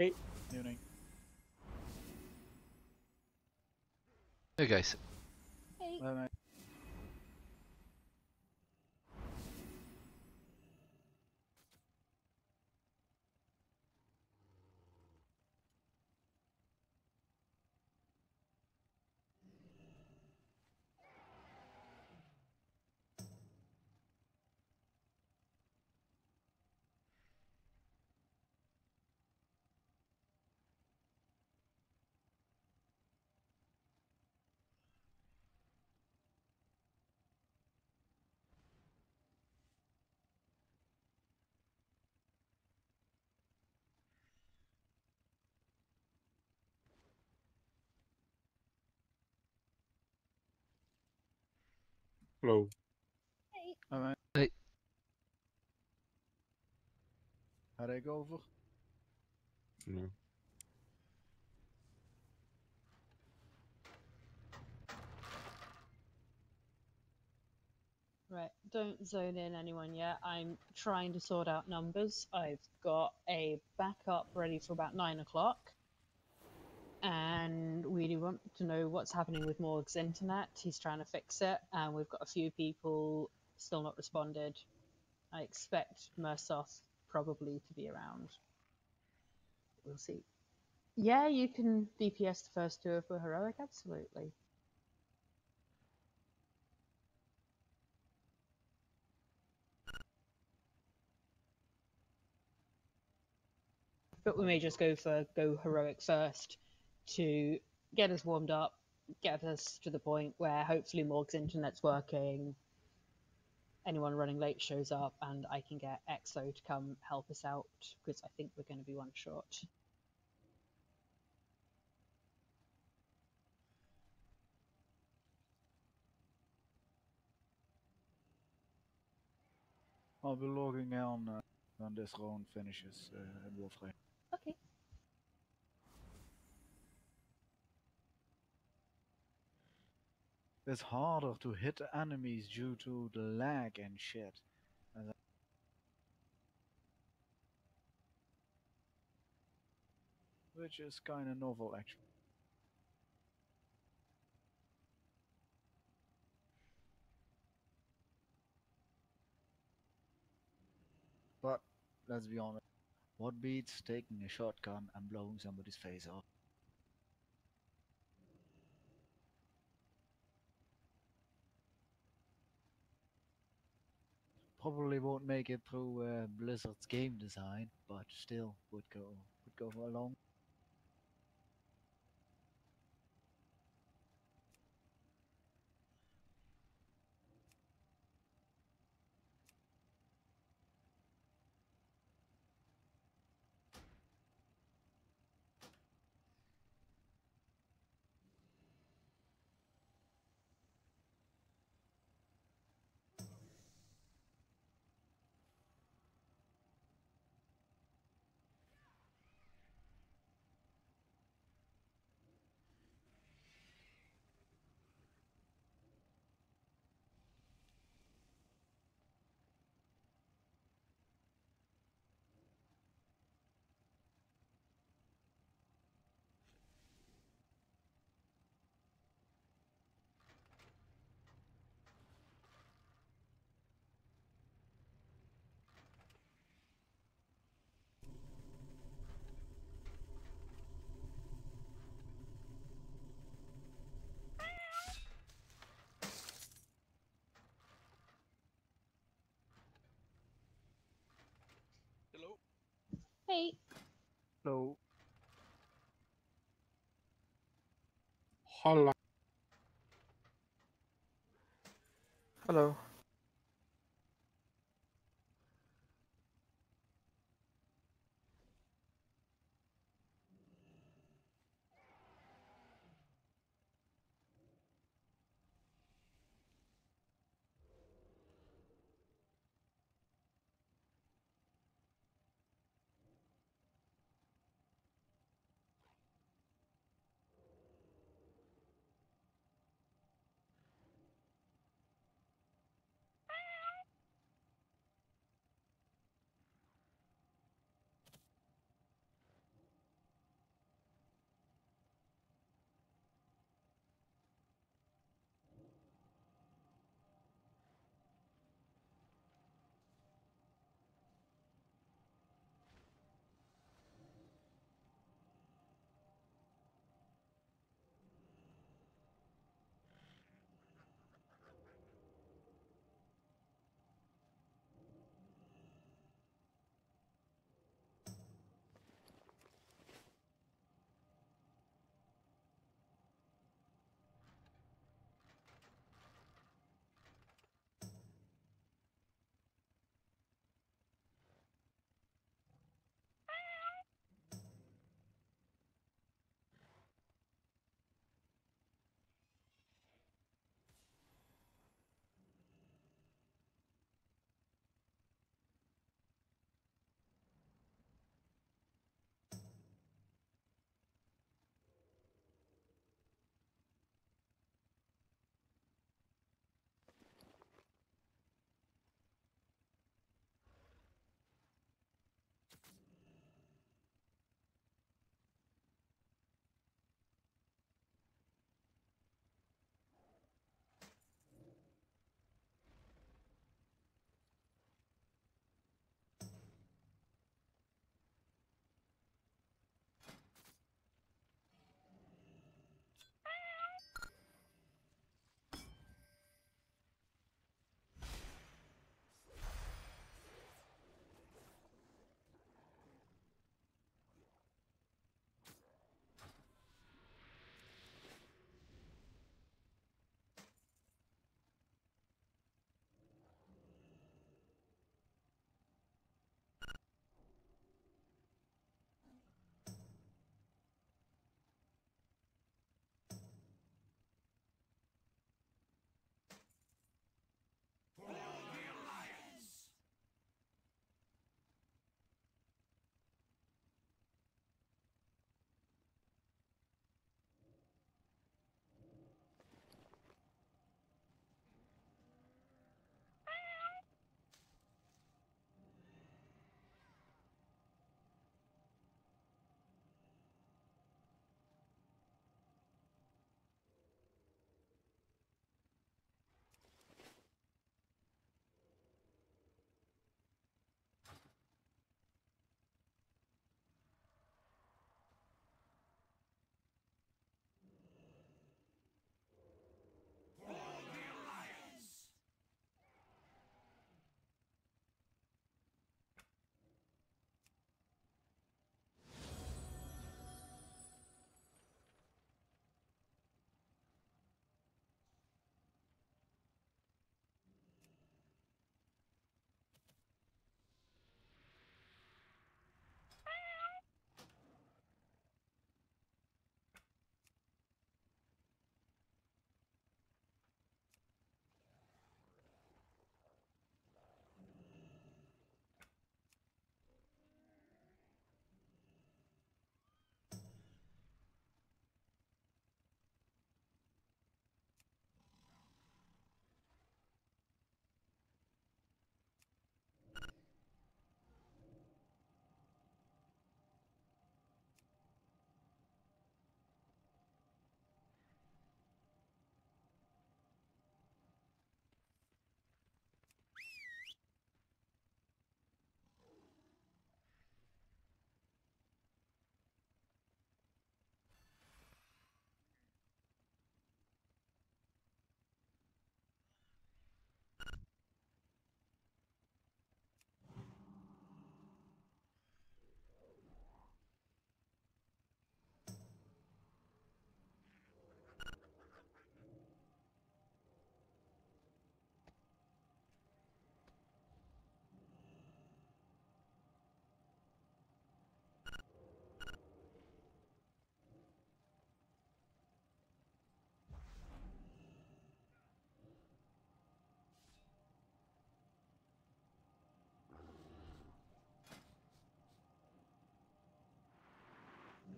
Hey. Evening. Hey guys. Hey. Bye, mate. Hello. Hey. Bye, mate. Hey. How'd I go over? No. Right, don't zone in anyone yet. I'm trying to sort out numbers. I've got a backup ready for about 9 o'clock. And we want to know what's happening with Morg's internet. He's trying to fix it, and we've got a few people still not responded. I expect Mursoth probably to be around. We'll see. Yeah, you can DPS the first two for heroic, absolutely. But we may just go heroic first to get us warmed up, get us to the point where hopefully Morg's internet's working, anyone running late shows up, and I can get EXO to come help us out, because I think we're going to be one short. I'll be logging on when this round finishes in Wolfram. Okay. It's harder to hit enemies due to the lag and shit. Which is kinda novel, actually. But, let's be honest. What beats taking a shotgun and blowing somebody's face off? Probably won't make it through Blizzard's game design, but still would go for a long. Hello. Hey. So, Hello. Hello.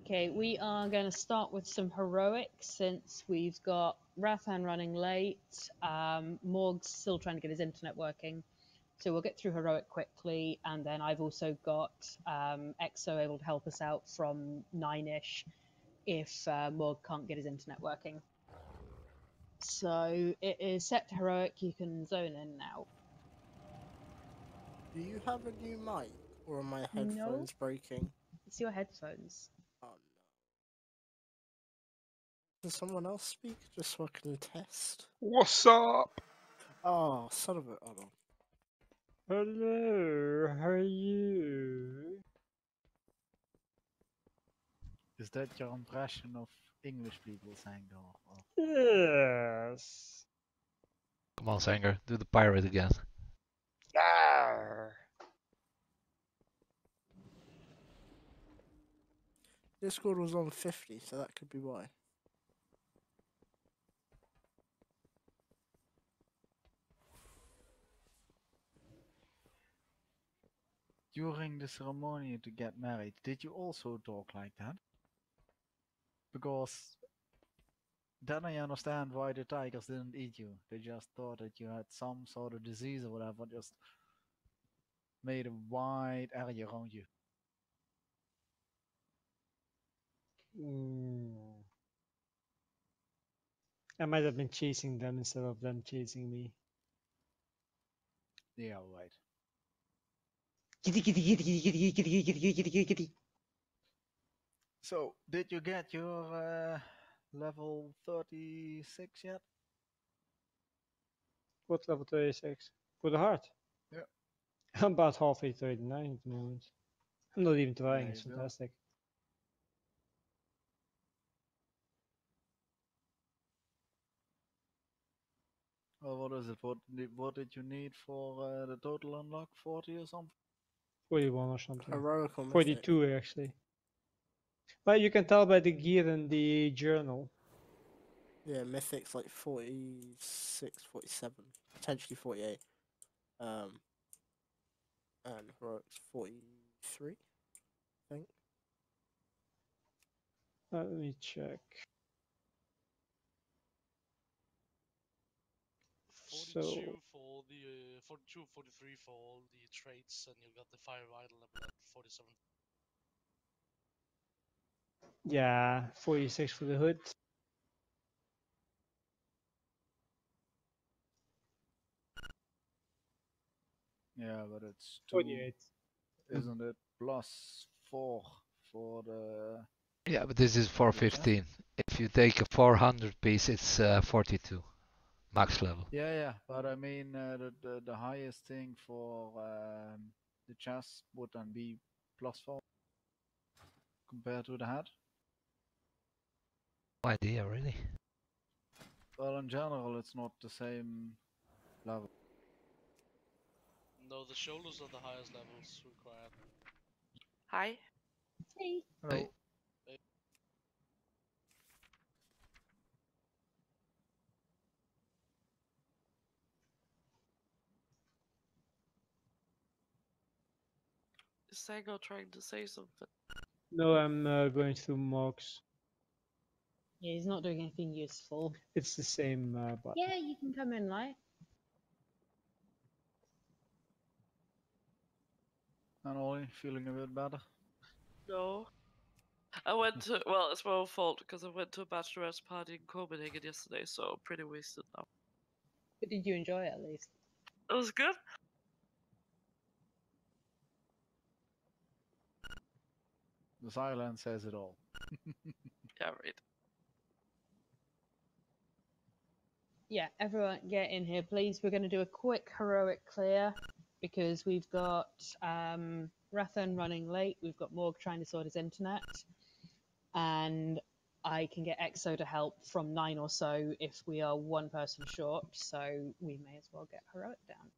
Okay, we are going to start with some heroics since we've got Rathan running late. Morg's still trying to get his internet working. So we'll get through heroic quickly, and then I've also got Exo able to help us out from 9ish if Morg can't get his internet working. So it is set to heroic. You can zone in now. Do you have a new mic, or are my No. headphones breaking? It's your headphones. Oh no. Can someone else speak, just so I can test? What's up? Oh, son of a... Hold on. Hello, how are you? Is that your impression of English people saying or... Yes. Come on, Sanger, do the pirate again. Arr. Discord was on 50, so that could be why. During the ceremony to get married, did you also talk like that? Because then I understand why the tigers didn't eat you. They just thought that you had some sort of disease or whatever, just made a wide area around you. I might have been chasing them instead of them chasing me. Yeah, right. Kitty, kitty, kitty, kitty, kitty, kitty, kitty, kitty, kitty, kitty. So, did you get your level 36 yet? What level 36? For the heart? Yeah. I'm about halfway 39 at the moment. I'm not even trying, There it's you go. fantastic. Well, what is it? What did you need for the total unlock? 40 or something? 41 or something. Heroic or mythic? 42 actually. But you can tell by the gear and the journal. Yeah, mythic's like 46, 47, potentially 48. And heroic's 43, I think. Let me check. 42 So for the 42, 43 for all the traits, and you got the fire idol level at 47. yeah, 46 for the hood. Yeah, but it's 2, 48. isn't it? Plus 4 for the... Yeah, but this is for the chest? 415. If you take a 400 piece, it's 42 max level. Yeah, but I mean the highest thing for the chest would then be plus 4 compared to the head. No idea, really. Well, in general, it's not the same level. No, the shoulders are the highest levels required. Hi. Hey. Hello. Is Sago trying to say something? No, I'm going through mocks. Yeah, he's not doing anything useful. It's the same button. Yeah, you can come in, like. And Ollie, feeling a bit better? No. I went to, well, it's my own fault because I went to a bachelorette party in Copenhagen yesterday, so I'm pretty wasted now. But did you enjoy it at least? It was good. The silence says it all. Yeah, right. Yeah, everyone get in here, please. We're going to do a quick heroic clear because we've got Rathan running late. We've got Morg trying to sort his internet. And I can get Exo to help from 9 or so if we are one person short. So we may as well get heroic down.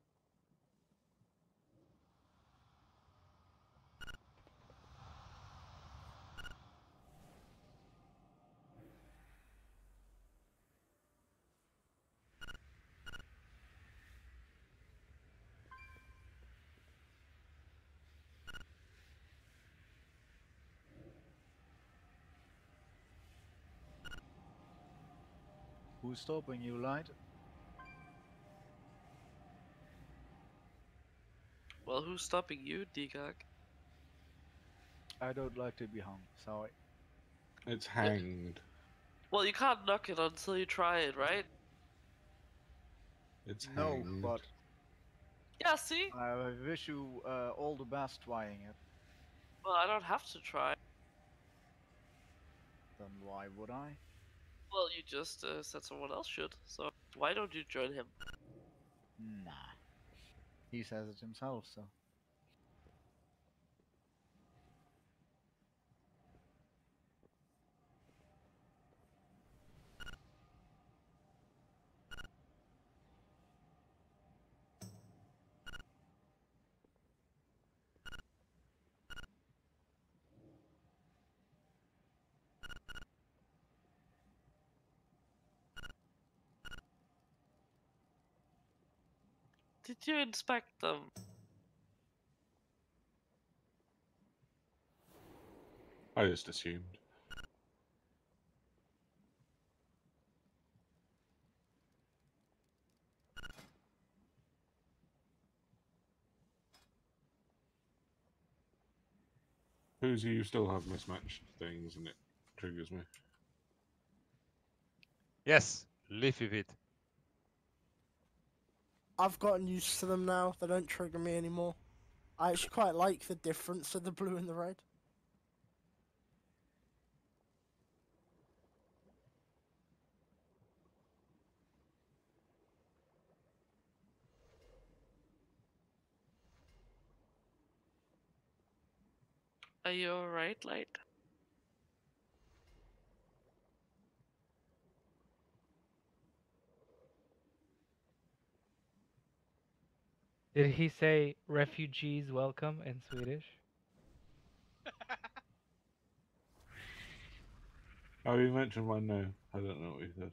Who's stopping you, Light? Well, who's stopping you, Digag? I don't like to be hung, sorry. It's hanged. Well, you can't knock it until you try it, right? It's No, hanged. but Yeah, see? I wish you all the best trying it. Well, I don't have to try. Then why would I? Well, you just said someone else should, so why don't you join him? Nah. He says it himself, so. Did you inspect them? I just assumed. Who's you still have mismatched things and it triggers me. Yes, Leafy Bit. I've gotten used to them now. They don't trigger me anymore. I actually quite like the difference of the blue and the red. Are you alright, Light? Did he say refugees welcome in Swedish? Oh, you mentioned one no. I don't know what he said.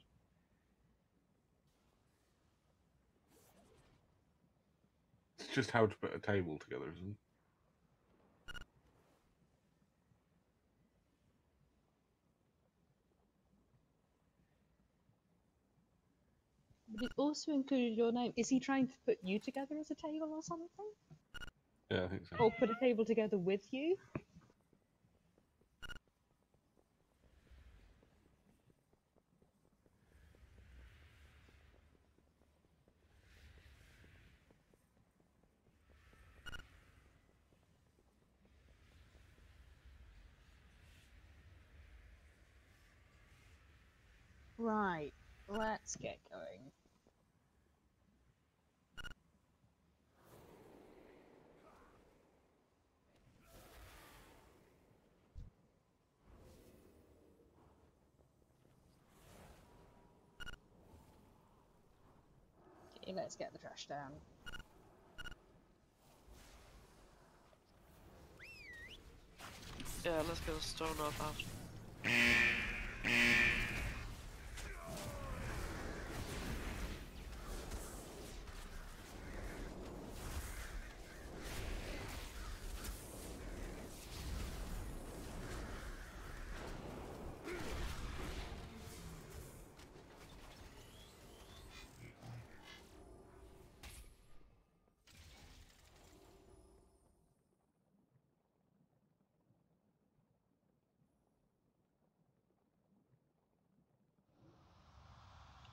It's just how to put a table together, isn't it? But it also included your name. Is he trying to put you together as a table or something? Yeah, I think so. Or put a table together with you? Right, let's get going. Okay, let's get the trash down. Yeah, let's get a stone up after.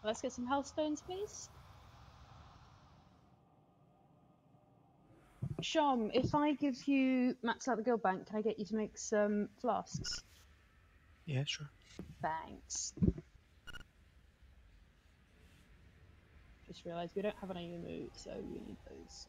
Let's get some health stones, please. Shom, if I give you max out the guild bank, can I get you to make some flasks? Yeah, sure. Thanks. Just realised we don't have any moves, so we need those.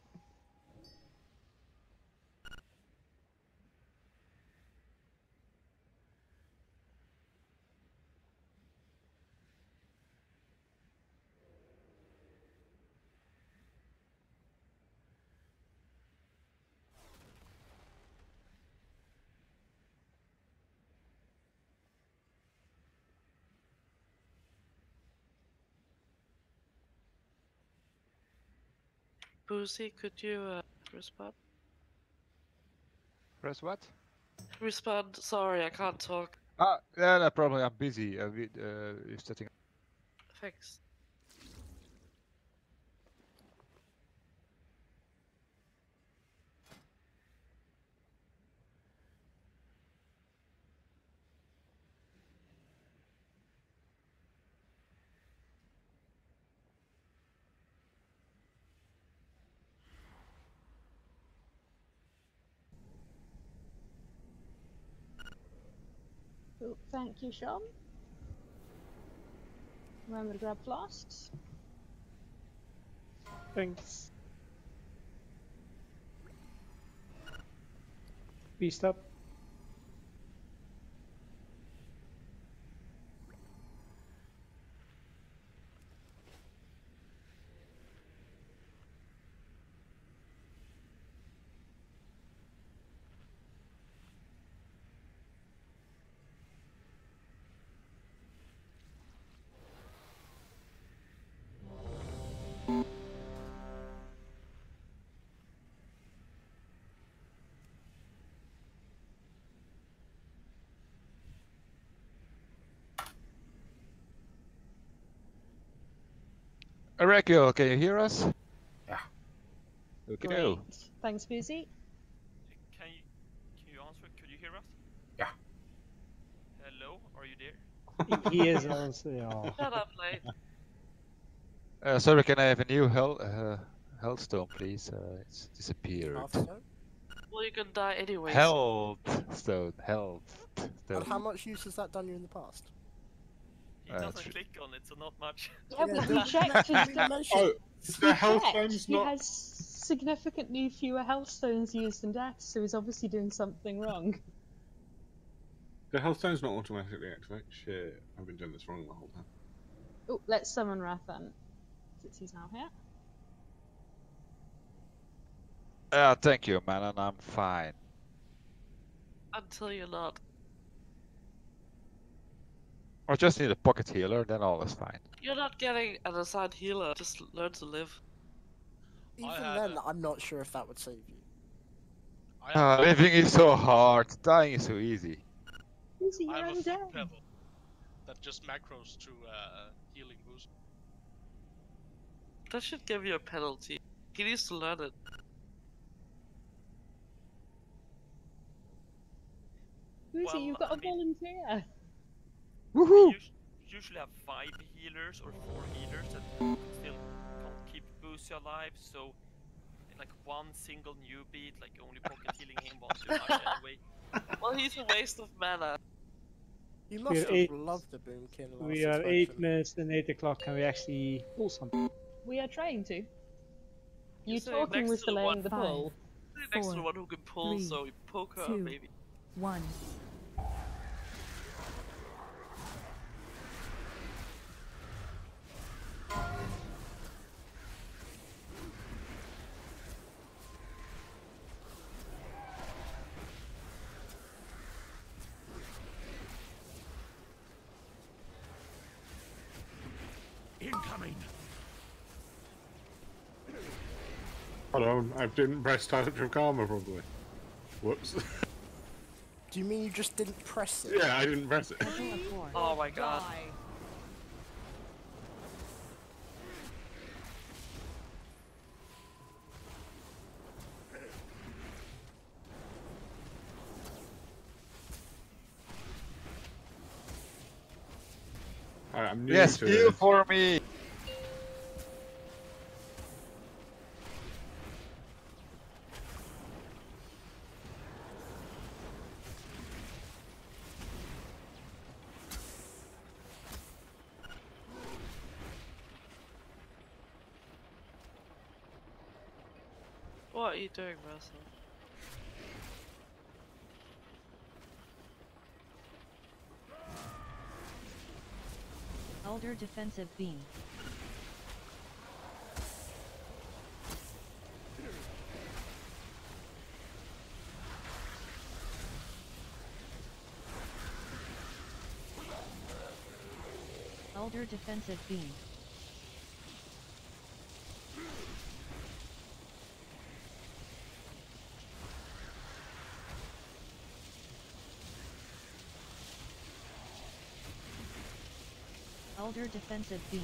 Boozy, could you respond? Press what? Respond. Sorry, I can't talk. Ah, yeah, no problem. I'm busy with setting. Thanks. Oh, thank you, Sean. Remember to grab flasks. Thanks. Beast up. Erekio, can you hear us? Yeah. Okay, Great. Thanks, Boozy. Can you answer? Could you hear us? Yeah. Hello, are you there? He is also. Yeah. Shut up, Late. Sorry, can I have a new Hellstone, please? It's disappeared. Hearthstone? Well, you can die anyways. Healthstone, Healthstone. And how much use has that done you in the past? He doesn't click on it, so not much. Yeah, we checked his didn't mention. Oh, We the checked. Hellstone's He not. has significantly fewer healthstones used in death, so he's obviously doing something wrong. The Hellstone's not automatically activated. Shit, I've been doing this wrong the whole time. Oh, let's summon Rathan, since he's now here. Thank you, man, and I'm fine. Until you're not. I just need a pocket healer, then all is fine. You're not getting an assigned healer. Just learn to live. Even then, I'm not sure if that would save you. Living is so hard, dying is so easy. Boozy, I you're have a food undead. pebble that just macros to healing boost. That should give you a penalty. He needs to learn it. Boozy, Well, you've got I a mean- volunteer. We usually have 5 healers or 4 healers that still can't keep Boozy alive, so like one single newbie, like only pocket healing him won't do much anyway. Well, he's a waste of mana. You We're must have eight- loved the Boomkin last We are 8 expansion. minutes and 8 o'clock. Can we actually pull something? We are trying to. You say talking next was to the delaying one- the pull. Sit next to the Four, one who can pull, three, so you poke her, 2, maybe. 1. Incoming. Hold on, I didn't press Touch of Karma probably. Whoops. Do you mean you just didn't press it? Yeah, I didn't press it. Oh my god. Alright, I'm new Yes, to heal this. for me! What are you doing, Russell? Elder defensive beam. Elder defensive beam. Elder defensive beam.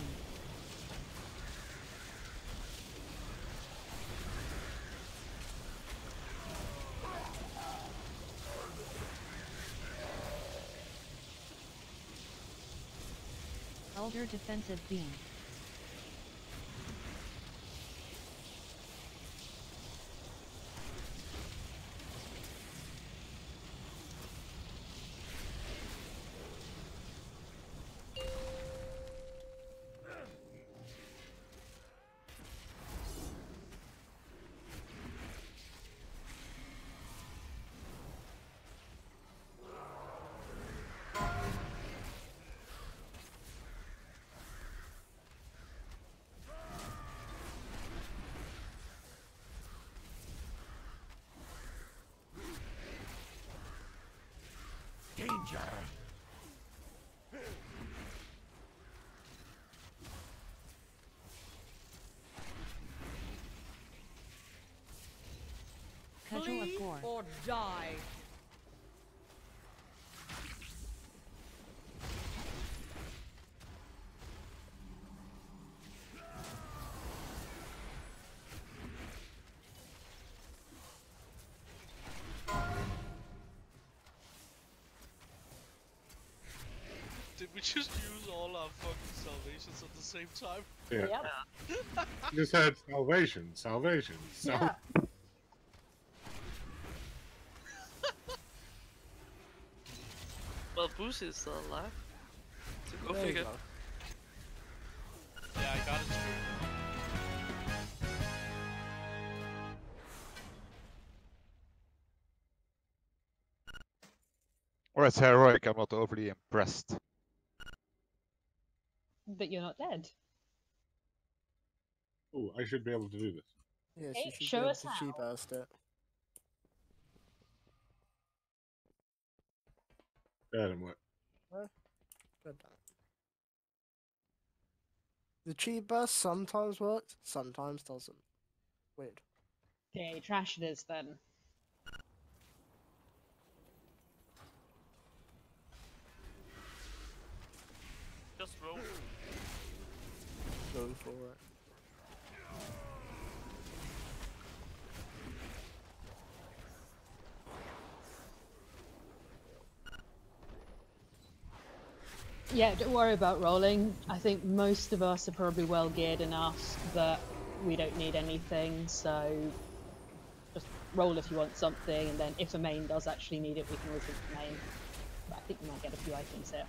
Elder defensive beam. Danger! Cudgel of Gore. Or die. Did we just use all our fucking salvations at the same time? Yeah. You just heard salvation, salvation, salvation. Well, Boosie is still alive. So go There you figure. go. Yeah, I got it screwed. Or it's heroic, I'm not overly impressed. But you're not dead. Oh, I should be able to do this. Yes, Hey, you should show be able us to how. G-burst it. That didn't work. Good. The chi burst sometimes works, sometimes doesn't. Weird. Okay, trash it is then. Just roll. Go for it. Yeah, don't worry about rolling. I think most of us are probably well geared enough that we don't need anything, so just roll if you want something, and then if a main does actually need it, we can always use the main. But I think we might get a few items here.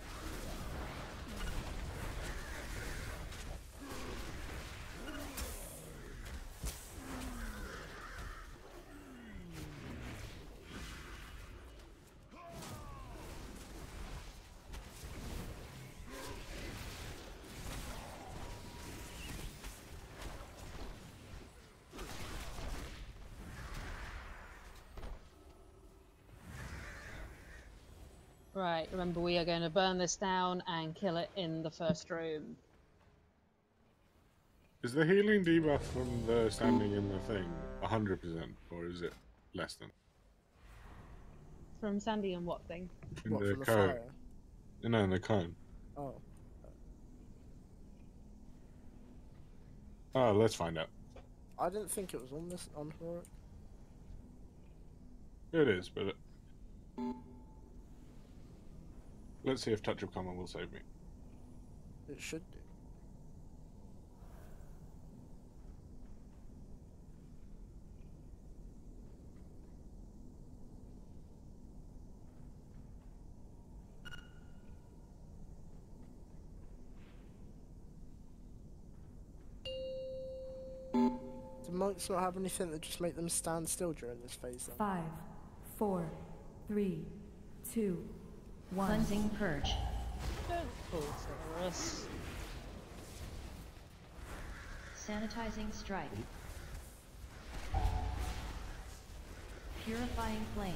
Right, remember we are going to burn this down and kill it in the first room. Is the healing debuff from the standing in the thing 100%, or is it less than? From Sandy and what thing? From What, the from the cone? fire? No, in the cone. Oh. Oh, let's find out. I didn't think it was on this, on heroic. It is, but let's see if Touch of Common will save me. It should do. Do monks not have anything that just make them stand still during this phase then? 5, 4, 3, 2, 1. Cleansing purge. Don't pull for us. Sanitizing strike. Purifying flame.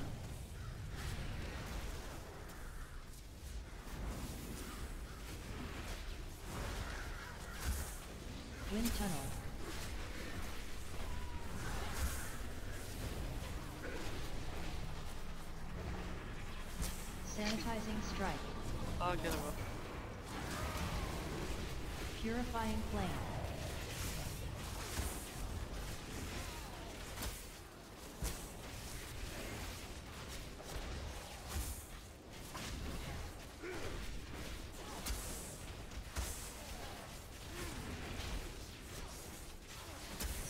Wind tunnel. Sanitizing strike. I'll get him up. Purifying flame.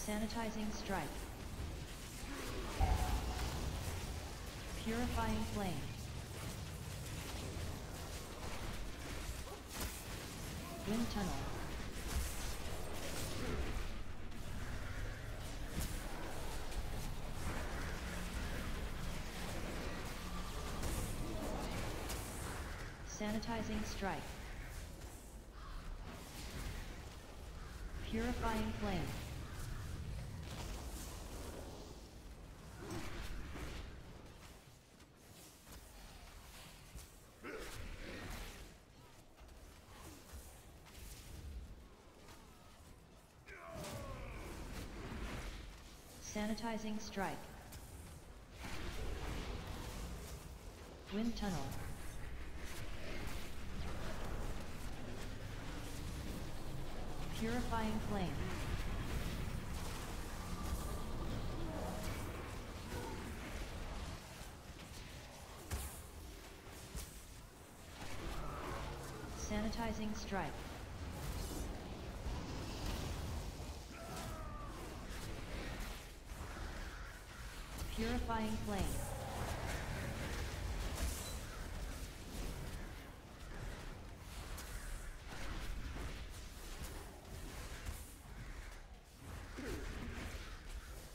Sanitizing strike. Purifying flame. Wind tunnel. Sanitizing strike. Purifying flame. Sanitizing strike. Wind tunnel. Purifying flame. Sanitizing strike. Purifying flame.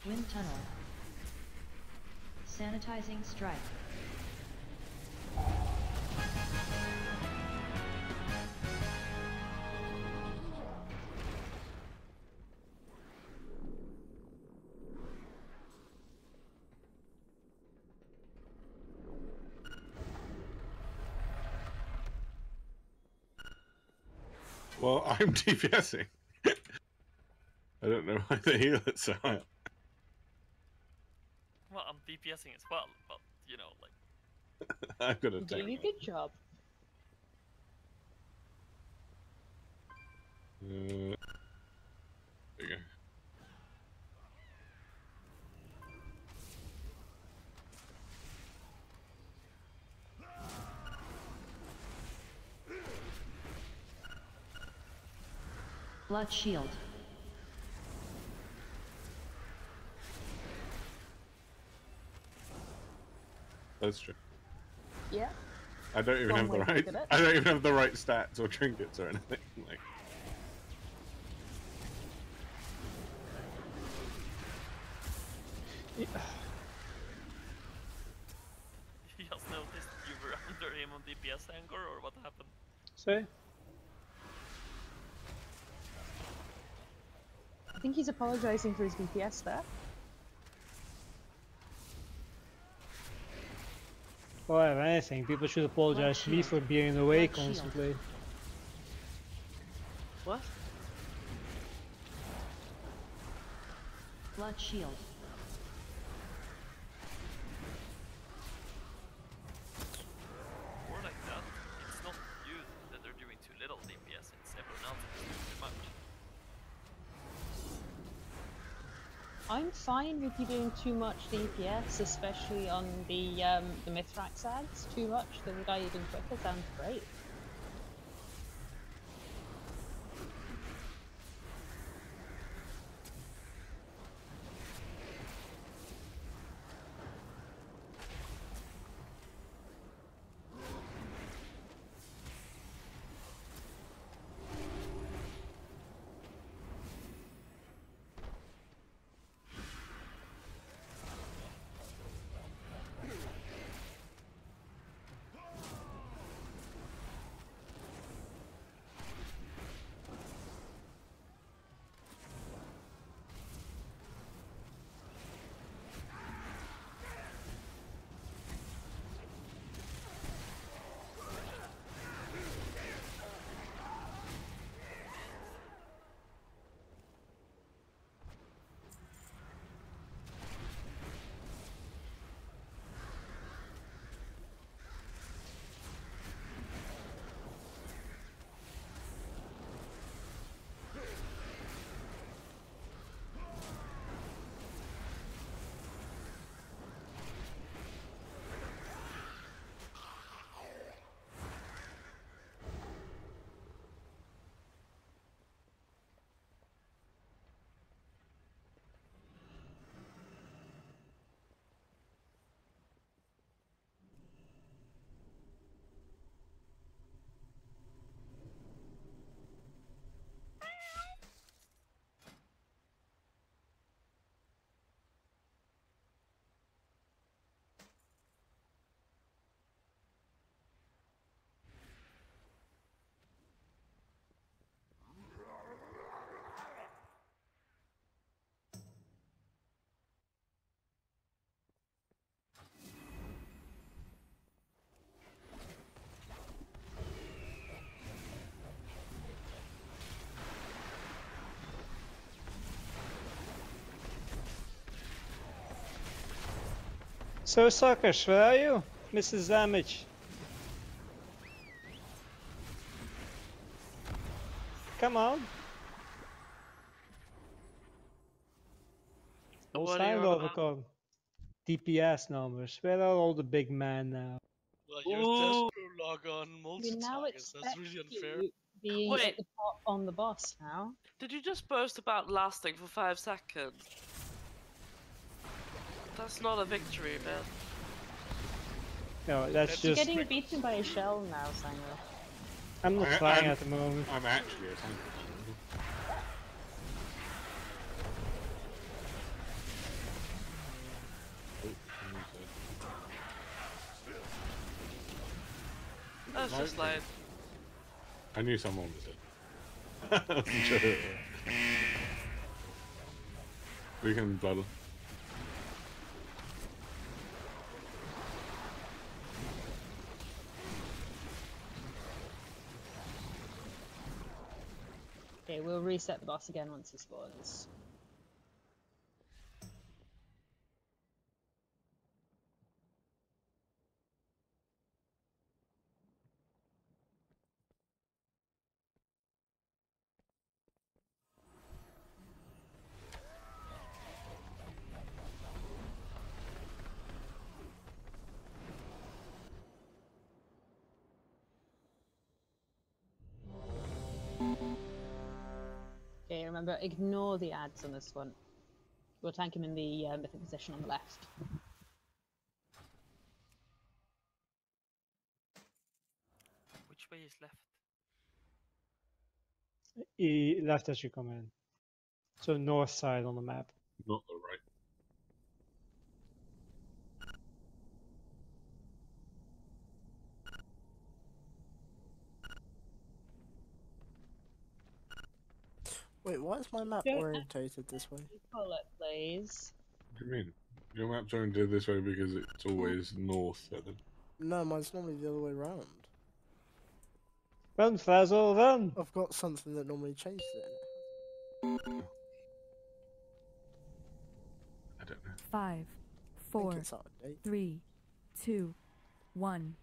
Wind tunnel. Sanitizing strike. Well, I'm DPSing. I don't know why the heal it so high. Well, I'm DPSing as well, but you know, like. I've got a You're doing a good job. There you go. Blood shield. That's true. Yeah. I don't even One have the way to right. look at it. I don't even have the right stats or trinkets or anything. Like. You just noticed you were under him on DPS anger, or what happened? Sorry? I think he's apologizing for his DPS there. Well, if anything, people should apologize to me for being away constantly. What? Blood shield. Or like that, it's not you that are doing too little DPS, it's everyone else that's doing too much. I'm fine with you doing too much DPS, especially on the Mythrax ads. Too much, the guy even quicker sounds great. So suckers, where are you? Mrs. Damage. Come on. All What are you signed on about? overcome. DPS numbers. Where are all the big men now? Well, you're Ooh. Despero log on We now multi-targets. That's expect really unfair. you to be Wait. at the top on the boss now. Did you just boast about lasting for 5 seconds? That's not a victory, man. No, that's You're just... getting beaten by a shell now, Sanger. I'm not trying at the moment. I'm actually a tank. That's just like... I knew someone was it. We can battle. Okay, we'll reset the boss again once he spawns. Okay, remember, ignore the ads on this one. We'll tank him in the mythic position on the left. Which way is left? Left as you come in. So north side on the map. Not the right. Wait, why is my map Don't orientated this way? pull it, please. What do you mean? Your map's oriented this way because it's always north, Evan. No, mine's normally the other way around. Run, Frazzle, run! I've got something that normally changes it. I don't know. 5, 4, it's out of date. 3, 2, 1.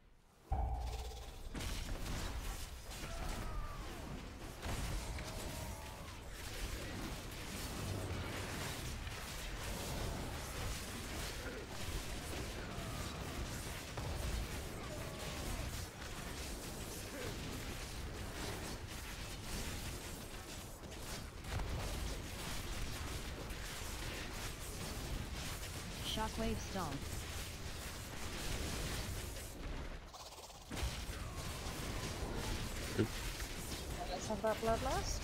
Shockwave Stomp. Let's have that bloodlust.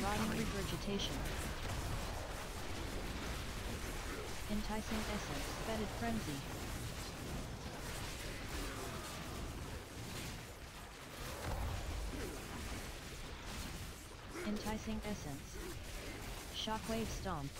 Rotting Regurgitation. Enticing Essence. Fetid Frenzy. Enticing Essence. Shockwave Stomp.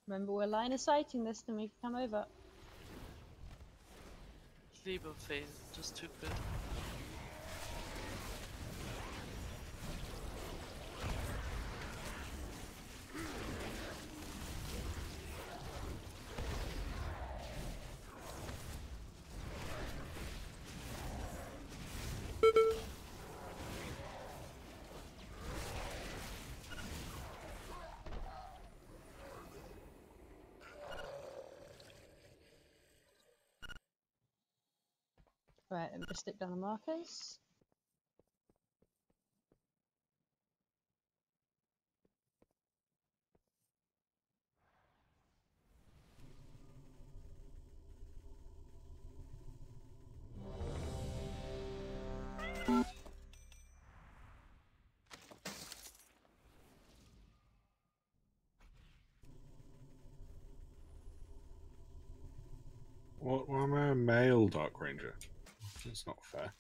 Remember, we're line of sighting this, then we can come over. Lieberfeen, just too good. Right, let me just stick down the markers. What? Why am I a male Dark Ranger? That's not fair.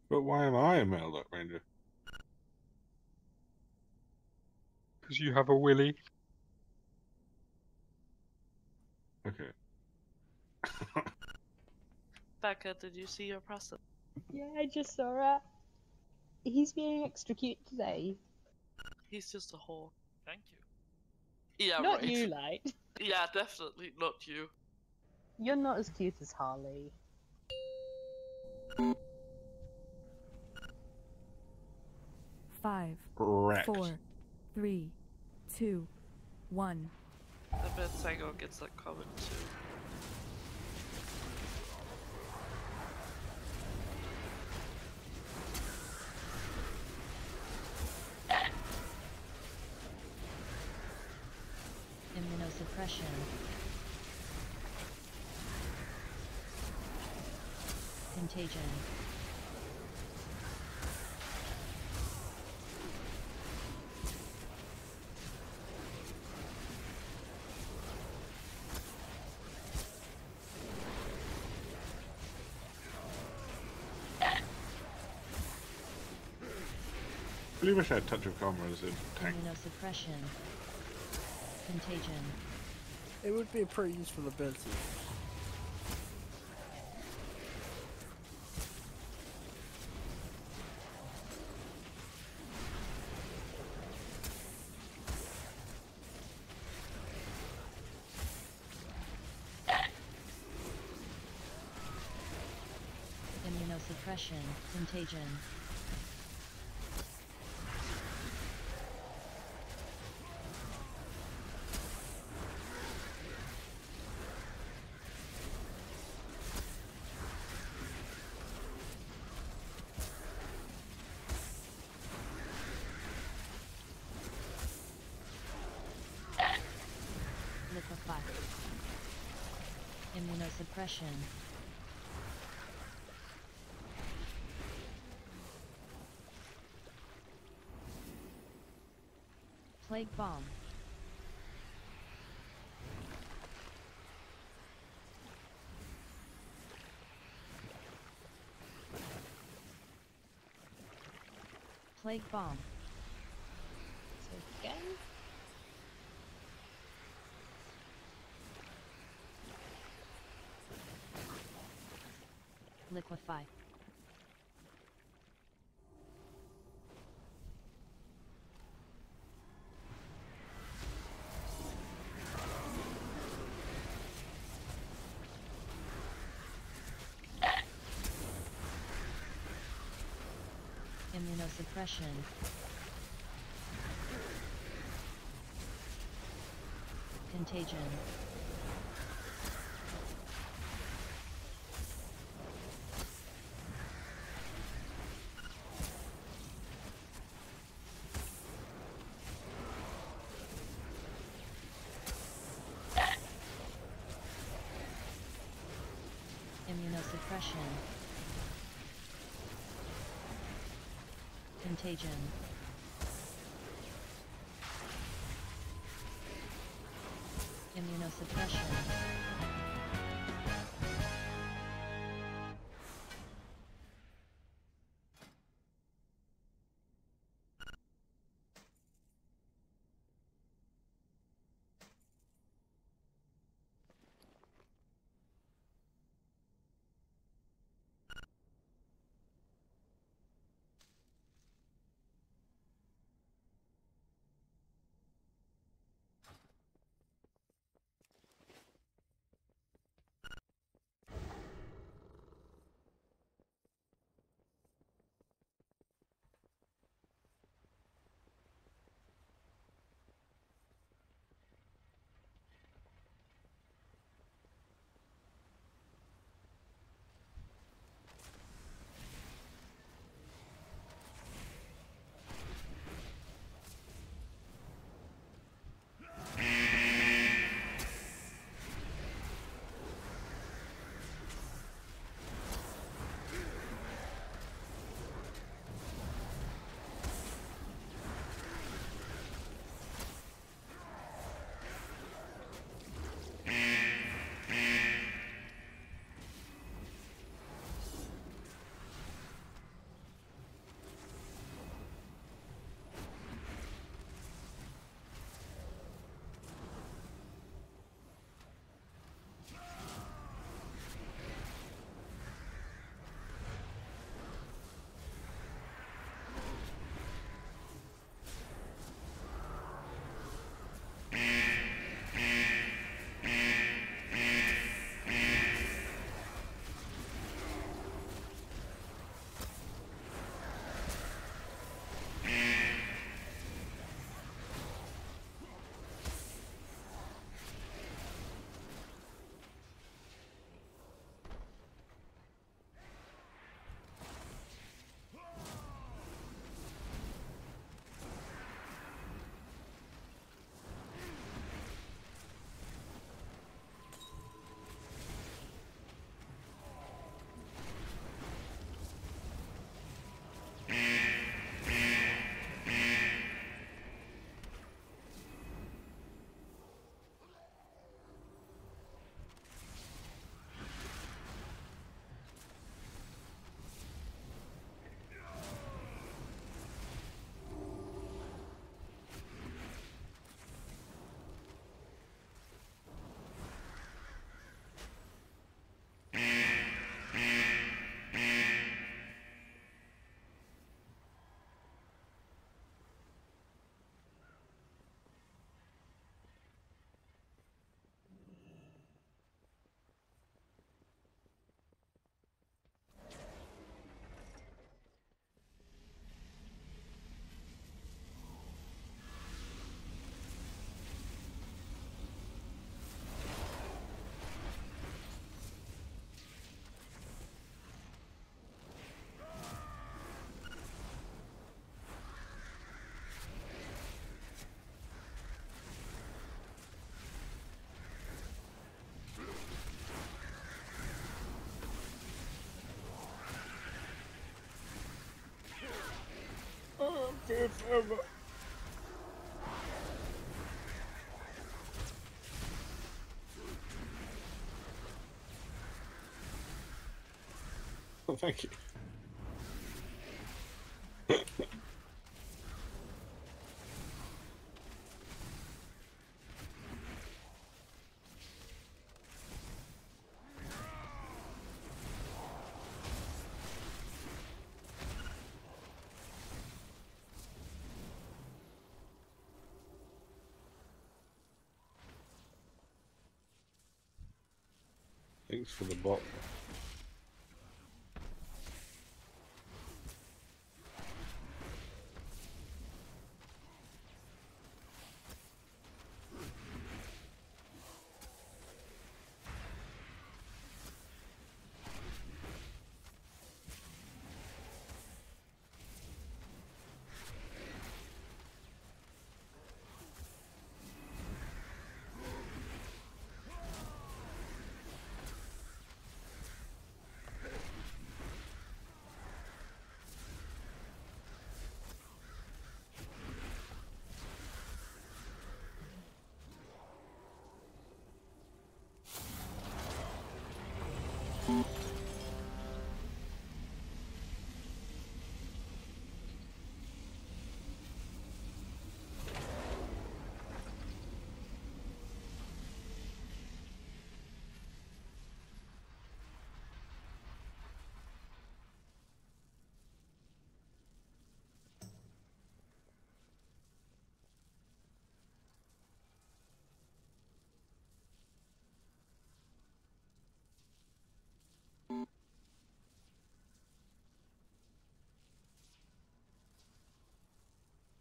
But why am I a male Dark Ranger? Because you have a willy. Okay. Becca, did you see your present? Yeah, I just saw it. He's being extra cute today. He's just a whore. Thank you. Yeah, Not right. you, Light. Yeah, definitely not you. You're not as cute as Harley. Five, Correct. 4, 3, 2, 1. I bet Sango gets that comment too. Immunosuppression. Contagion. I really wish I had Touch of Karma as a tank. Immunosuppression. Contagion. It would be a pretty useful ability. Immunosuppression. Contagion. Liquefy. Immunosuppression. Plague bomb. Plague bomb. So again. Liquefy. Immunosuppression. Contagion. Immunosuppression. Contagion. Immunosuppression. Oh, I'm dead forever. Oh, thank you. Thanks for the bot.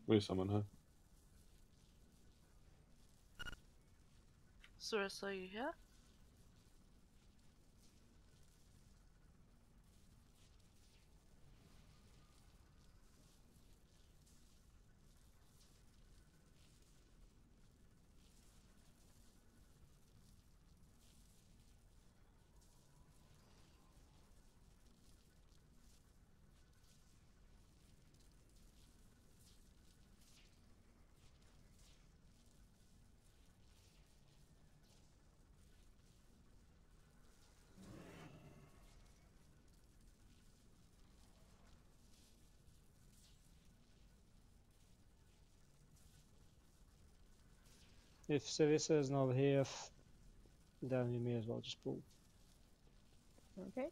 Resummon her. Suris, are you here? If Sarissa is not here, then we may as well just pull. Okay.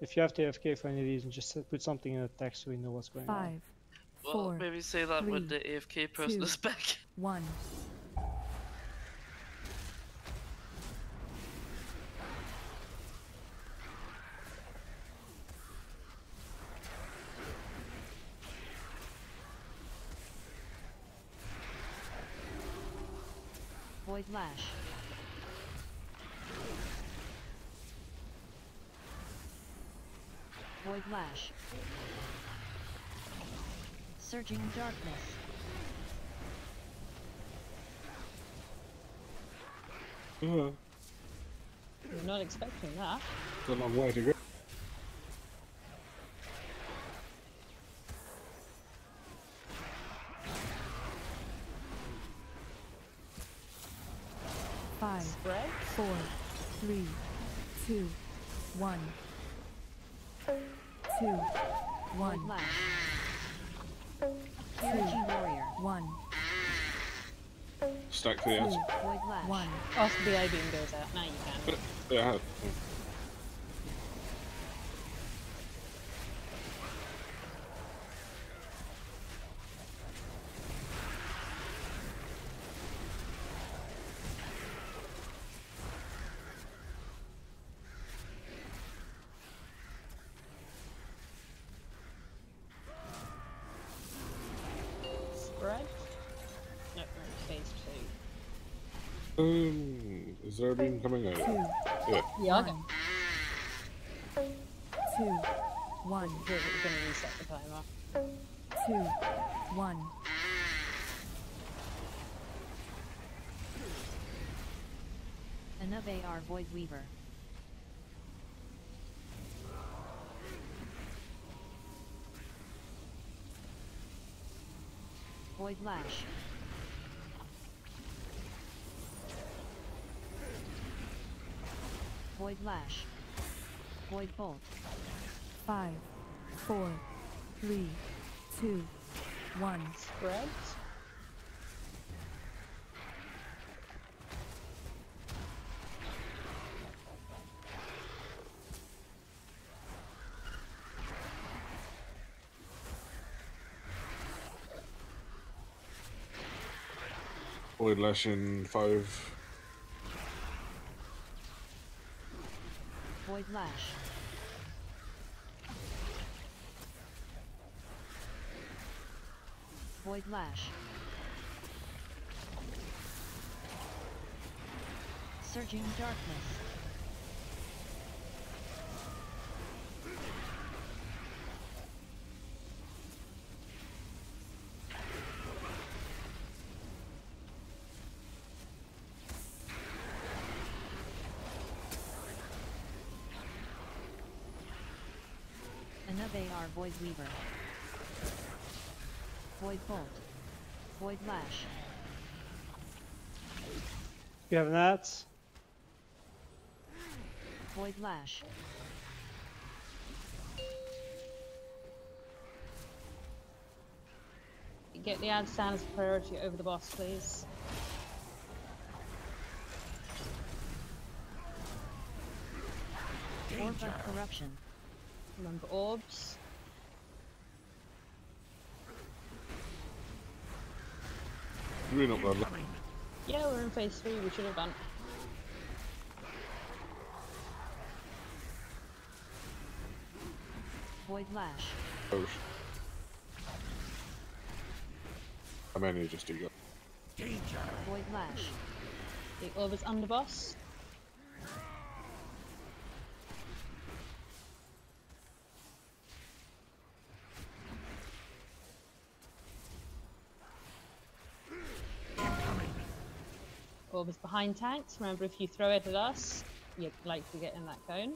If you have to AFK for any reason, just put something in the text so we know what's going on. 5, Well, 4, maybe say that when 3, the AFK person 2, is back. 1. Void Lash. Void Lash. Surging Darkness. Uh, You're not expecting that. it's a long way to go. Five, Spread. 4, 3, 2, 1. 2, 1. Void Lash. 2, Energy Warrior. 1. Stack to the edge. Void Lash. 1. After the I-beam goes out, now you can. Yeah. Spread. No, we're in phase 2. Is there a beam coming out? 2, Yeah. Yeah, okay. 2, 1. We're going to reset the timer. 2, 1. Another AR Void Weaver. Void Lash. Void Lash. Void Bolt. 5, 4, 3, 2, 1. Spread. Void Lash in 5. Void Lash. Void Lash. Surging Darkness. Another AR Void Weaver. Void Bolt. Void Lash. You have that. Void Lash. Get the ads down as a priority over the boss, please. Orb of Corruption. Remember orbs. Really not bad. Yeah, we're in phase 3, we should have done. Void Lash. Oh, I mainly just do go. Void Lash. The Orvis underboss. Orvis behind tanks. Remember, if you throw it at us, you'd like to get in that cone.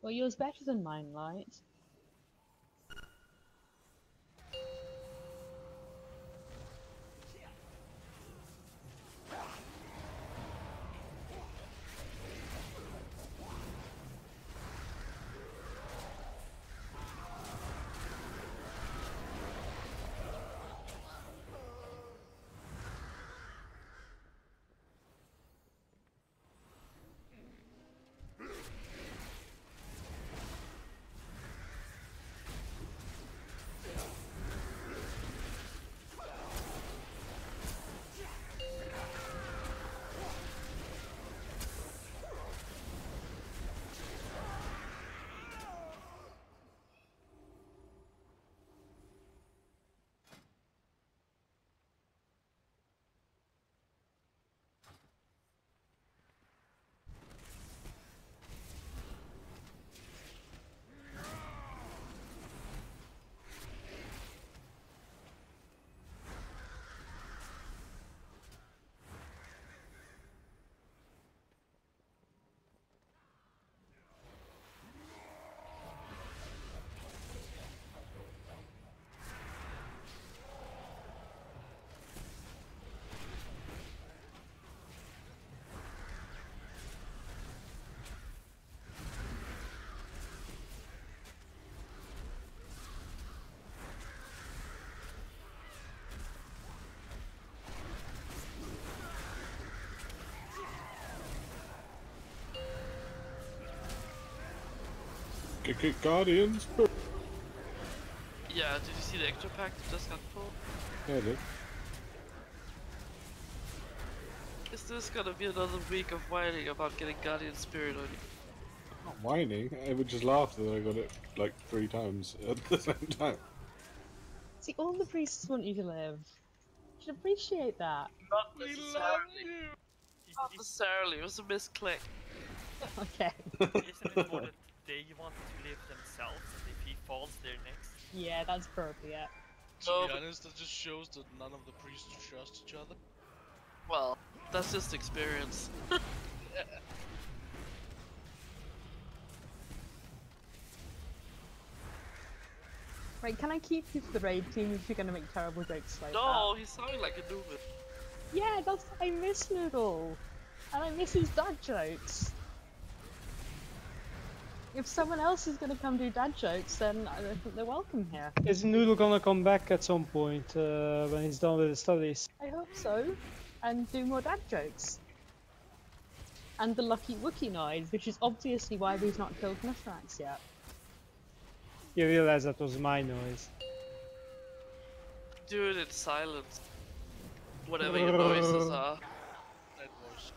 Well, yours better than mine, right? Guardians. Yeah, did you see the extra pack that just got pulled? Yeah, I did. Is this gonna be another week of whining about getting Guardian Spirit on you? Not whining. I would just laugh that I got it like 3 times at the same time. See, all the priests want you to live. You should appreciate that. Not necessarily. Not necessarily. It was a misclick. Okay. Isn't it more that they want to live themselves, and if he falls, they're next? Yeah, that's appropriate. To be honest, that just shows that none of the priests trust each other. Well, that's just experience. Right, can I keep you for the raid team if you're gonna make terrible jokes like that? No, he's sounding like a noob. Yeah, that's I miss Noodle. And I miss his dad jokes. If someone else is gonna come do dad jokes, then I think they're welcome here. Is Noodle gonna come back at some point when he's done with his studies? I hope so. And do more dad jokes. And the lucky Wookiee noise, which is obviously why we've not killed Mythrax yet. You realize that was my noise. Do it in silence. Whatever your noises are. That was.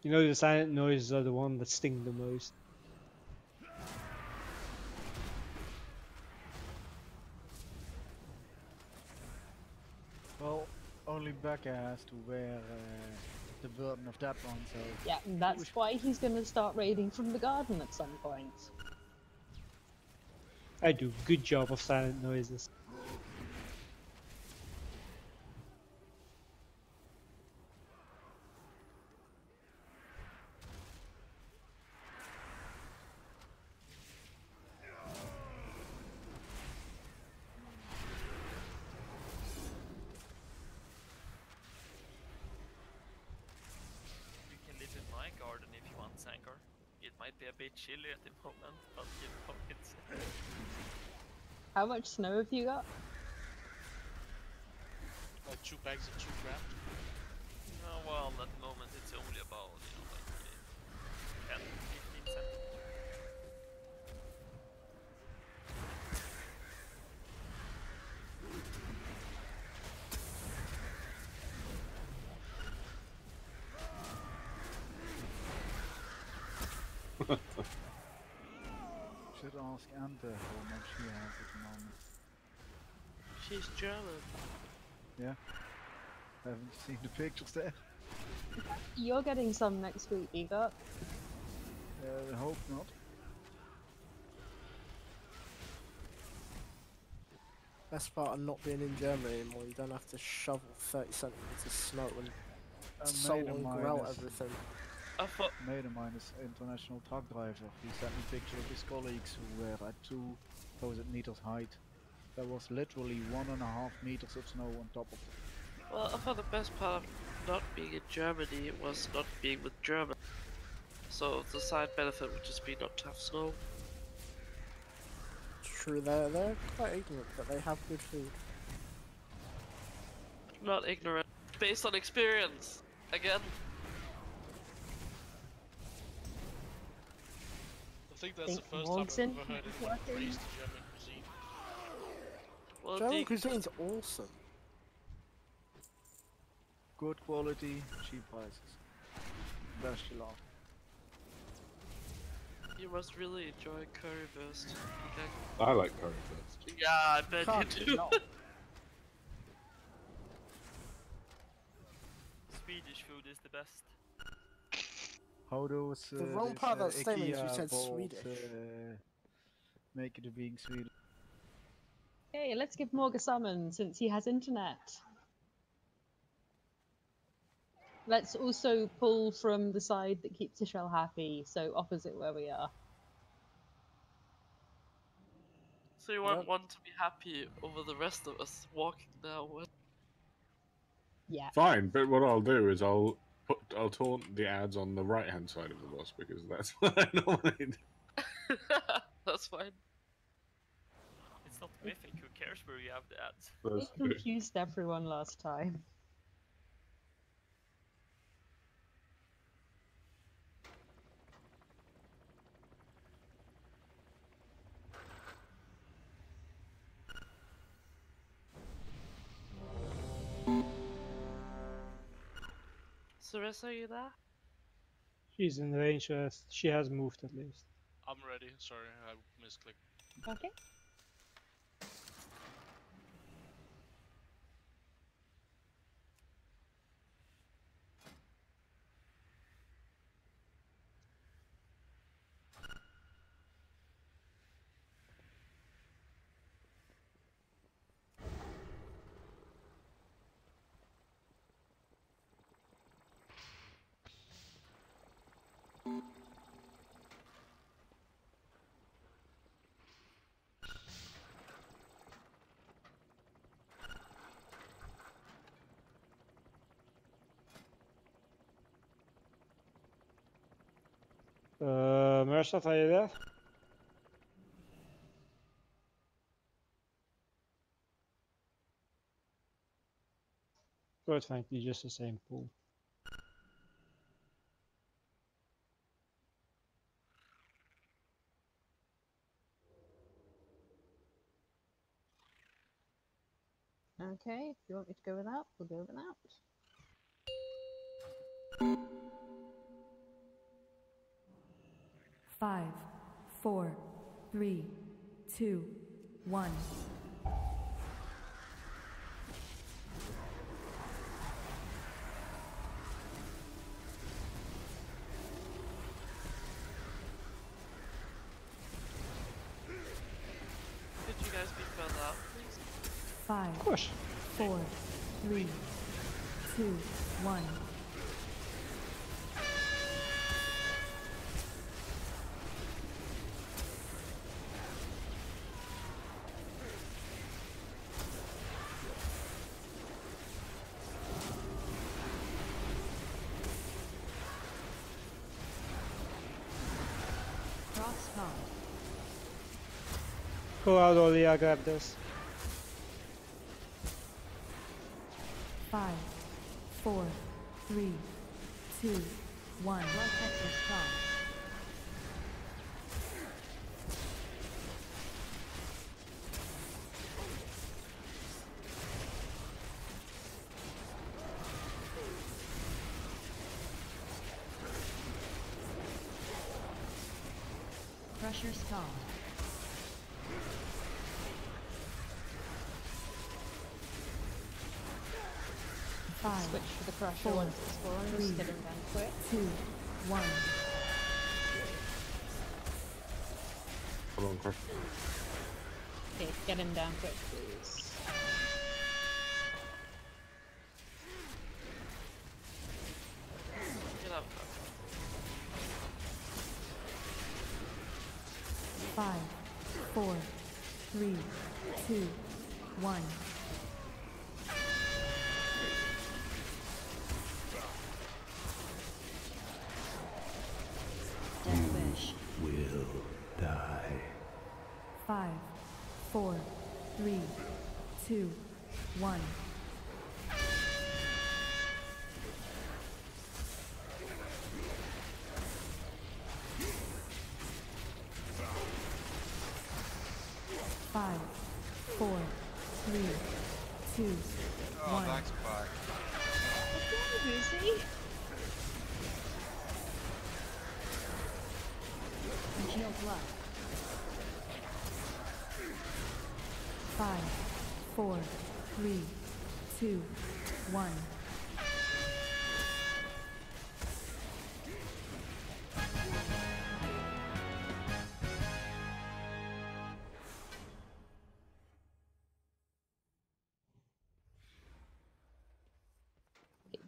You know the silent noises are the one that sting the most. Well, only Becca has to wear the burden of that one. So Yeah, and that's why he's going to start raiding from the garden at some point. I do good job of silent noises. You can live in my garden if you want, Sankar. It might be a bit chilly at the moment, but you know, it's... How much snow have you got? Like 2 bags of 2 grand. Oh, well, at the moment it's only about, you know, like 10, 15 centimeters. should ask Ante how much she has at the moment. She's German. Yeah. Haven't you seen the pictures there? You're getting some next week, Eva. I hope not. Best part of not being in Germany anymore, you don't have to shovel 30 centimeters of snow and salt and grout everything. I thought A mate of mine is international truck driver. He sent me pictures of his colleagues who were at 2,000 meters height. There was literally 1.5 meters of snow on top of it. well, I thought the best part of not being in Germany was not being with Germans. So the side benefit would just be not to have snow. True, they're quite ignorant, but they have good food. Not ignorant. Based on experience. Again. I think that's the first Morg's time I've in ever heard anyone working. praise the German cuisine. Well, German cuisine's awesome. Good quality, cheap prices. Best you love. you must really enjoy currywurst. Okay. I like currywurst. Yeah, I bet Can't you do. not. Swedish food is the best. How those The wrong part of that statement is you IKEA said balls, Swedish. make it being Swedish. Hey, let's give Morg a summon since he has internet. Let's also pull from the side that keeps the shell happy, so opposite where we are. So you want one to be happy over the rest of us walking now? Yeah. Fine, but what I'll do is I'll taunt the ads on the right hand side of the boss because that's what I normally do. That's fine. It's not Mythic, who cares where you have the ads? It confused everyone last time. Sarissa, are you there? She's in range. She has moved at least. I'm ready. Sorry, I misclicked. Okay. Mersat, are you there? Quite frankly, just the same pool. Okay, if you want me to go without, we'll go without. Five, four, three, two, one. course. 4, 3, 2, 1. Go out, Oli, I grab this. 5, 4, 3, 2, 1. Pressure stalled. 5, Switch to the crusher 4, once it's spawned, 3, just get him down quick. 2, 1. Hold on, Crush. Okay, get him down quick, please. Get up. 5, 4, 3, 2, 1. Will die. 5, 4, 3, 2, 1. Five, 4, 3, 2, Oh, 1. thanks, back. Lucy? Shield left. 5, 4, 3, 2, 1.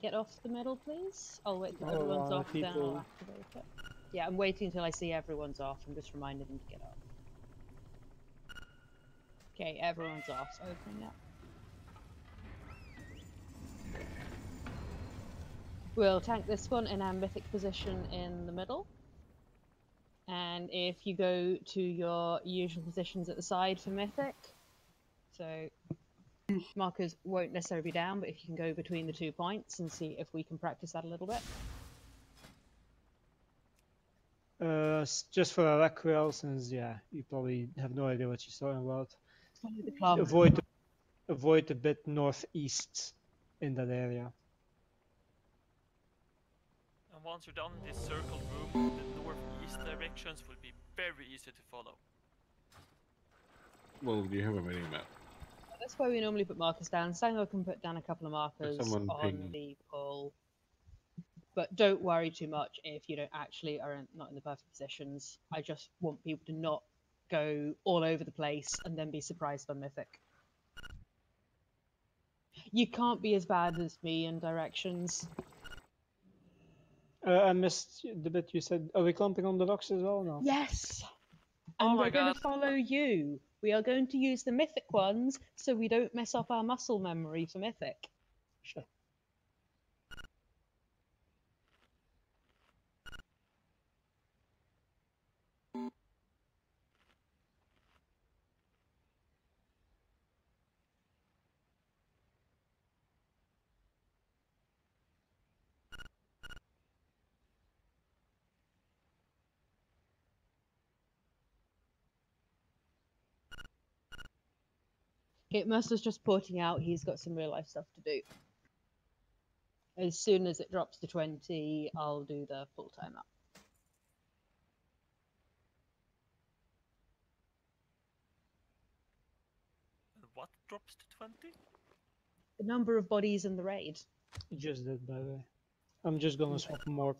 Get off the middle, please. I'll wait till Oh, everyone's off, then people. I'll activate it. Yeah, I'm waiting until I see everyone's off. I'm just reminding them to get off. Okay, everyone's off. So opening up. We'll tank this one in our mythic position in the middle. And if you go to your usual positions at the side for mythic, so markers won't necessarily be down, but if you can go between the 2 points and see if we can practice that a little bit. Just for a Requel, since yeah, you probably have no idea what she's talking about. Follow the club. Avoid a bit northeast in that area. And once you're done in this circle room, the northeast directions will be very easy to follow. Well, you have a mini map. That's where we normally put markers down. Sango can put down a couple of markers someone on ping- the pull. But don't worry too much if you don't actually not in the perfect positions. I just want people to not go all over the place and then be surprised on mythic. You can't be as bad as me in directions. I missed the bit you said. Are we clumping on the rocks as well now? Yes! Oh And my we're going God. to follow you. We are going to use the mythic ones so we don't mess up our muscle memory for mythic. Sure. Okay, Mercer's just porting out. He's got some real life stuff to do. As soon as it drops to 20, I'll do the full timer. And what drops to 20? The number of bodies in the raid. You just did, by the way. I'm just gonna swap Morg.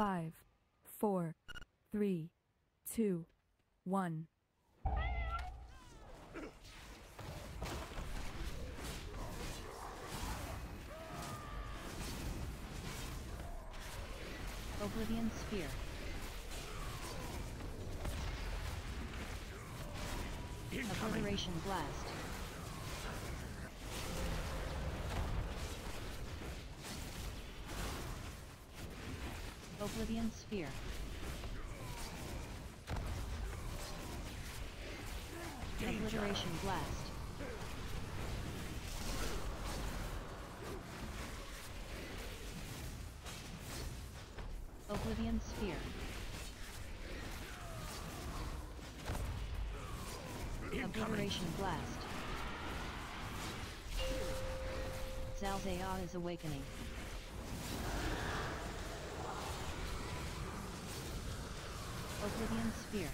5, 4, 3, 2, 1. Oblivion Sphere. Obliteration Blast. Oblivion Sphere. Obliteration Blast. Oblivion Sphere. Obliteration Blast. Zalzaya's Awakening. Oblivion Sphere.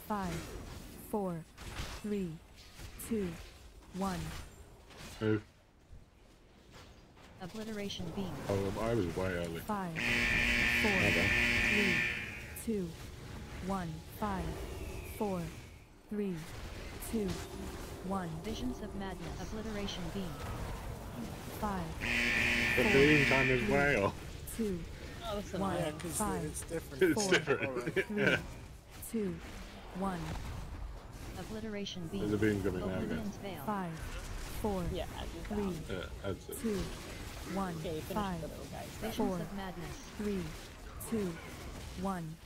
Five, 4, 3, 2, 1. Move. Obliteration Beam. Oh, I was way early. 5, 4, 3, 2, 1. 5, 4, 3, 2, 1. Visions of Madness. Obliteration Beam. 5, The beam time is way off. 2, Oh, that's 1. Yeah, 'cause 5, it's different. It's 4, different. 3, Yeah. 2, 1. Obliteration Beam. There's a beam coming now again. Oblivion's Veil. 5, 4, Yeah, 3, That's it. 2, 1. Okay, finish 5, the little guys. Visions 4, of Madness. 3, 2, 1.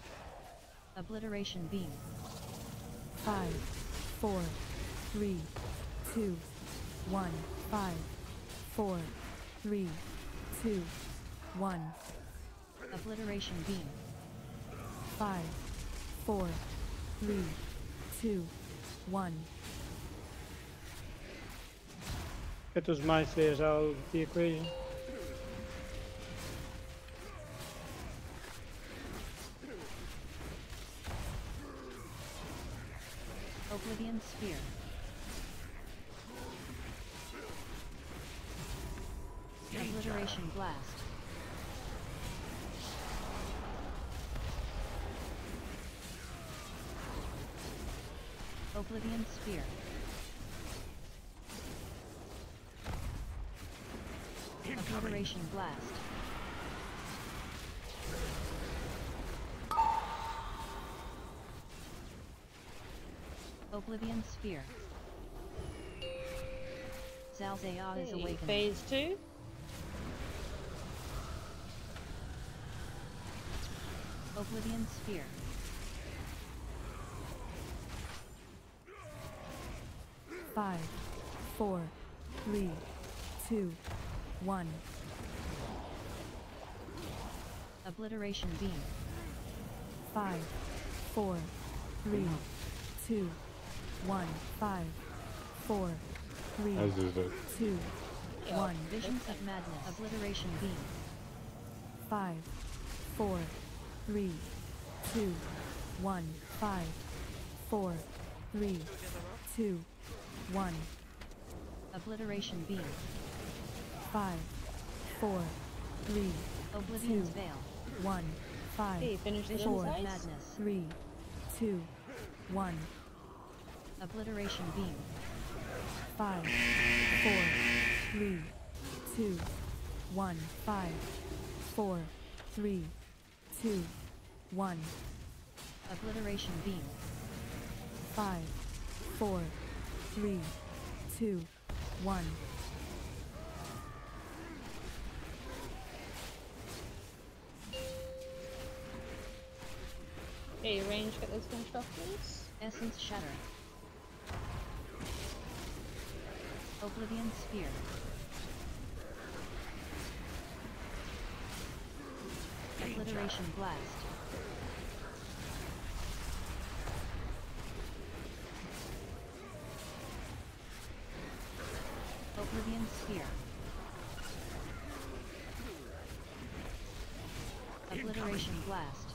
Obliteration Beam. 5, 4, 3, 2, 1. 5, 4, 3, 2, 1. Obliteration Beam. 5, 4, 3, 2, 1. It was my spheres out of the equation. Oblivion Sphere. Obliteration Blast. Oblivion Sphere. Obliteration Blast. Oblivion Sphere. Zalzaya's Awakening. Phase 2. Oblivion Sphere. Five, 4, 3, 2, 1. Obliteration Beam. 5, 4, 3, 2, 1. 5, 4, 3, As is it. 2, 1. Visions of Madness. Obliteration Beam. 5, 4, 3, 2, 1. 5, 4, 3, 2, 1. Obliteration Beam. 5, 4, 3, Oblivion's 2, Veil. 1. 5, Okay, finish the 4, insights. Madness. 3, 2, 1. Obliteration Beam. 5, 4, 3, 2, 1. 5, 4, 3, 2, 1. Obliteration Beam. 5, 4, 3, 2, 1. Okay, range, get those finished off, please. Essence Shatter. Oblivion Sphere. Obliteration Blast. Oblivion Sphere. Obliteration Blast.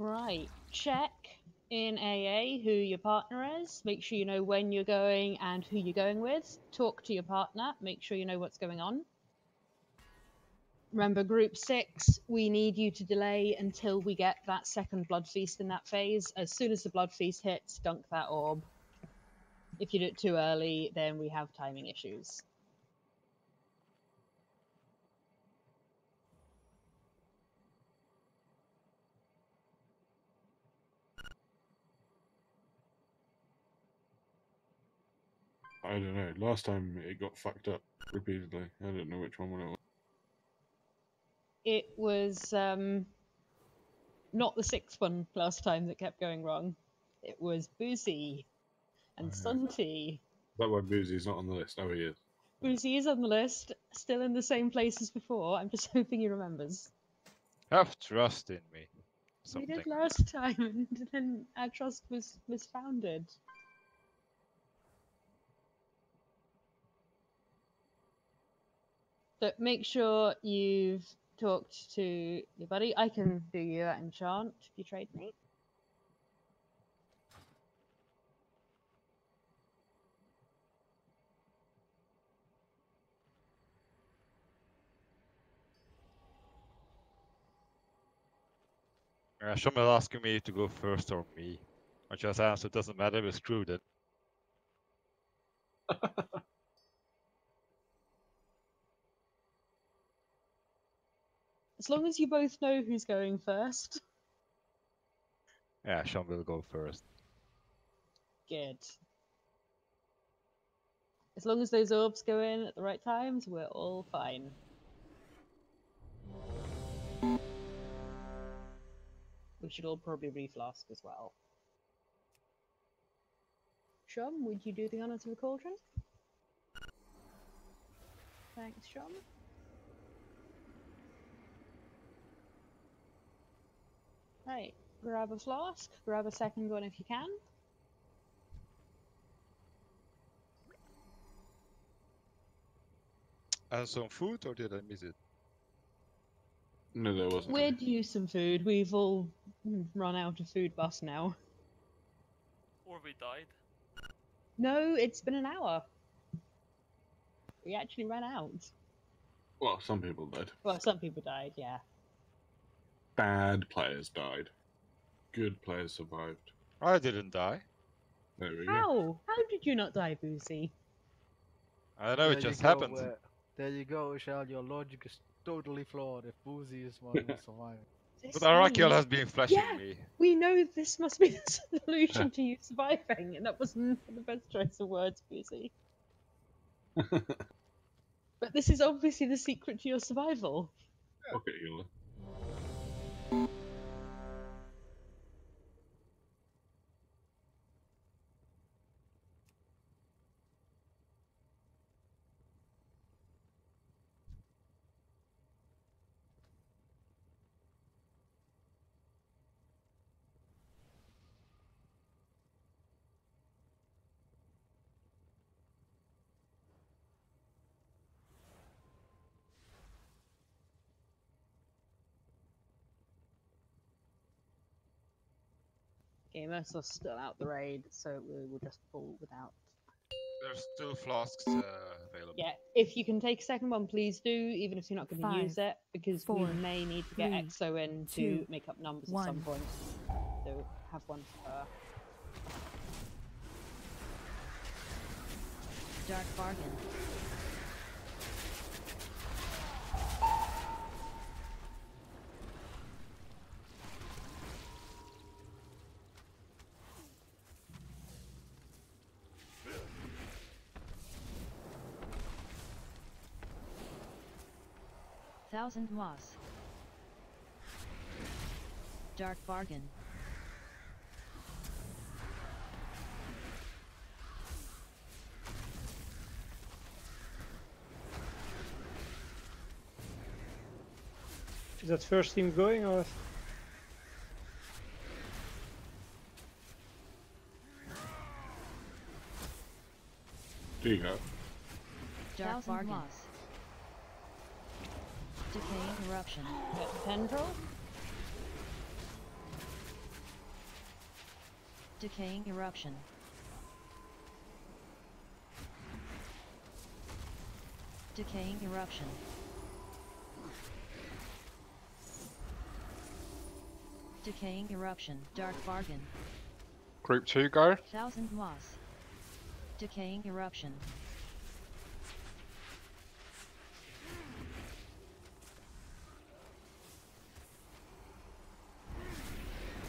Right. Check in AA who your partner is. Make sure you know when you're going and who you're going with. Talk to your partner. Make sure you know what's going on. Remember, group 6, we need you to delay until we get that second blood feast in that phase. As soon as the blood feast hits, dunk that orb. If you do it too early, then we have timing issues. I don't know. Last time it got fucked up repeatedly. I don't know which one it was. It was not the 6th one last time that kept going wrong. It was Boozy and Sunty. That why Boozy's not on the list. Oh, he is. Boozy is on the list, still in the same place as before. I'm just hoping he remembers. Have trust in me. We Something. did last time, and then our trust was misfounded. But make sure you've talked to your buddy. I can do you that enchant if you trade me. Someone asking me to go first or me. I just answered, it doesn't matter, we're screwed it. As long as you both know who's going first. Yeah, Sean will go first. Good. As long as those orbs go in at the right times, we're all fine. We should all probably reflask as well. Shum, would you do the honours of the cauldron? Thanks, Shum. Right, grab a flask, grab a second one if you can. And some food, or did I miss it? No, there wasn't. We'd use some food. We've all run out of food bus now. Or we died. No, it's been an hour. We actually ran out. Well, some people died. Well, some people died, yeah. Bad players died. Good players survived. I didn't die. There we go. How? How did you not die, Boozy? I don't know, it There just you go, happened. There you go, Shell. Your logic is totally flawed if Boozy is one who's surviving. But Arakiel has been flashing me. We know this must be the solution to you surviving, and that wasn't the best choice of words, Boozy. But this is obviously the secret to your survival. Pocket healer. Okay, most are still out the raid, so we will just pull without. There's still flasks available. Yeah, if you can take a second one, please do, even if you're not going to 5, use it, because 4, we may need to get 3, EXO in 2, to make up numbers 1. at some point. So have one for her. Dark bargain. Thousand moss. Dark bargain. Is that first team going or? Do you go? Dark bargain. Decay and corruption. Tendril. Decaying eruption. Decaying eruption. Decaying eruption. Dark bargain. Group 2 go. 1000 moss. Decaying eruption.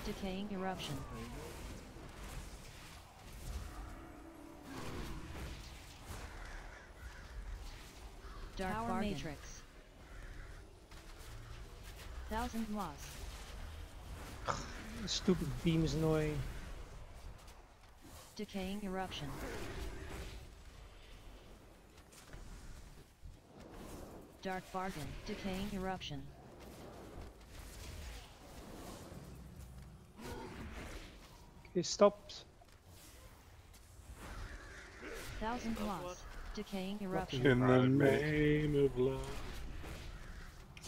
Decaying eruption. Dark Power bargain. Matrix. 1000 moss. Stupid beam is annoying. Decaying eruption. Dark bargain. Decaying eruption. Okay, stopped. 1000 moss. Decaying eruption. In the name of love.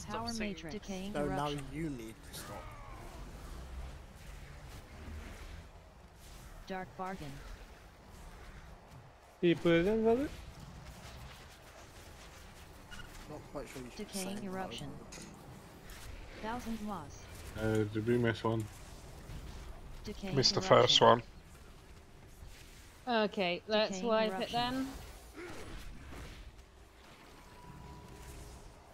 Power matrix. Decaying No, eruption. now you need to stop. Dark bargain. Did you put it in, Robert? Not quite sure you should say Decaying no. eruption. 1000 moss. Did we miss one? Decaying Missed the eruption. first one. Okay, let's Decaying wipe it eruption. then.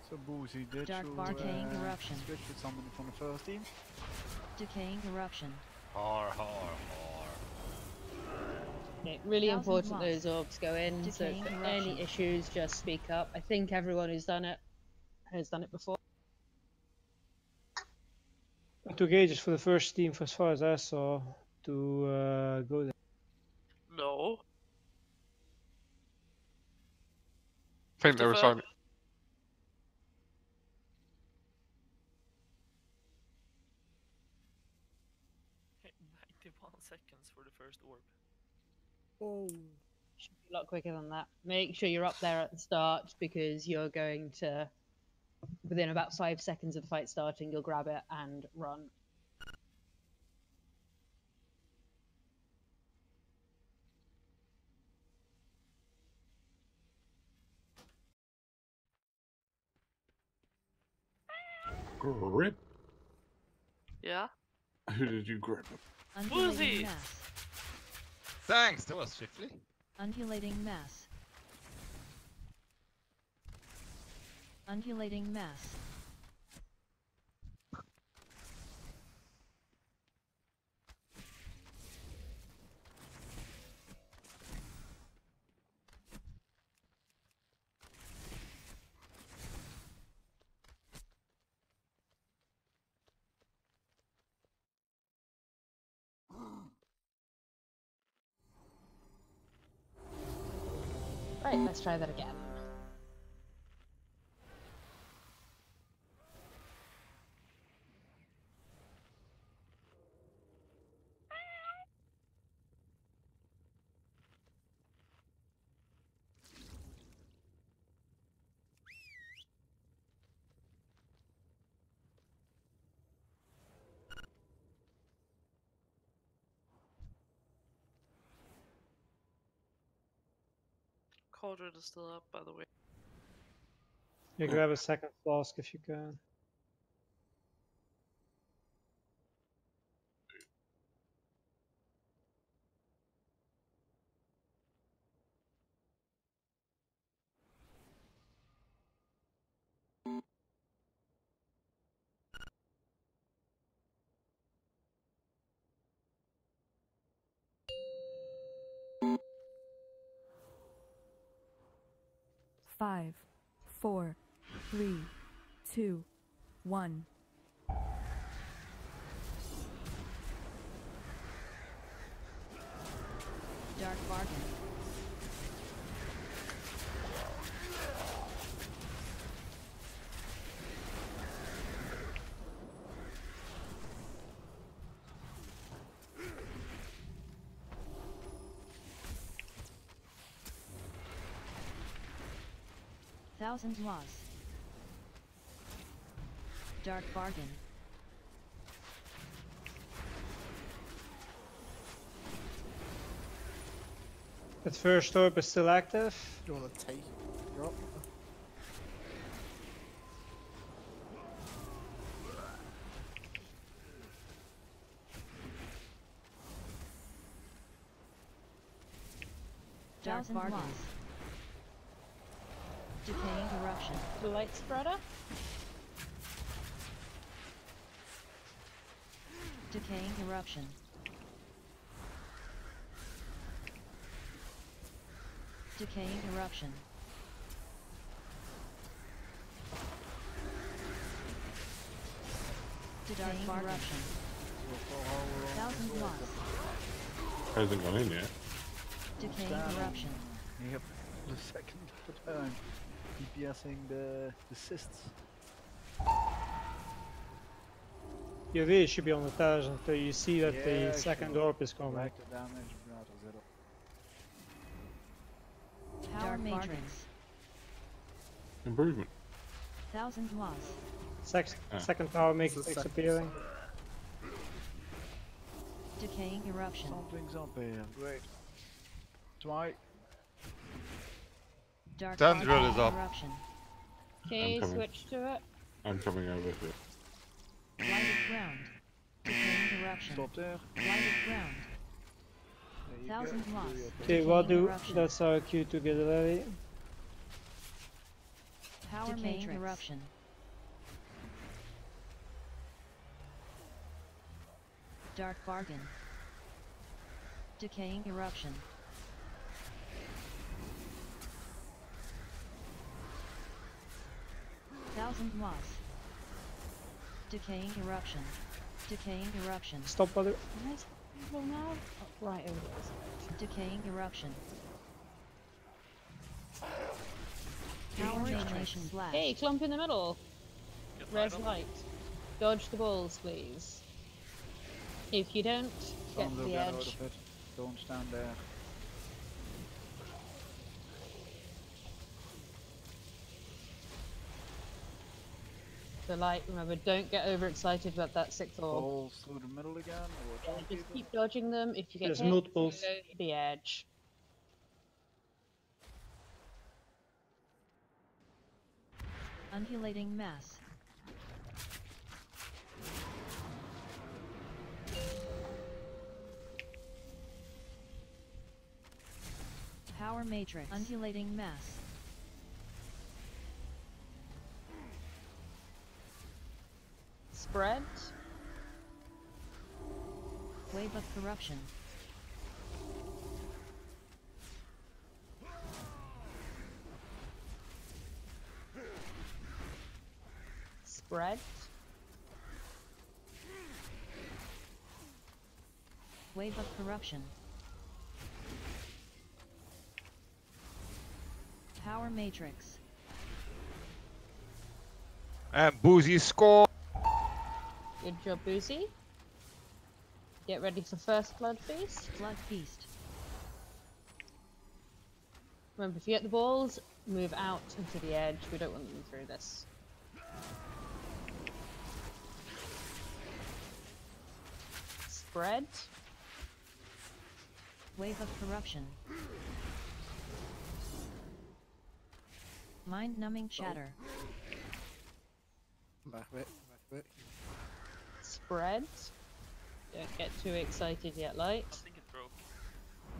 So Boozy, did Dark you decaying eruption. switch with somebody from the first team? Decaying eruption. Har, har, har. Okay, really 1000 important moss. those orbs go in, so Decaying if eruption. any issues, just speak up. I think everyone who's done it has done it before. 2 gauges for the first team, as far as I saw, to go there. No. I think there was only. 91 seconds for the first orb. Oh. Should be a lot quicker than that. Make sure you're up there at the start because you're going to, within about 5 seconds of the fight starting, you'll grab it and run. Grip? Yeah? Who did you grip? Undulating Boozy! mass. Thanks, that was swiftly. Undulating mass. Undulating mass. Right, let's try that again. Cauldron is still up, by the way. You grab a second flask if you can. Five, 4, 3, 2, 1. Dark bargain. Thousand loss. Dark bargain. That first orb is still active. Do you want to take drop? Dark bargain. Decaying eruption. Light spreader. Decaying eruption. Decaying eruption. Decaying eruption. Thousand lost. Hasn't gone in yet. Decaying eruption. Yep, the second time. DPSing the cysts. You really should be on 1000 until you see that Yeah, the second sure. orb is coming. Like the damage, not a zero. Power Dark matrix. Improvement. 1000 lost. Second power matrix appearing. Decaying eruption. Something's up here. Great. Try. Dark Tendril bargain is up. eruption. Okay, I'm coming. switch to it. I'm coming over here. Lighted ground. Decaying eruption. Stop there. Lighted ground. There you 1000 go. lost. Do your thing. Okay, what Decaying do? eruption. That's our cue to get ready. Power decaying matrix. Eruption. Dark bargain. Decaying eruption. Thousand lost. Decaying eruption. Decaying eruption. Stop other. Nice people now. Oh, right over there. Decaying eruption. Power matrix slash. Hey, clump in the middle. Get Res light on. light. Dodge the balls, please. If you don't, get Don't to look the out of edge. it. Don't stand there. The light, remember, don't get overexcited about that sixth orb. Balls through the middle again. Or Yeah, don't just even? keep dodging them. If you get There's hit, multiples. go to the edge. Undulating mass. Power matrix. Undulating mass. Spread. Wave of corruption. Spread. Wave of corruption. Power matrix. And Boozy score. Good job, Boozy. Get ready for first blood feast. Blood feast. Remember, if you get the balls, move out into the edge. We don't want them through this. Spread. Wave of corruption. Mind-numbing shatter. Back a bit, back a bit. Spread. Don't get too excited yet, light. I think it broke.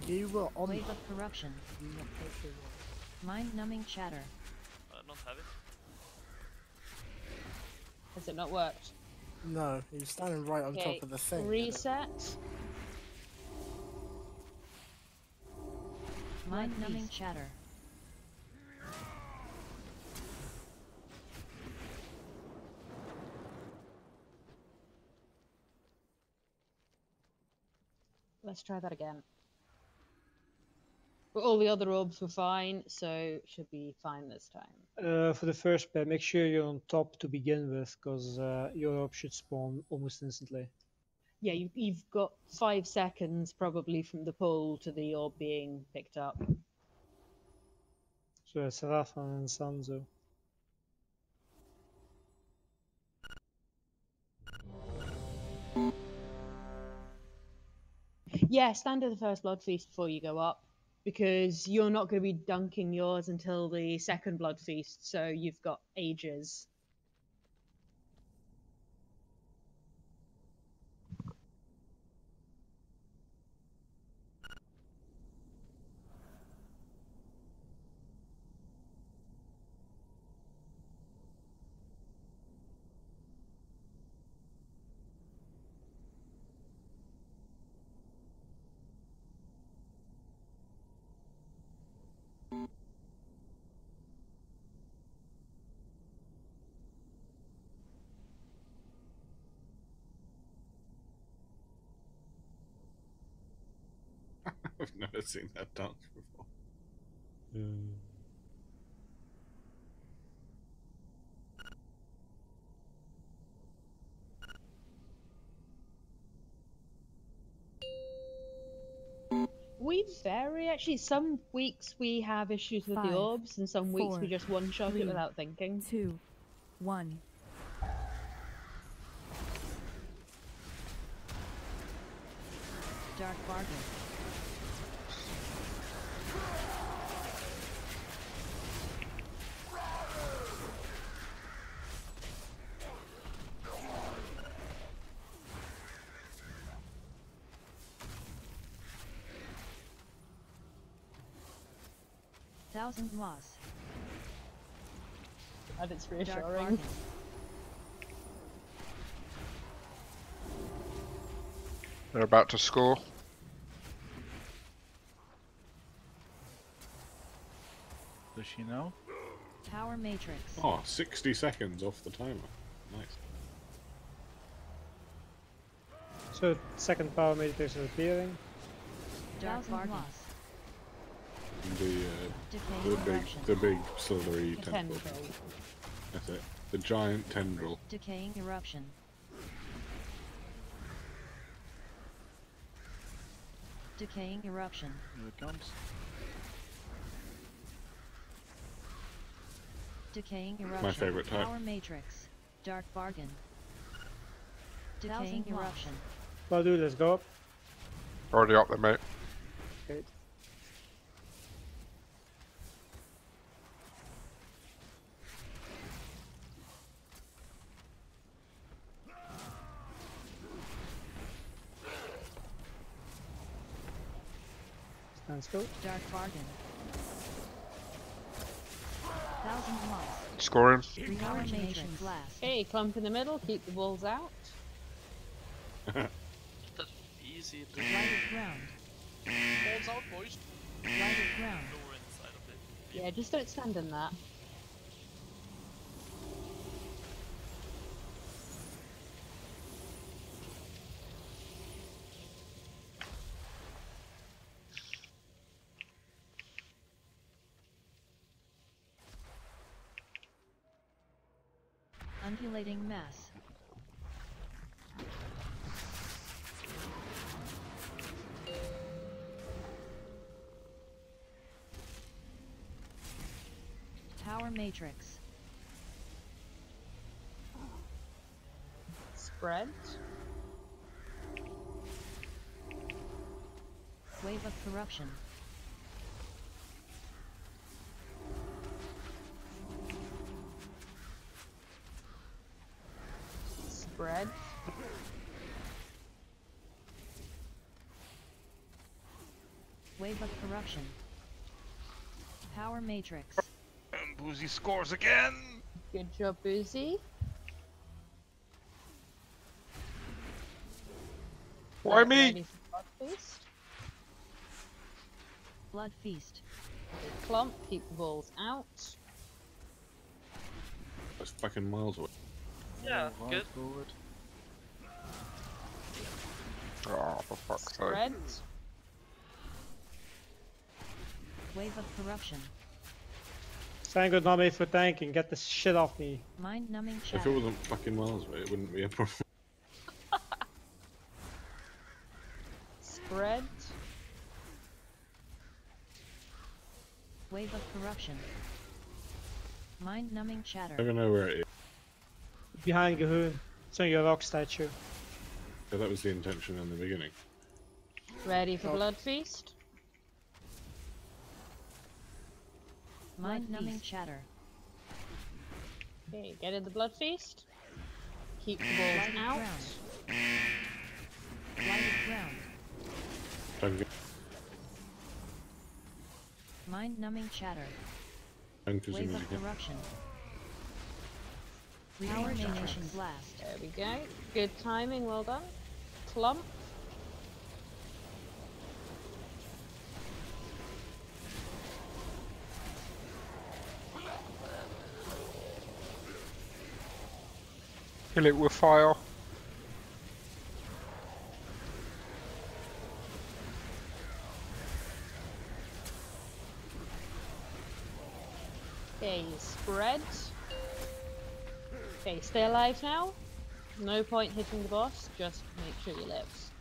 You were on. Wave of corruption. Mind-numbing shatter. I don't have it. Has it not worked? No, he was standing right on Okay, top of the thing. reset. Mind-numbing shatter. Let's try that again. But all the other orbs were fine, so should be fine this time. For the first pair, make sure you're on top to begin with, because your orb should spawn almost instantly. Yeah, you've got 5 seconds probably from the pull to the orb being picked up. So it's Rafa and Sanzo. Yeah, stand at the first blood feast before you go up. because you're not going to be dunking yours until the second blood feast, so you've got ages. I've never seen that dance before. We vary actually. Some weeks we have issues with the 5, orbs, and some weeks we 4, just one-shot 3, it without thinking. 2, 1. Dark Bargain. Thousand Moss. And it's Dark reassuring. Bargain. They're about to score. Does she know? Power Matrix. Oh, 60 seconds off the timer. Nice. So second power matrix is appearing. Dark Bargain. The big slithery The tentacle. tendril. That's it. The giant tendril. Decaying Eruption. Decaying Eruption. Here it comes. Decaying Eruption. My favorite type. Power Matrix. Dark Bargain. Decaying Eruption. Well, dude, let's go up. Already up there, mate. Okay. Let's go. Dark Bargain. Thousand Moss. Scoring. Power Matrix. Blast. Okay, clump in the middle, keep the balls out. That's easy to Lighted ground. balls out, boys. Lighted ground. Lower inside of it. Yeah, just don't stand in that. Undulating Mass. Power Matrix. Spread. Wave of Corruption. Spread. Wave of Corruption. Power Matrix. And Boozy scores again. Good job, Boozy. Why me? Ready for Blood Feast. Blood Feast. Clump, keep the balls out. That's fucking miles away. Yeah, good. Forward. Oh, for fuck's sake. Spread. Wave of Corruption. Thank God not made for tanking. Get this shit off me. Mind numbing If it shadow. wasn't fucking miles away, it wouldn't be a problem. Spread. Wave of Corruption. Mind numbing I shatter. don't know where it is. Behind Gahoon. It's on your rock statue. So that was the intention in the beginning. Ready for Oh. Blood Feast. Mind-numbing chatter. Okay, get in the blood feast. Keep the balls Lighted out. ground. Lighted ground. Mind-numbing chatter. Wave of corruption. Rejuvenation blast. There we go. Good timing, well done. Clump. Kill it with fire. Okay, spread. Okay, stay alive now. No point hitting the boss, just make sure he lives.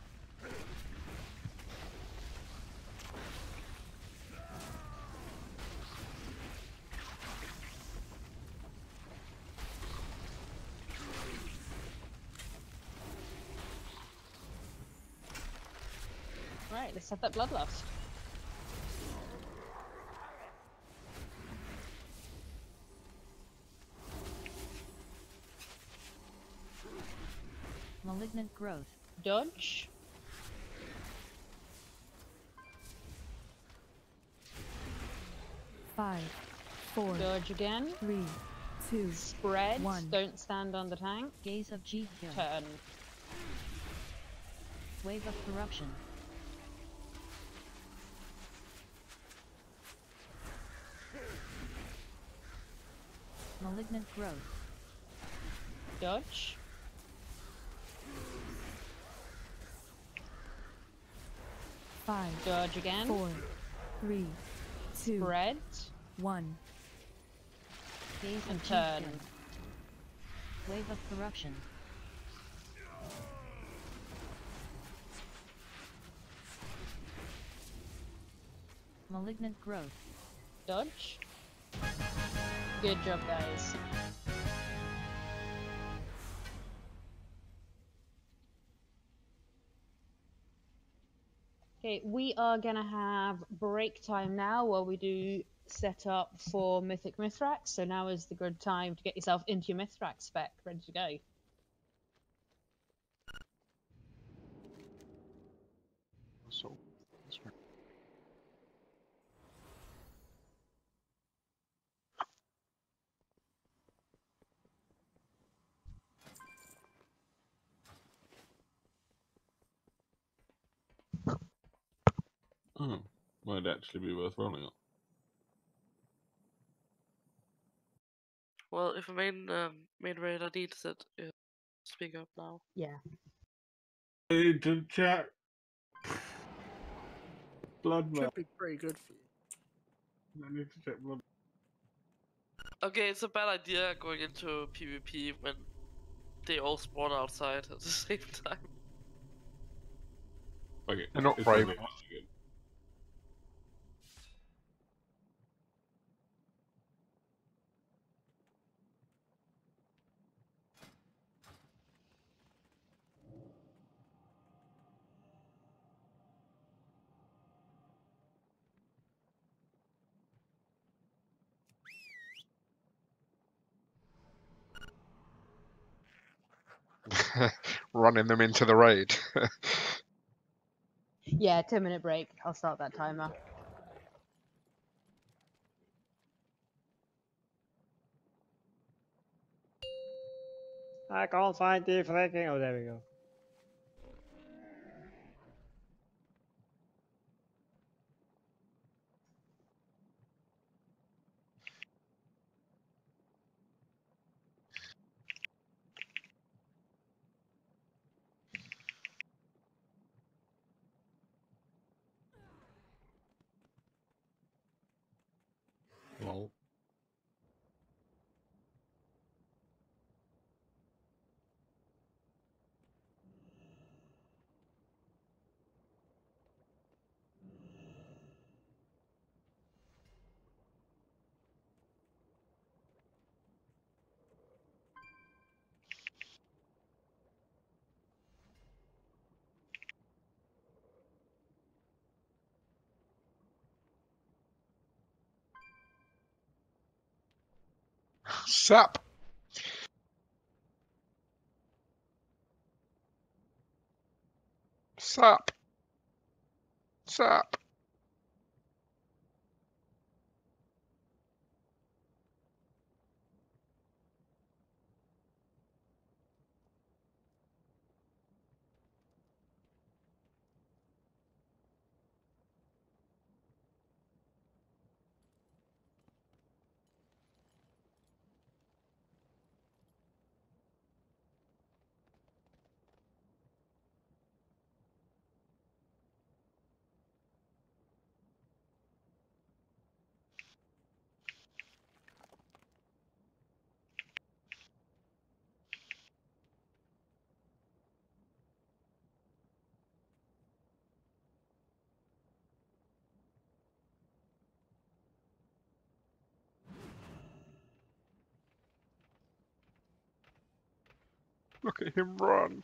Right, let's have that bloodlust. Malignant growth. Dodge. Five, four, Dodge again. 3, 2, Spread. 1. Don't stand on the tank. Gaze of G. Turn. Wave of corruption. Malignant growth. Dodge. Five, Dodge again. 4, 3, 2, Spread. 1. Gaze of And G. turn. Wave of corruption. Malignant growth. Dodge. Good job, guys. Okay, we are gonna have break time now while we do set up for Mythic Mythrax. So now is the good time to get yourself into your Mythrax spec, ready to go. So, Oh, might actually be worth rolling on. Well, if a main raider needs it, speak up now. Yeah. Hey, to chat. Blood Should be pretty good for you. I need to check blood. Okay, it's a bad idea going into PvP when they all spawn outside at the same time. Okay, they're not it's brave only enough. good. Running them into the raid. Yeah, 10-minute break. I'll start that timer. I can't find the freaking. Oh, there we go. Lol. Sap. Sap. Sap. Look at him run.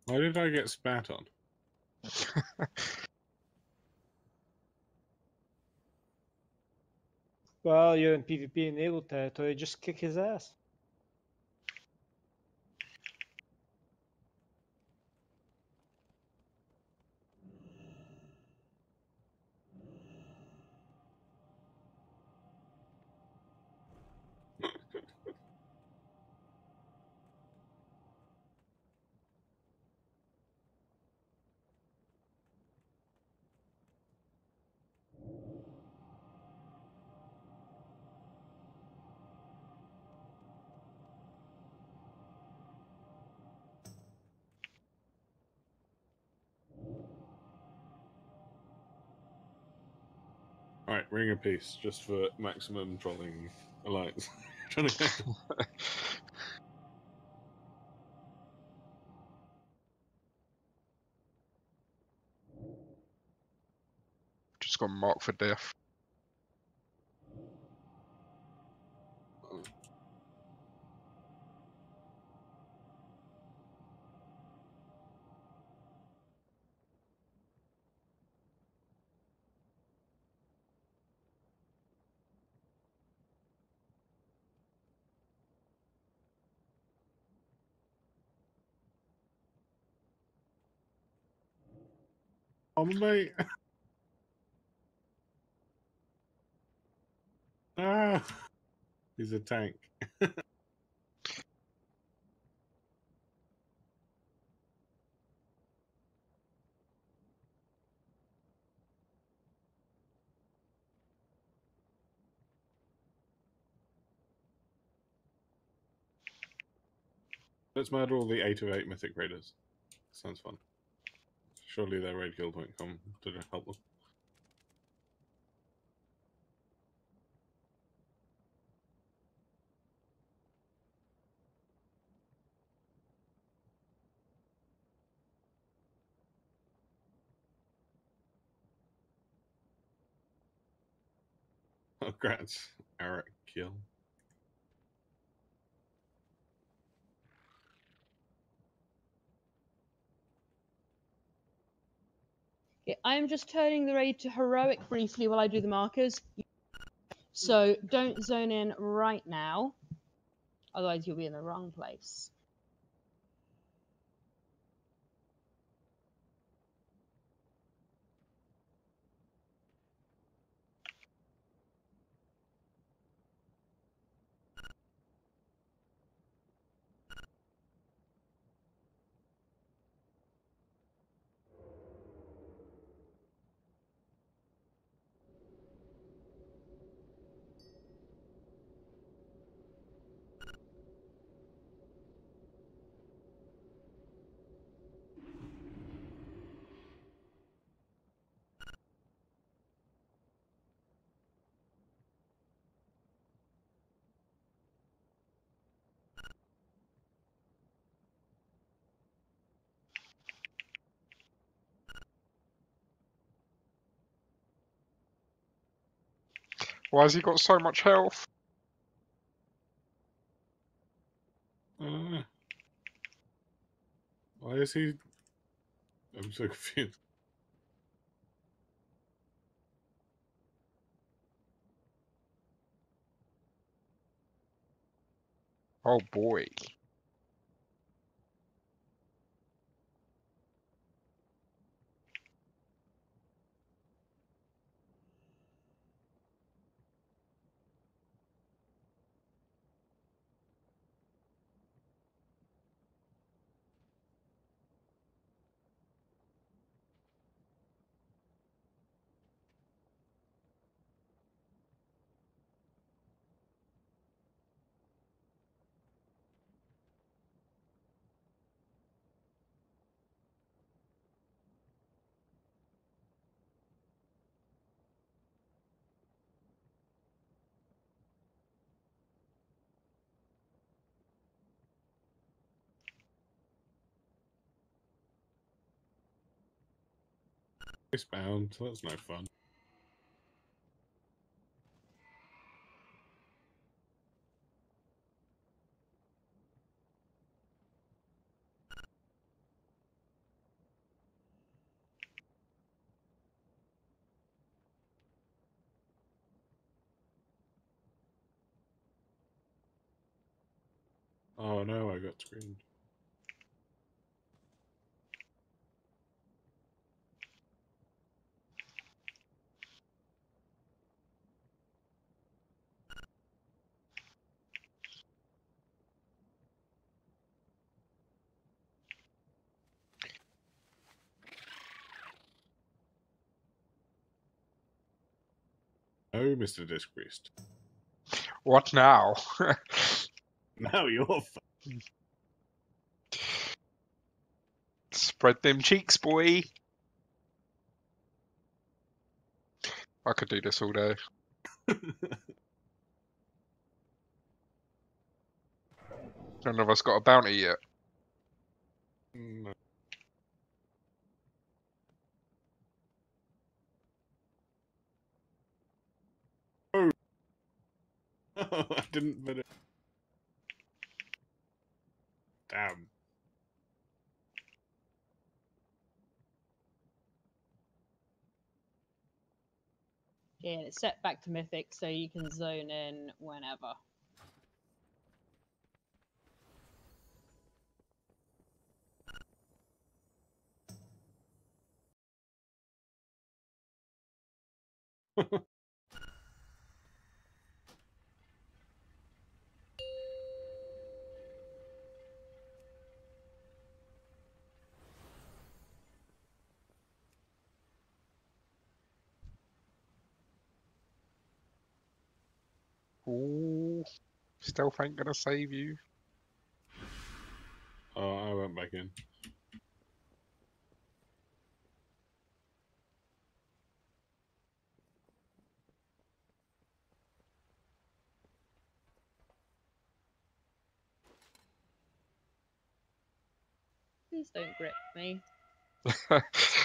Why did I get spat on? Well, you're in PvP enabled territory, just kick his ass. Alright, Ring of Peace, just for maximum trolling alliance. Just got marked for death. Oh, mate. Ah, he's a tank. Let's murder all the 8 of 8 Mythic Raiders. Sounds fun. Surely their raid guild won't come to help them. Oh, congrats, Eric kill. Okay, I'm just turning the raid to heroic briefly while I do the markers. So don't zone in right now, otherwise you'll be in the wrong place. Why has he got so much health? Why is he? I'm so confused. Oh boy. It's bound, so that's no fun. Oh no, I got screened. Oh, Mr. Disc Priest. What now? Now you're fucked. Spread them cheeks, boy. I could do this all day. None of us got a bounty yet. No. Oh. I didn't but it. Damn. Yeah, and it's set back to Mythic, so you can zone in whenever. Ooh. Stealth ain't gonna save you. Oh, I went back in. Please don't grip me. I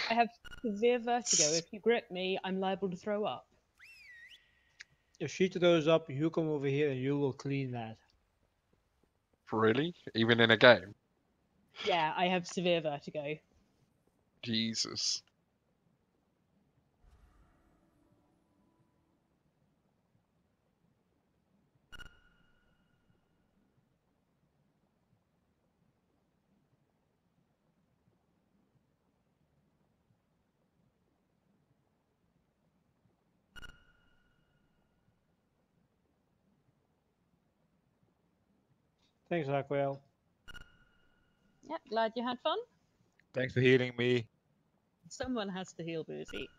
have severe vertigo. If you grip me, I'm liable to throw up. If she throws up, you come over here and you will clean that. Really? Even in a game? Yeah, I have severe vertigo. Jesus. Thanks, Raquel. Yeah, glad you had fun. Thanks for healing me. Someone has to heal Boozy.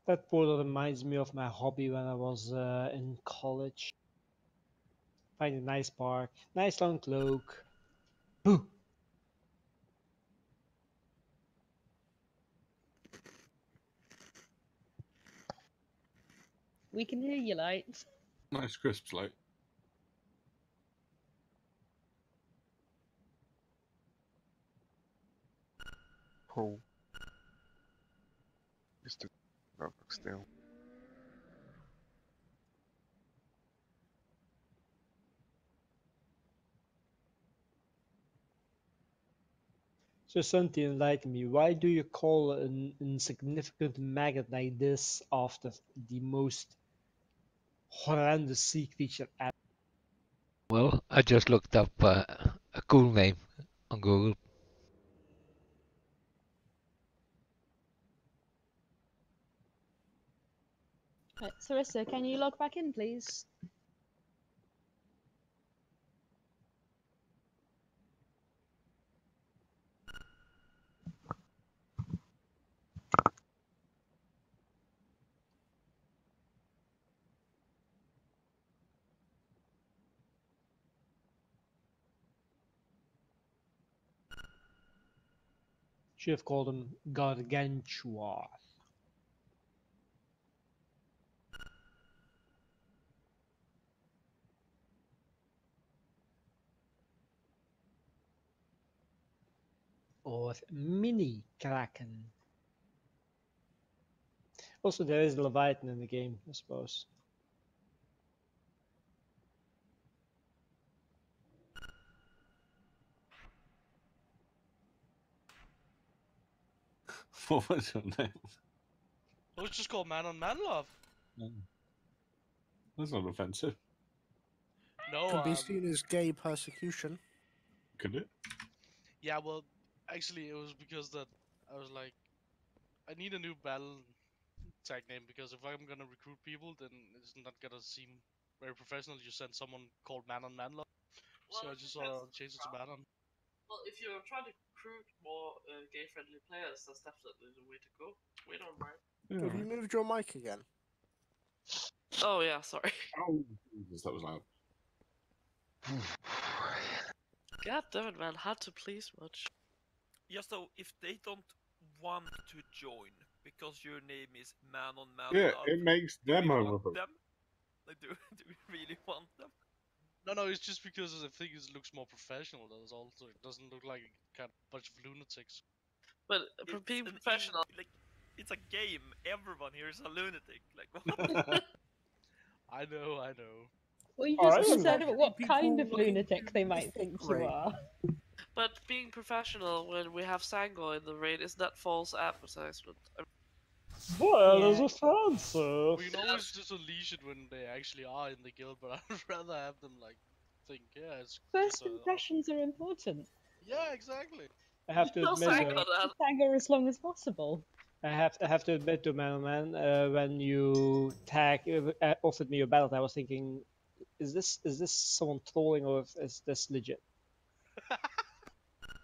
That portal reminds me of my hobby when I was in college. Find a nice park, nice long cloak. Boo! We can hear you, Lights. Nice crisps, like. Cool. Just a notebook still. So Santi, enlighten me. Why do you call an insignificant maggot like this after the most horrendous sea creature ever? Well, I just looked up a cool name on Google. Right, Sarissa, can you log back in, please? Should have called him Gargantua. Or Mini Kraken. Also, there is Leviathan in the game, I suppose. What was your name? It was just called Man on Man Love. That's not offensive. No, Can be seen as gay persecution. Could it? yeah, well, actually, it was because that I was like, I need a new battle tag name because if I'm gonna recruit people, then it's not gonna seem very professional. You send someone called Man on Man Love. So I just changed it to Man on. Well, if you're trying to recruit more gay-friendly players, that's definitely the way to go. We don't mind. Have you moved your mic again? Oh yeah, sorry. Oh, Jesus, that was loud. God damn it, man! Had to please much. Yeah, so if they don't want to join because your name is Man on Man Yeah, Love, it makes do them we over. want them? Like, do we really want them? No, it's just because I think it looks more professional. That's all. So it doesn't look like kind of bunch of lunatics. But for being professional, like It's a game. Everyone here is a lunatic. Like what? I know. Well, you Alright, just I'm concerned about what People kind of looking lunatic they might mythic think you raid. are. But being professional when we have Sango in the raid is that false advertisement. Well, Yeah. there's a fancy. We can always just unleash it when they actually are in the guild, but I'd rather have them like think, yeah, it's First just a impressions are important. yeah, exactly. I have to Tell admit, Sango that. Tango as long as possible. I have to admit to man, when you offered me your battle, I was thinking, is this someone trolling or is this legit?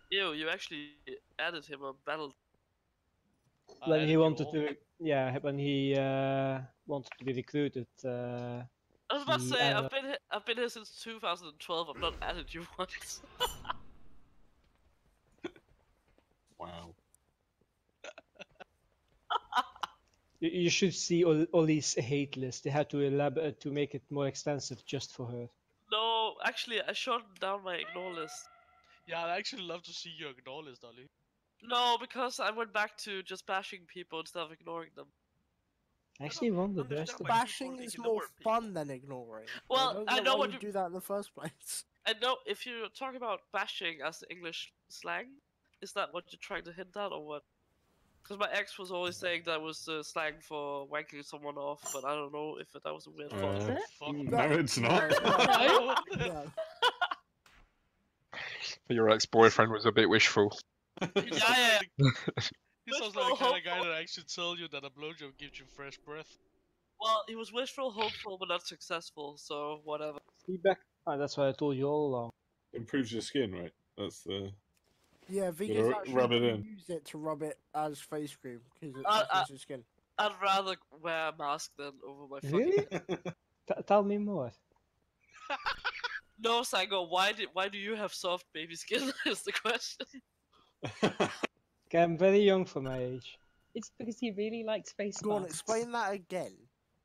Ew, you actually added him on battle. When he added you wanted all. to, yeah, when he wanted to be recruited, I was about to he say added- I've been here since 2012. I've not added you once. Wow. You should see Ollie's hate list. They had to elaborate to make it more extensive just for her. No, actually, I shortened down my ignore list. Yeah, I'd actually love to see your ignore list, Ollie. No, because I went back to just bashing people instead of ignoring them. I actually wondered. Bashing is more fun than ignoring. Well, I don't I get know why what you you do that in the first place. I know if you talk about bashing as English slang, is that what you're trying to hint at or what? Because my ex was always saying that was slang for wanking someone off, but I don't know if that was a weird No, it's not. No. Your ex-boyfriend was a bit wishful. Yeah. He sounds like the kind of guy that actually tell you that a blowjob gives you fresh breath. Well, he was wishful, hopeful, but not successful, so whatever. Feedback. Oh, that's what I told you all along. Improves your skin, right? That's the. Yeah, Gotta vegans actually rub it do in. use it to rub it as face cream because it I- softens your skin. I'd rather wear a mask than over my fucking Really? head. Tell me more. No, Sango, why do you have soft baby skin? Is the question. Okay, I'm very young for my age. It's because he really likes face Go on, masks. explain that again.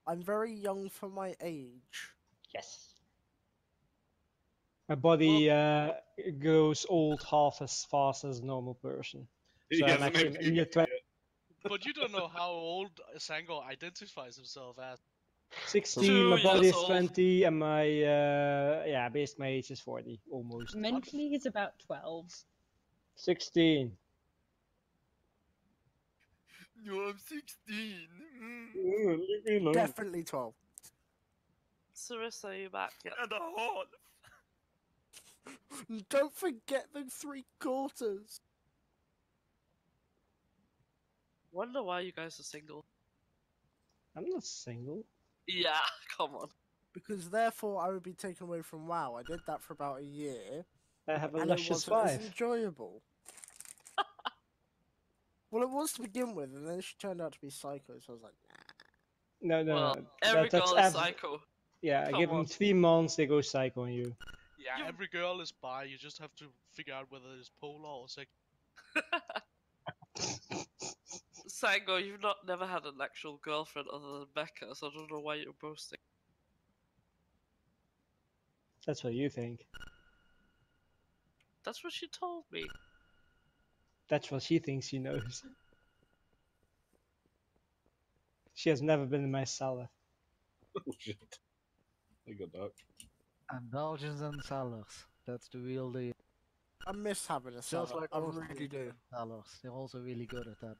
I'm very young for my age. Yes. My body grows old half as fast as a normal person. So I'm actually in your 20s. But you don't know how old Sango identifies himself as. 16, my 2 body years is old. 20, and my yeah, based my age is 40 almost. Mentally, he's about 12. 16. No, I'm 16. Leave me alone. Definitely 12. Sarissa, are you back yet? And a half. Don't forget the 3/4. Wonder why you guys are single. I'm not single. Yeah, come on. Because therefore I would be taken away from WoW. I did that for about a year. I have a and it luscious wasn't as wife. enjoyable. Well, it was to begin with, and then she turned out to be psycho, so I was like, nah. No, no, Well, no. every that's girl is abs- psycho. Yeah, Come give them on. 3 months, they go psycho on you. Yeah, every girl is bi. You just have to figure out whether it's polar or sex. Sango, you've never had an actual girlfriend other than Becca, so I don't know why you're boasting. That's what you think. That's what she told me. That's what she thinks she knows. She has never been in my cellar. Oh shit. I got that. And dungeons and cellars. That's the real deal. I miss having a Just cellar. like I most really do. cellars. They're also really good at that.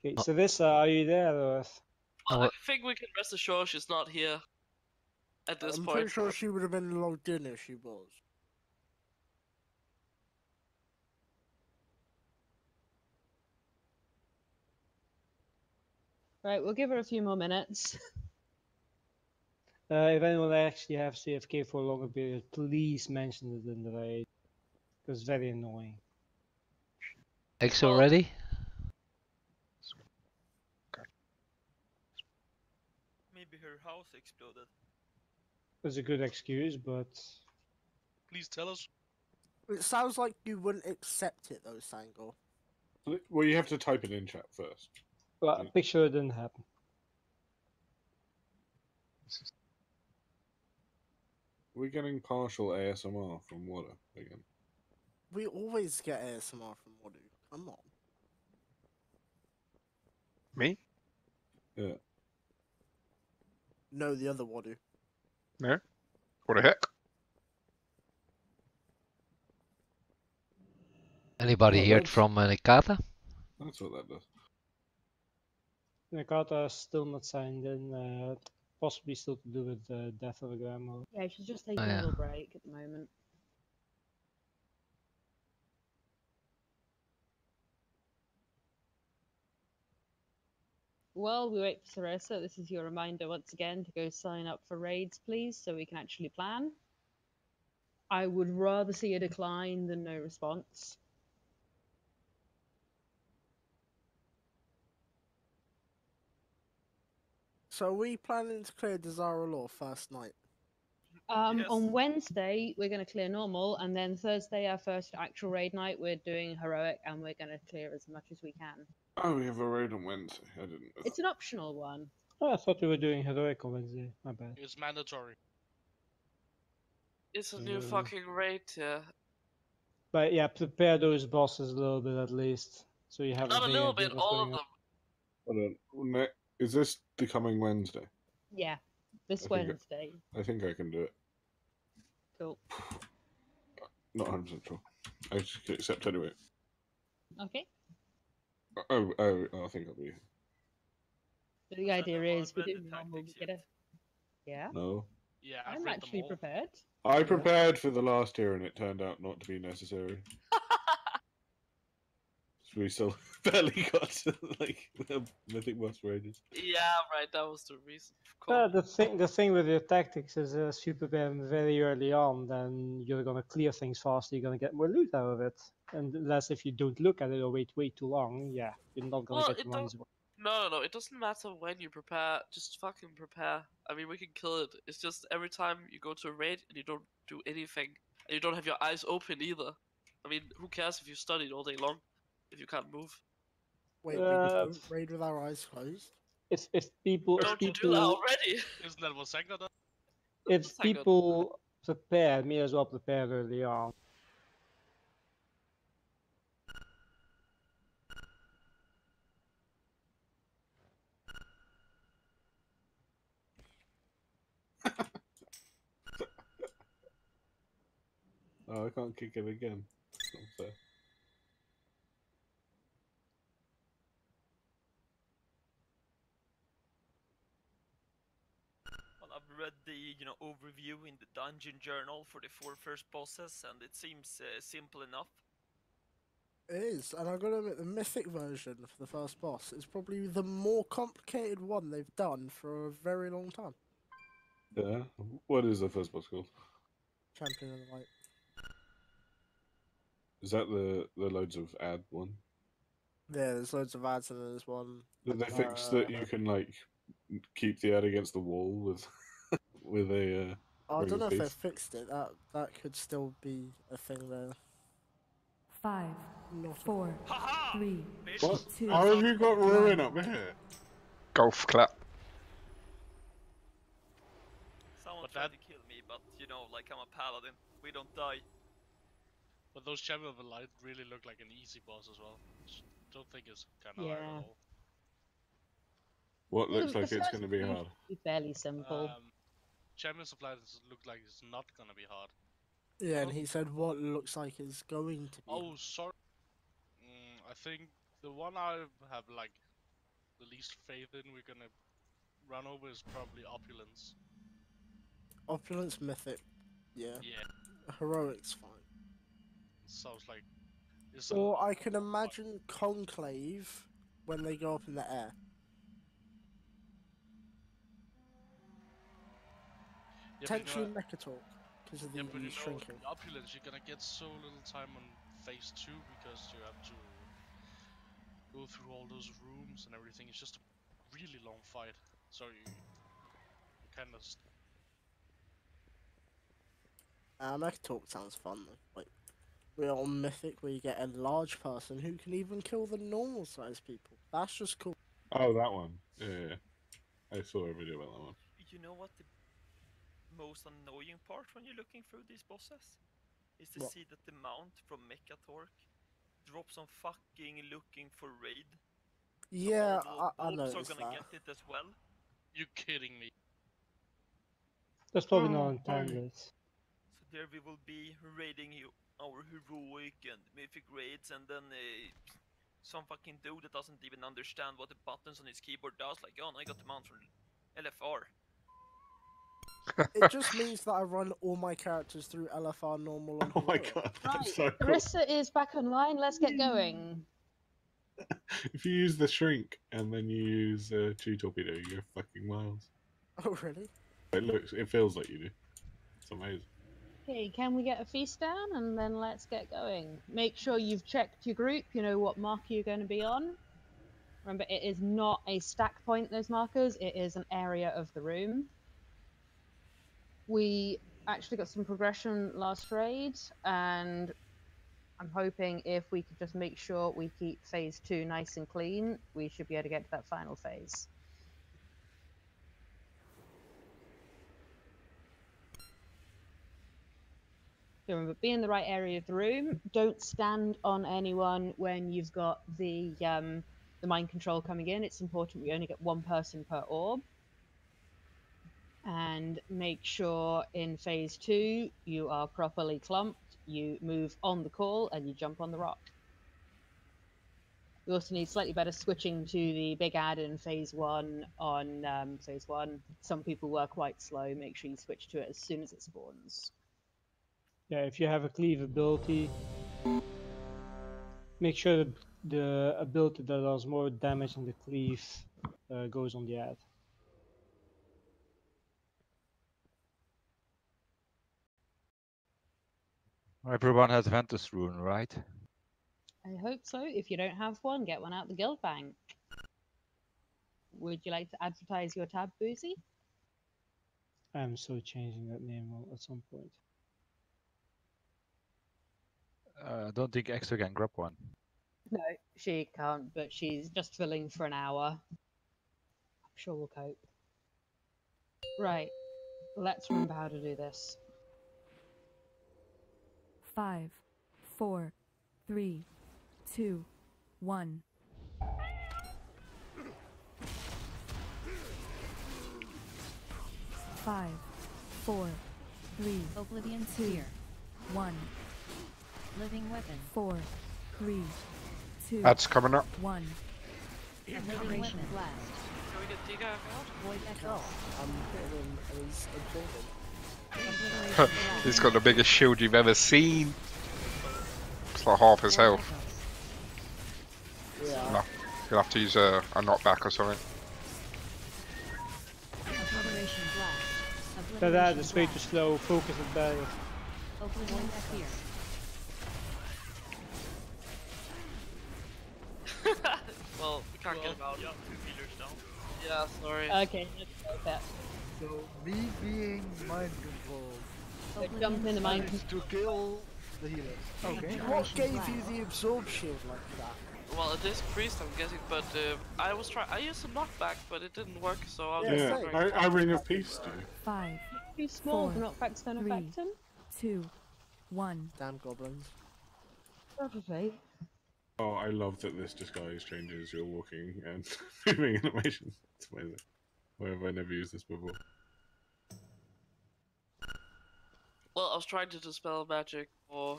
Okay, so this, are you there? Or... Well, I think we can rest assured she's not here at this I'm point. pretty sure she would have been logged in if she was. Right, we'll give her a few more minutes. If anyone actually have CFK for a longer period, please mention it in the raid. Because it's very annoying. Eggs already? Maybe her house exploded. It's a good excuse, but... Please tell us. It sounds like you wouldn't accept it, though, Sango. Well, you have to type it in chat first. Well, I'm pretty sure it didn't happen. We're getting partial ASMR from water again. We always get ASMR from Wadu. Come on. Me? Yeah. No, the other Wadu. No? What the heck? Anybody Oh, heard that's- from Nikata? That's what that does. Nakata is still not signed in, possibly still to do with the death of a grandmother. Yeah, she's just taking Oh, a yeah. little break at the moment. While we wait for Sarissa, this is your reminder once again to go sign up for raids, please, so we can actually plan. I would rather see a decline than no response. So are we planning to clear Desire Law first night? Yes. On Wednesday, we're going to clear normal, and then Thursday, our first actual raid night, we're doing heroic, and we're going to clear as much as we can. Oh, we have a raid on Wednesday. I didn't know. It's an optional one. Oh, I thought we were doing heroic on Wednesday. My bad. It's mandatory. It's a new Yeah. fucking raid, yeah. But yeah, prepare those bosses a little bit at least, so you have Not a vague little idea bit, what's all going of on. them. Hold on. Is this the coming Wednesday? Yeah, this I think Wednesday. I think I can do it. Cool. Not 100% sure. I just can accept anyway. Okay. Oh, I think I'll be. So the idea is we read do the normal, we tactics get a... Yeah? No. Yeah, I've I'm read actually them all. prepared. I prepared for the last year and it turned out not to be necessary. So we still barely got like the mythic boss raiders. Yeah, right, that was the reason. Of course. The thing with your tactics is if you prepare them very early on, then you're gonna clear things faster. You're gonna get more loot out of it. And unless if you don't look at it or wait way too long, yeah, you're not gonna Well, get it your don't. money's worth. No, it doesn't matter when you prepare. Just fucking prepare. I mean, we can kill it. It's just every time you go to a raid and you don't do anything, and you don't have your eyes open either. I mean, who cares if you studied all day long if you can't move? Wait, we don't raid with our eyes closed? If people Don't you do that already? Isn't that what Sagna does? if people prepare, may as well prepare early on. Oh, I can't kick it again. That's not fair. Well, I've read the overview in the dungeon journal for the 4 first bosses, and it seems simple enough. It is, and I've got to admit, the mythic version for the first boss is probably the more complicated one they've done for a very long time. Yeah. What is the first boss called? Champion of the Light. Is that the loads of ad one? Yeah, there's loads of ads and there's one. Did they fix that you can like keep the ad against the wall with with a? I don't know if piece? they fixed it. That could still be a thing there. 5, 4, 3, What? 2. How have you got ruin up here? Golf clap. Someone tried to kill me, but like I'm a paladin. We don't die. But those Champion of the Light really look like an easy boss as well. Don't think it's kind of hard at all. What looks The like it's first going to be one hard? should be fairly simple. Champions of Light look like it's not gonna be hard. Yeah, and he said what looks like is going to be. Oh, sorry. I think the one I have like the least faith in we're gonna run over is probably Opulence. Opulence Mythic. Yeah. Yeah. Heroic's fine. Sounds like. It's Or I can imagine Conclave when they go up in the air. Potentially Mechatalk because of the shrinking. In Opulence, you're gonna get so little time on phase 2 because you have to go through all those rooms and everything. It's just a really long fight. So you kind of. Mechatalk sounds fun though. Like we're on Mythic where you get a large person who can even kill the normal sized people. That's just cool. Oh, that one. Yeah. I saw a video about that one. You know what the most annoying part when you're looking through these bosses is to What? see that the mount from Mechatork drops on fucking looking for raid. Yeah, All I mobs are noticed gonna that. get it as well. You kidding me? That's probably Oh, not intended. So there we will be raiding our heroic and mythic raids, and then some fucking dude that doesn't even understand what the buttons on his keyboard does, like, oh, no, I got the mount from LFR. It just means that I run all my characters through LFR normal and Oh my heroic. god, Right, that's so cool. Carissa is back online. Let's get going. If you use the shrink and then you use G torpedo, you're fucking miles. Oh really? It feels like you do. It's amazing. Okay, can we get a feast down and then let's get going? Make sure you've checked your group, you know what marker you're going to be on. Remember, it is not a stack point, those markers, it is an area of the room. We actually got some progression last raid, and I'm hoping if we could just make sure we keep phase 2 nice and clean, we should be able to get to that final phase. Remember, be in the right area of the room. Don't stand on anyone when you've got the mind control coming in. It's important we only get one person per orb. And make sure in phase 2 you are properly clumped, you move on the call, and you jump on the rock. We also need slightly better switching to the big add in phase 1 on phase 1. Some people were quite slow. Make sure you switch to it as soon as it spawns. Yeah, if you have a cleave ability, make sure that the ability that does more damage than the cleave goes on the ad. Everyone has Ventus Rune, right? I hope so. If you don't have one, get one out the guild bank. Would you like to advertise your tab, Boozy? I'm so changing that name at some point. I don't think Extra can grab one. No, she can't, but she's just filling for an hour. I'm sure we'll cope. Right, let's remember how to do this. 5, 4, 3, 2, 1. Five, 4, 3, Oblivion 2, Sphere. 1. Living Weapon. 4, 3, 2, That's coming up. 1. Obliteration Blast. Can we get Diga out? Void Echo. I'm hitting him and he's important. Obliteration Blast. He's got the biggest shield you've ever seen. It's like half his Void health. Echoes. Yeah. No, you'll have to use a knockback or something. Obliteration Blast. That Obliteration is way too Blast. slow. Focus it better. Oblivion Sphere. Well, we can't get him out. Yeah, 2 healers down. Yeah, sorry. Okay, let's go that. So me being mind controlled So jump in the mind is to kill the healers. Okay. What gave you the absorb shield like that? Well, it is priest, I'm guessing, but I used a knockback, but it didn't work, so I'll Yeah, just same. I ring of peace do. 5, Too small, 4, knockbacks don't 3, affect him. 2, 1. Damn goblins. Probably. Oh, I love that this disguise changes your walking and moving animations. It's amazing. Why have I never used this before? Well, I was trying to dispel magic or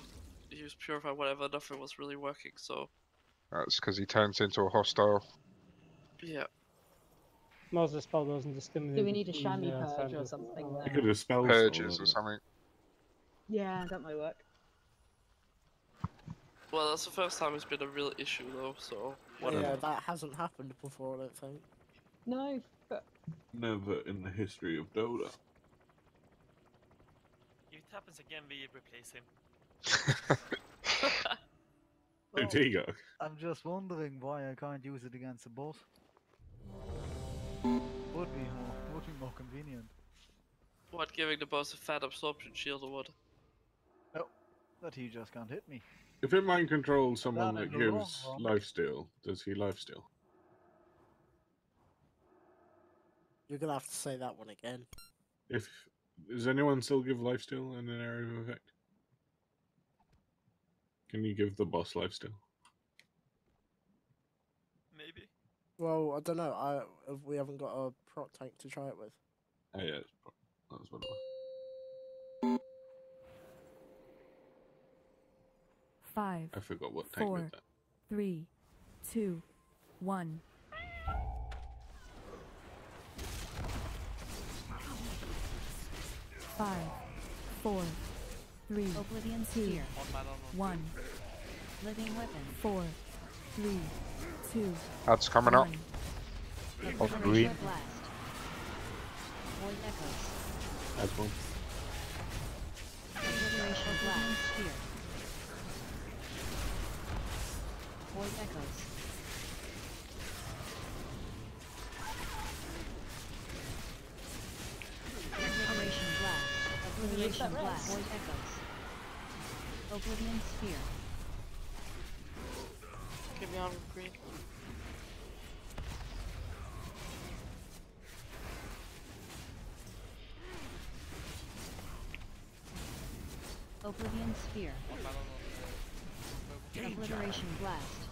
use purify, whatever, nothing was really working, so That's because he turns into a hostile. yeah. Most of the spell doesn't discriminate. Do we need a between, chamois purge or phantoms. something? I could have spell Purges or something. Yeah, that might work. Well, that's the first time it's been a real issue, though, so whatever. Yeah, that hasn't happened before, I don't think. No, but Never in the history of Dota. If it happens again, we replace him. Well, Diga. I'm just wondering why I can't use it against the boss. Would be more convenient. What, giving the boss a fat absorption shield or what? No, but he just can't hit me. If it mind controls someone That that in the long gives run. lifesteal, does he lifesteal? You're gonna have to say that one again. If does anyone still give lifesteal in an area of effect? Can you give the boss lifesteal? Maybe. Well, I don't know. We haven't got a prot tank to try it with. Oh yeah, that's what it was. 5, I forgot what tank 4, did that. 3, 2, 1. Five, 4, 3, Oblivion 2, Sphere. 1. Living Weapon. 4, 3, 2. That's coming up. Of green. Blast. Void Echoes. That's one. Obliteration Blast. Sphere. Void Echoes. Obliteration Blast. Obliteration Blast. Void Echoes. Oblivion Sphere. Get me out of green. Oblivion Sphere. Obliteration Blast.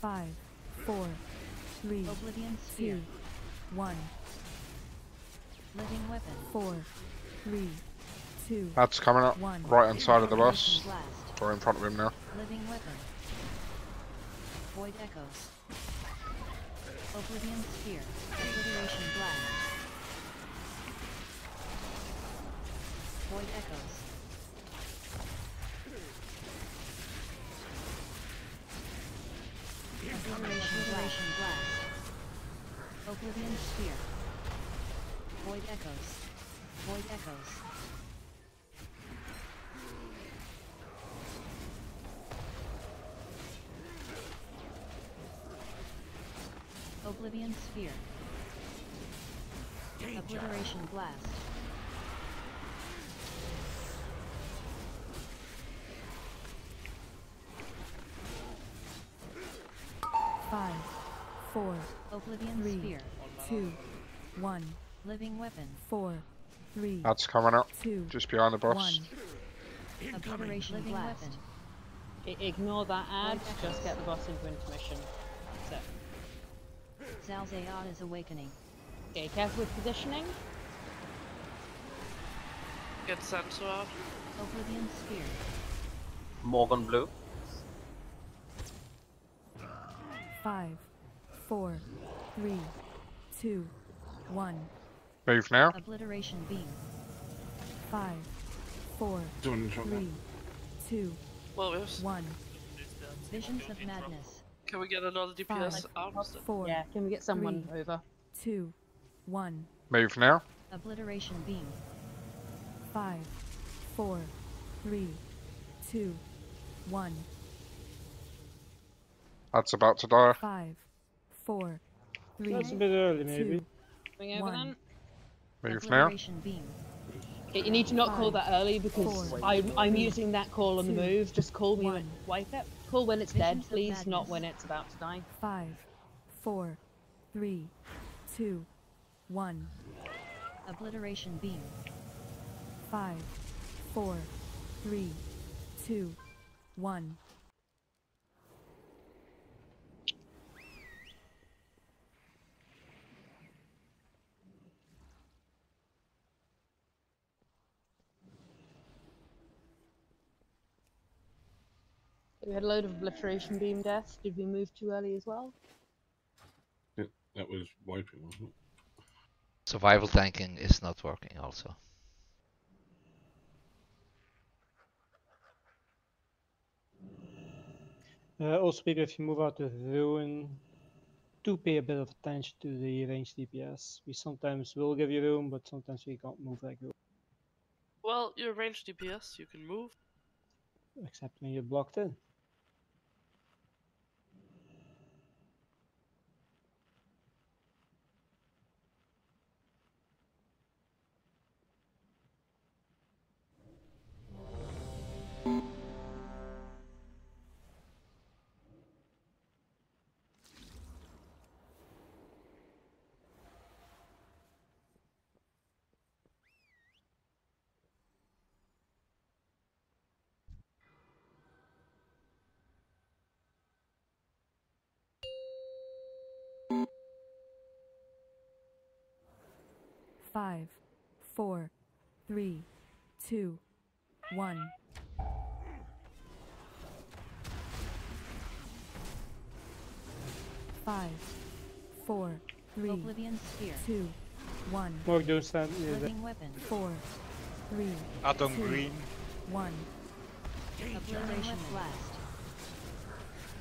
Five, 4, 3, Oblivion Sphere. 2, 1. Living Weapon. 4, 3, 2. That's coming up. 1. Right hand side of the bus. Obliteration Blast. Or in front of him now. Living Weapon. Void Echoes. Oblivion Sphere. Obliteration Blast. Void Echoes. Obliteration Blast. Oblivion Sphere. Void Echoes. Void Echoes. Oblivion Sphere. Obliteration Blast. Five, 4, Oblivion 3, Sphere. 2, 1. Living Weapon. 4, 3, That's coming up. 2, Just behind the bus. 1. Obliteration Living Blast. Ignore that ad, just get the boss into intermission. That's it. Zalzaya's Awakening. Okay, careful with positioning. Get sensor out. Oblivion Sphere. Morgan Blue. 5, 4, 3, 2, 1. Move now. Obliteration Beam. 5, 4, Doing shot 3, 2, Well, yes. 1. Visions of Madness. Can we get another DPS out? 4, Yeah, can we get someone 3, over? 2, 1. Move now. Obliteration Beam. 5, 4, 3, 2, 1. That's about to die. 5, 4, 3, That's a bit early, maybe. 2, Coming over 1. then? Move now. Obliteration Beam. Okay, you need to not call that early because Four, I'm using that call on the two, move. Just call me when one. wipe it. Call when it's Visions dead, of please, not Madness. when it's about to die. 5, 4, 3, 2, 1. Obliteration Beam. 5, 4, 3, 2, 1. We had a load of Obliteration Beam deaths. Did we move too early as well? That was wiping, wasn't it? Survival tanking is not working also. Also, people, if you move out of ruin, do pay a bit of attention to the range DPS. We sometimes will give you room, but sometimes we can't move like room, Well, you're ranged DPS, you can move. except when you're blocked in. 5, 4, 3, 2, 1. Five, 4, 3, Oblivion Sphere. 2, 1. Morg, don't stand near there. Living Weapon. 4, 3, Atom 2, green. 1. Obliteration Blast.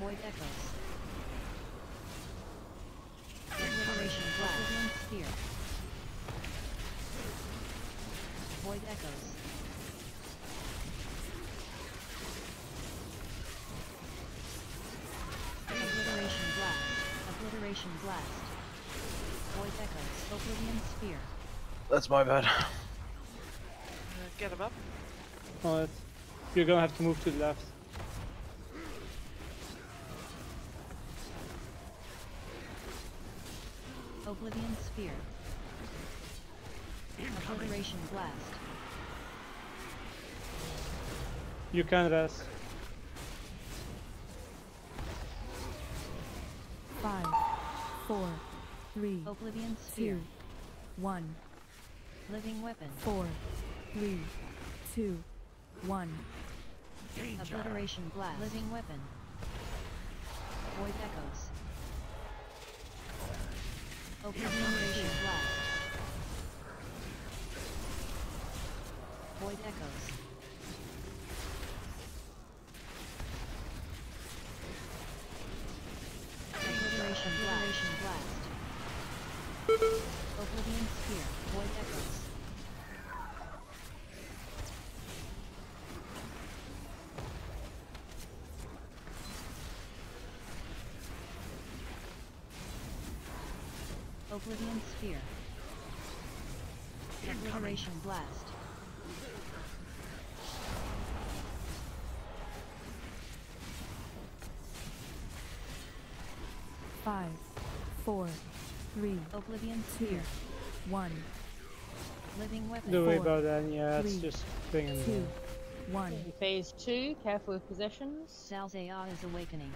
Void Echoes. Obliteration Blast. Oblivion Sphere. Void Echoes. Obliteration Blast. Obliteration Blast. Void Echoes. Oblivion Sphere. That's my bad. Get him up. Alright. You're gonna have to move to the left. Oblivion Sphere. Obliteration Blast. You can rest. 5, 4, 3, Oblivion Sphere. 2, 1. Living Weapon. 4, 3, 2, 1. Obliteration Blast. Living Weapon. Void Echoes. Obliteration Blast. Void Echoes. Obliteration Blast. Oblivion Sphere. Void Echoes. Oblivion Sphere. Obliteration Blast. Five, 4, 3, Oblivion 2, Sphere. 1. Living Weapon. Don't worry 4, about that, yeah, it's 3, just bringing it 2, in. 1. In phase 2, careful with positions. Sal's AI is awakening.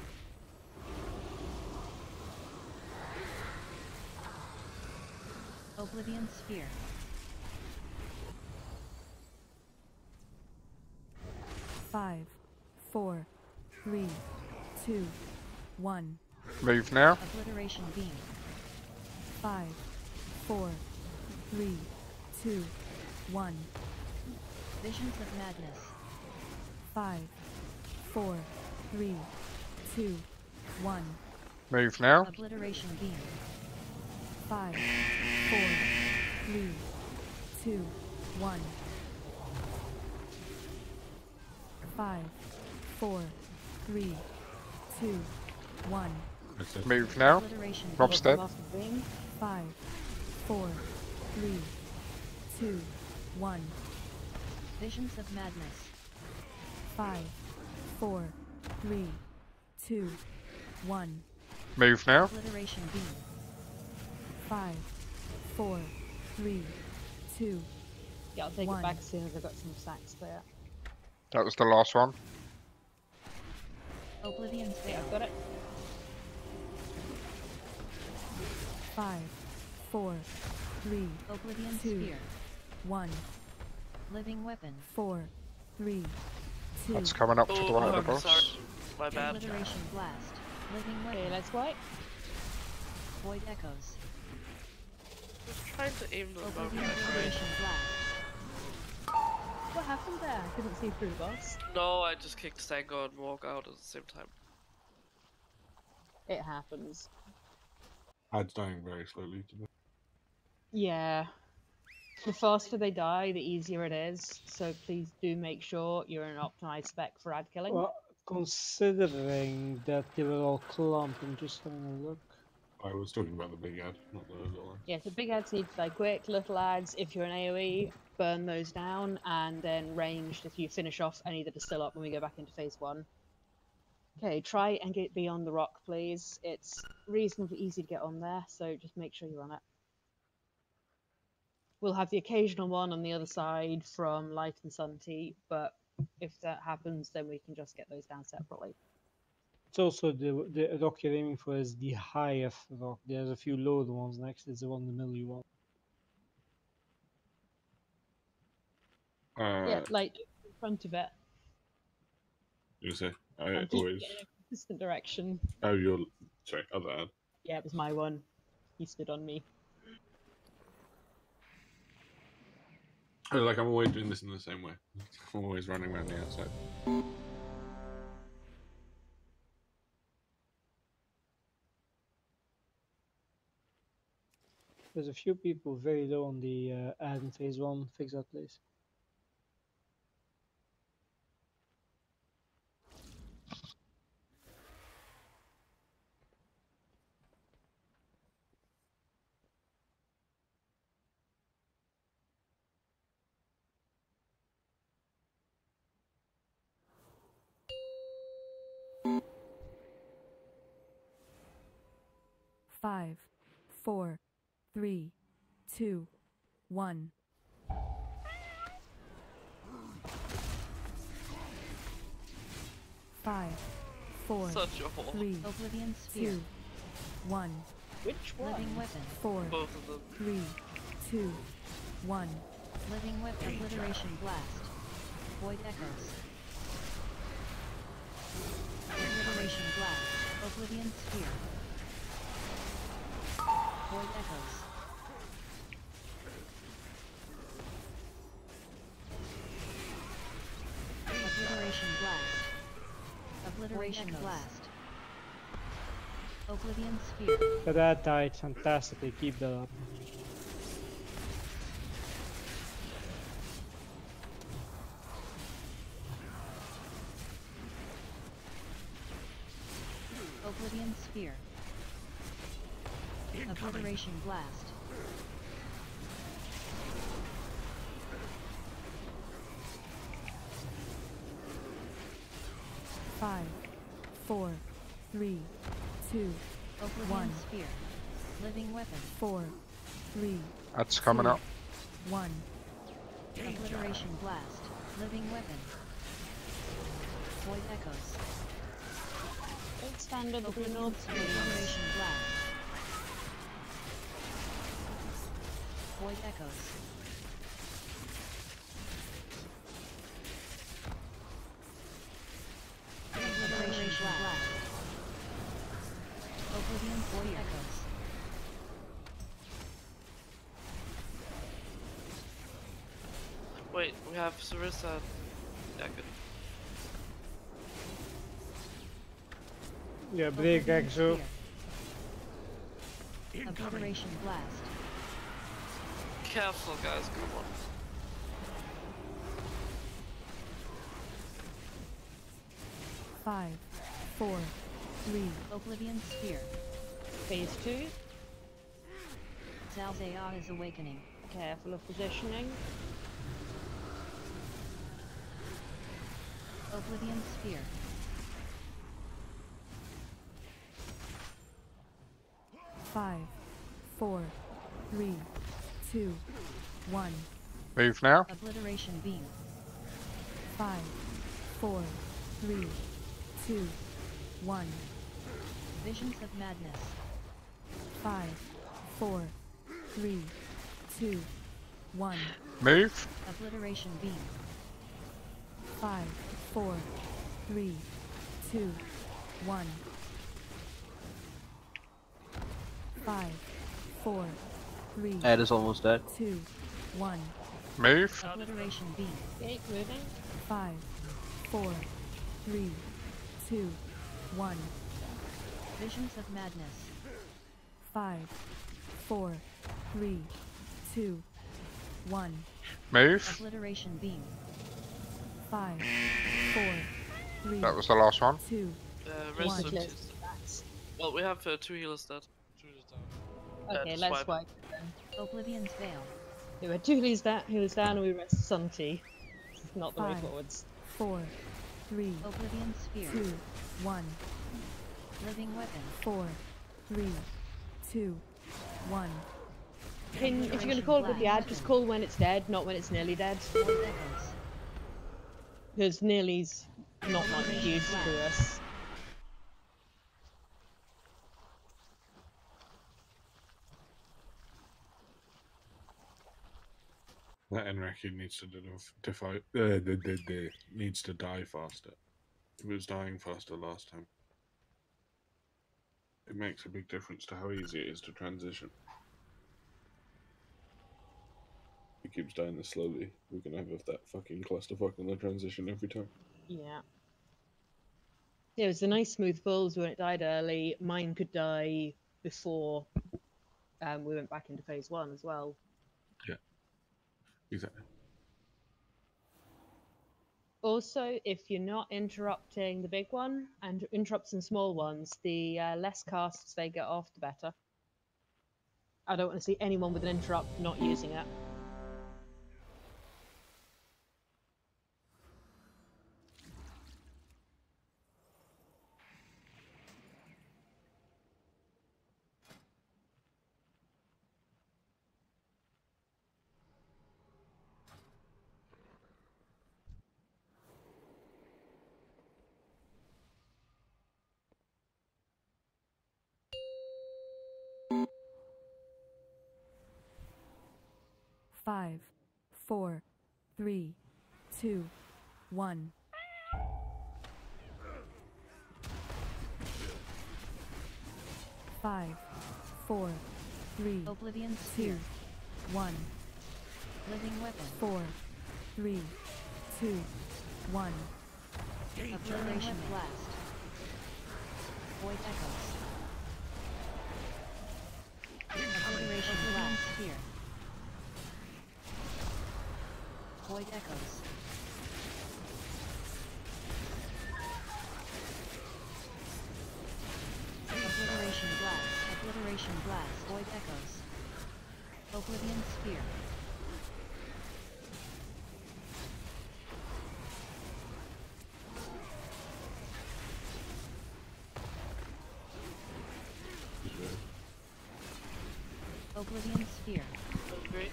Oblivion Sphere. Five, 4, 3, 2, 1. Move now. Obliteration Beam. 5, 4, 3, 2, 1. Visions of Madness. 5, 4, 3, 2, 1. Move now. Obliteration Beam. 5, 4, 3, 2, 1. 5, 4, 3, 2, 1. Move now. Obliteration Beam. Rob's dead. 5, 4, 3, 2, 1. Visions of Madness. 5, 4, 3, 2, 1. Move now. Obliteration Beam. 5, 4, 3, 2, Yeah, I'll take 1. it back as soon as I've got some sacks clear. That was the last one. Oblivion Yeah, Sphere. I've got it. 5, 4, 3, Oblivion 2, Sphere. 1. Living Weapon. 4, 3, 2. That's coming up to the right of the I'm sorry. boss. My bad. Obliteration Blast. Living Okay, Weapon. let's white. Void Echoes. Just trying to aim the bow Oblivion right. Obliteration Blast. What happened there? I couldn't see through the boss. No, I just kicked Stango and walk out at the same time. It happens. Ad's dying very slowly today. Yeah. The faster they die, the easier it is. So please do make sure you're in an optimized spec for ad killing. Well, considering that they were all clumped, I'm just having a look. I was talking about the big ad, not the little one. Yeah, so big ads need to die quick. Little ads, if you're an AoE, burn those down, and then ranged if you finish off any that are still up when we go back into phase 1. Okay, try and get beyond the rock, please. It's reasonably easy to get on there, so just make sure you're on it. We'll have the occasional one on the other side from Light and Sun Tea, but if that happens, then we can just get those down separately. It's also the rock you're aiming for is the highest rock. There's a few lower ones next. It's the one in the middle you want. Yeah, like in front of it. You say I And keep always. it in a consistent direction. Oh, you're sorry. Other ad. Yeah, it was my one. He stood on me. Oh, like I'm always doing this in the same way. I'm always running around the outside. There's a few people very low on the ad in phase 1. Fix that, please. Five, 4, 3, 2, 1. Five, 4, Such a whore. 3, Oblivion Sphere. 2, 1. Which one? Living Weapon. 4, Both of them. 3, 2, 1. Living Weapon. Obliteration Blast. Void Echoes. Obliteration Blast. Oblivion Sphere. Void Echoes. Obliteration Blast. Obliteration Blast. Oblivion Sphere. That ad died fantastically. Keep that up. Oblivion Sphere. Obliteration Blast. Five, 4, 3, 2, Oblivion 1. Sphere. Living Weapon. 4, 3, That's coming up. 1. Obliteration Blast. Living Weapon. Void Echoes. Don't stand on the Oblivion green Sphere. Obliteration Blast. Void Echoes. Obliteration Blast. Oblivion Void Echoes. Wait, we have Sarissa. Yeah, good. Yeah, break exo. Obliteration Blast. Careful, guys, come on. Five, 4, 3. Oblivion Sphere. Phase 2. Zalzaya is awakening. Careful of positioning. Oblivion Sphere. Five, 4, 3, 2, 1. Move now. Obliteration Beam. 5, 4, 3, 2, 1. Visions of Madness. 5, 4, 3, 2, 1. Move. Obliteration Beam. 5, 4, 3, 2, 1. 5, 4, 3, Ad is almost dead. 2, 1. Move. Obliteration Beam. Okay, moving. 5, 4, 3, 2, 1. Visions of Madness. 5, 4, 3, 2, 1. Move. Obliteration Beam. 5, 4, 3, That was the last one. 2, Rest 1. of this. Well, we have 2 healers dead. Okay, just let's wipe. wipe then. Oblivion's Veil. There were 2 healers down and we rest Sunti. Not the way 5, forwards. 4, 3, Oblivion Sphere. 2, 1. Living Weapon. 4, 3, 2, 1. If you're going to call it with the ad, just call when it's dead, not when it's nearly dead. Void Echoes. Because nearly's not much use to us. That Enraku needs to needs to die faster. It was dying faster last time. It makes a big difference to how easy it is to transition. If it keeps dying this slowly, we're gonna have that fucking clusterfuck on the transition every time. Yeah. Yeah, it was the nice smooth pulls when it died early. Mine could die before we went back into phase 1 as well. Yeah, exactly. Also, if you're not interrupting the big one and interrupts some small ones, the less casts they get off, the better. I don't want to see anyone with an interrupt not using it. Five, 4, 3, 2, 1. Five, 4, 3, Oblivion 2, Sphere. 1. Living Weapon. 4, 3, 2, 1. Obliteration Blast. Void Echoes. Obliteration Blast. Sphere. Void Echoes. Obliteration Blast. Obliteration Blast. Void Echoes. Oblivion Sphere. Oblivion Sphere. Great.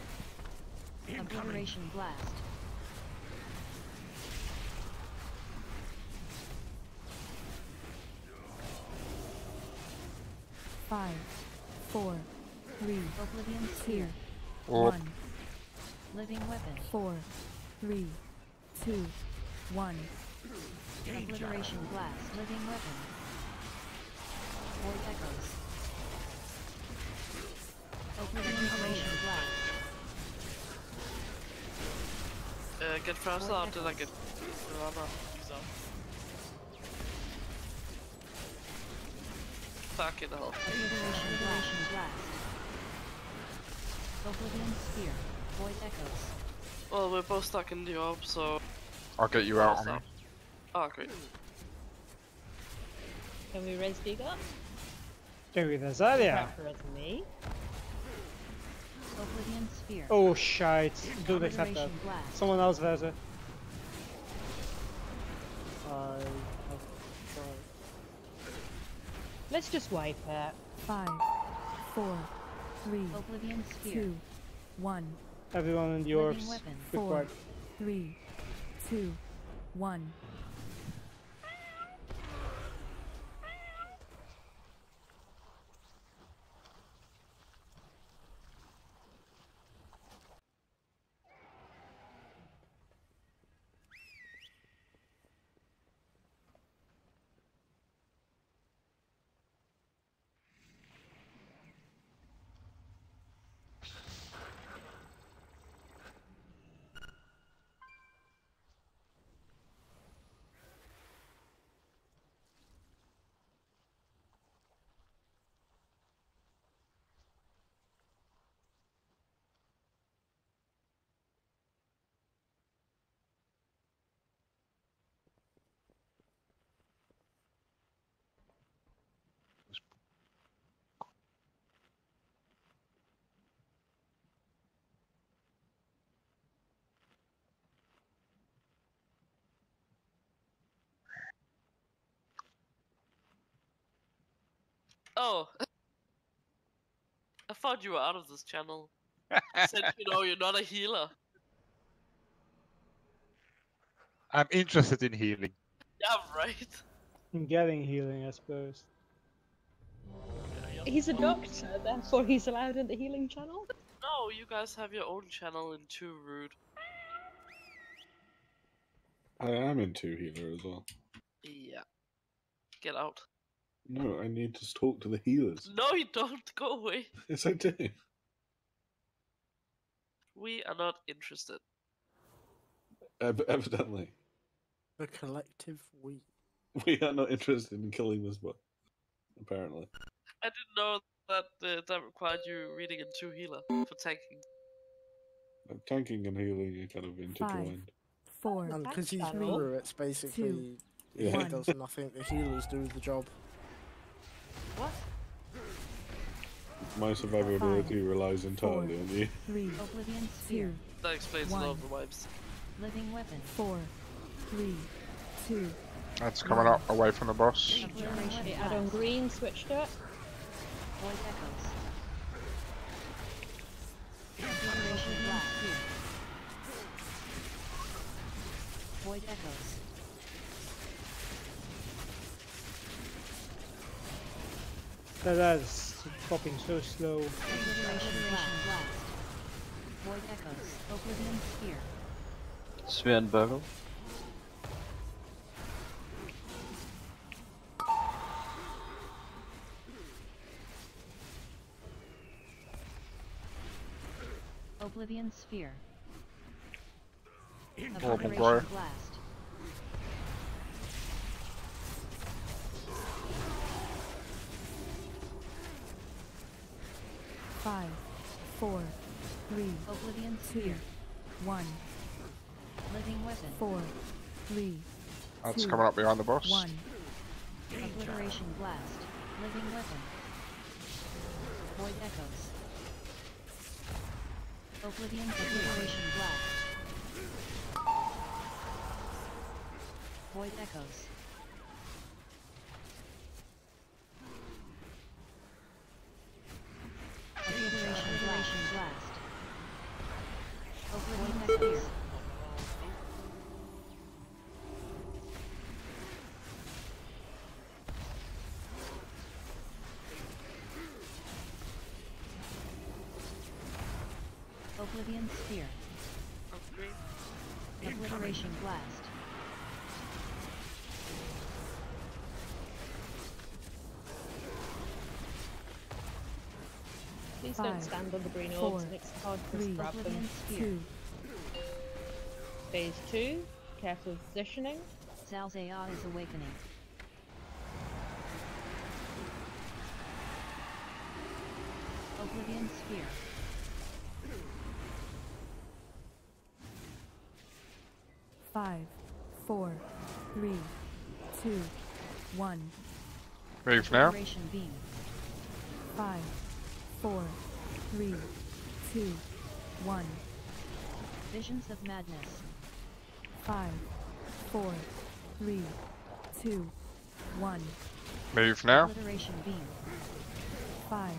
Obliteration Blast. Five, 4, 3, Oblivion 2, Sphere. 1. Living Weapon. 4, 3, 2, 1. Obliteration Blast. Living Weapon. Void Echoes. Obliteration Blast. Get first Void out, then I Echoes. get Piranha. Fucking hell. Obliteration Blast. Oblivion Sphere. Void Echoes. Well, we're both stuck in the orb, so... I'll get you out on me. Oh, great. Can we raise big up? Can we Rosalia? Preference me. Oblivion Sphere. Oh shite, don't accept that. Obliteration Blast. Someone else has it. Let's just wipe it. 5, 4, 3, Oblivion Sphere. 2, 1. Everyone in the Living orbs. Weapon. Quick 4, part. 3, 2, 1. Oh! I thought you were out of this channel. Since, you know, you're not a healer. I'm interested in healing. Yeah, right. I'm getting healing, I suppose. Yeah, He's a doctor, therefore he's allowed in the healing channel. No, you guys have your own channel in Too Rude. I am into healer as well. Yeah. Get out. No, I need to talk to the healers. No, you don't. Go away. Yes, I do. We are not interested. Evidently. The collective we. We are not interested in killing this boy. Apparently. I didn't know that that required you reading into healer for tanking. Tanking and healing are kind of intertwined. 4, And because he's channel. healer, it's basically Yeah. he does nothing. The healers do the job. What? My survivability relies entirely on you. 3, Oblivion Sphere. That explains a lot of the vibes. Living Weapon. 4, 3, 2. That's coming up away from the boss. Obliteration Okay, add on Blast. green, switch to it. Void Echoes. Obliteration Blast. Void Echoes. That's popping so slow. Obliteration Blast. Void Echoes. Oblivion Sphere. Sphere and Burgle. Oblivion Sphere. Orbital Obliteration Grow. Blast. Five, 4, 3, Oblivion 2, Sphere. 1, Living Weapon. 4, 3, That's 2, coming up behind the boss. 1. Obliteration Blast. Living Weapon. Void Echoes. Oblivion Obliteration Blast. Void Echoes. Obliteration Blast. Oblivion Echoes. Oblivion Sphere. Obliteration Blast. Please don't 5, stand on the green 4, orbs, it makes it hard to 3, grab them. Oblivion Sphere. 2. Phase 2, careful positioning. Zalzaya is awakening. Oblivion Sphere. Five, 4, 3, 2, 1. Move now. Obliteration Beam. 5, 4, 3, 2, 1. Visions of Madness. 5, 4, 3, 2, 1. Move now. Obliteration Beam. 5,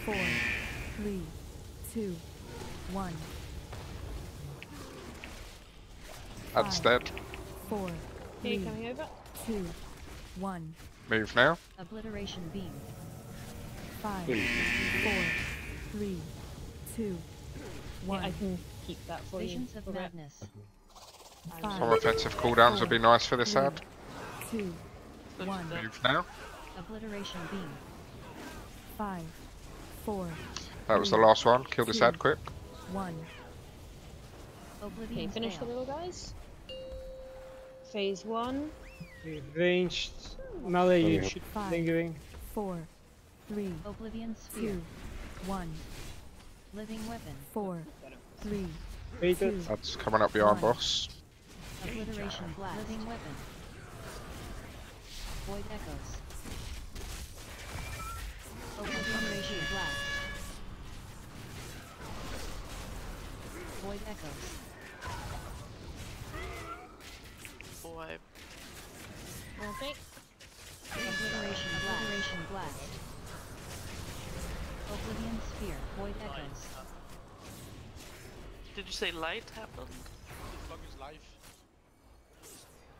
4, 3, 2, 1. That's 5, dead. 4, Okay, 3, coming over. 2, 1. Move now. Obliteration Beam. 5, 4, 3, 2, 1. Yeah, I can keep that for Visions you. of for that. Madness. 5, Some offensive cooldowns would be nice for this ad. 2, 1. Move now. Obliteration Beam. 5, 4, That was the last one. Kill this ad quick. 1. Okay, Oblivion finish the Veil. little guys. Phase 1. Ranged melee, you Yeah. should be 5, lingering. 4, 3, Oblivion Sphere. 2, 1. Living Weapon. 4, 3, Waited. 2, That's coming up behind One. boss. Obliteration Blast. Living Weapon. Void Echoes. Obliteration Blast. Void Echoes. Boy. Okay. Obliteration Blast. Oblivion Sphere. Void Echoes. Did you say light happened? The fuck is life?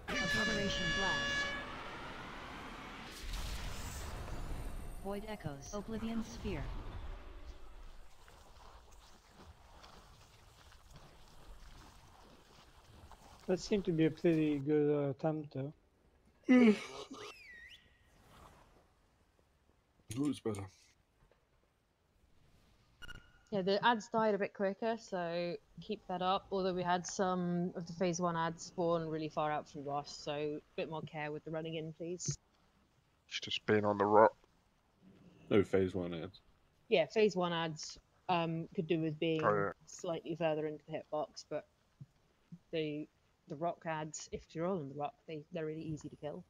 Obliteration Blast. Void echoes. Oblivion sphere. That seemed to be a pretty good attempt, though. It's better. Yeah, the ads died a bit quicker, so keep that up. Although we had some of the phase 1 ads spawn really far out from Ross, so a bit more care with the running in, please. It's just being on the rock. No phase 1 ads. Yeah, phase 1 ads could do with being Oh, yeah. slightly further into the hitbox, but the rock ads, if you're all on the rock, they're really easy to kill.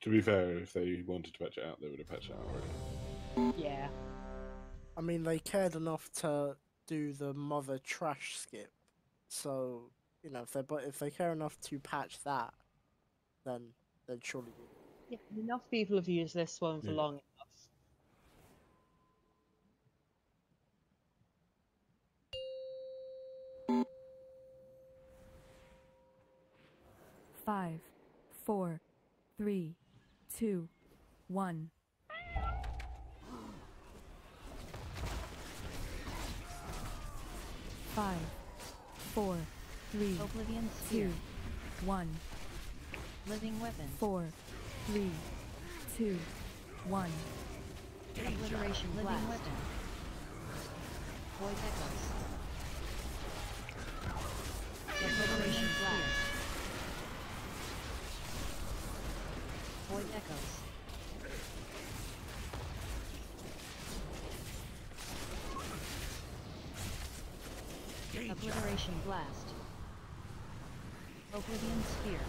To be fair, if they wanted to patch it out, they would have patched it out already. Yeah. I mean, they cared enough to do the mother trash skip, so you know if they care enough to patch that, then they'd surely do. Yeah, enough people have used this one for long enough. 5, 4, 3, 2, 1. Five, 4, 3, Oblivion 2, sphere. 1. Living weapon. 4, 3, 2, 1. Obliteration Living blast. weapon. Void echoes. Obliteration blast. Void echoes. Obliteration blast. Oblivion sphere.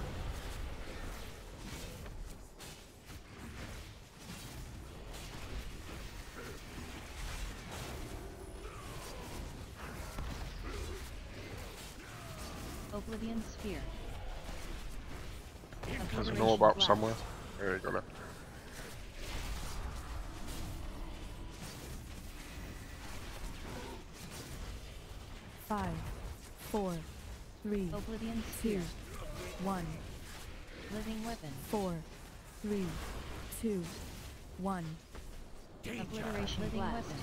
Oblivion sphere. There's an orb up somewhere. There you got it. Five, 4, 3, Oblivion 2, sphere. 1. Living weapon. 4, 3, 2, 1. Obliteration living blast. weapon.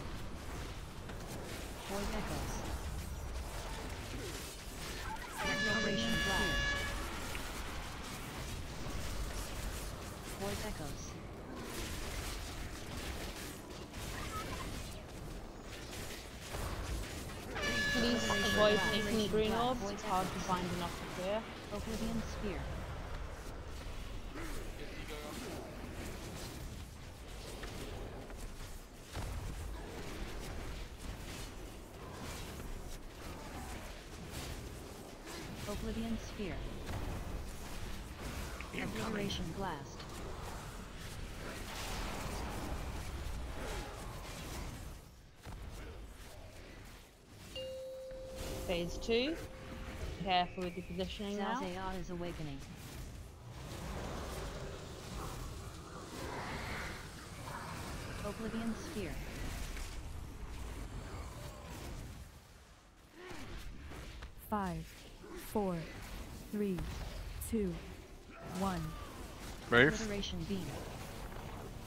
Void echoes. Obliteration blast. Void echoes. Please avoid taking the green orbs, it's hard to find enough to clear. Oblivion sphere. Oblivion sphere. Obliteration blast. Phase 2. Careful with the positioning now. Zazayat is awakening. Oblivion sphere. Five, 4, 3, 2, 1. Move. Obliteration beam.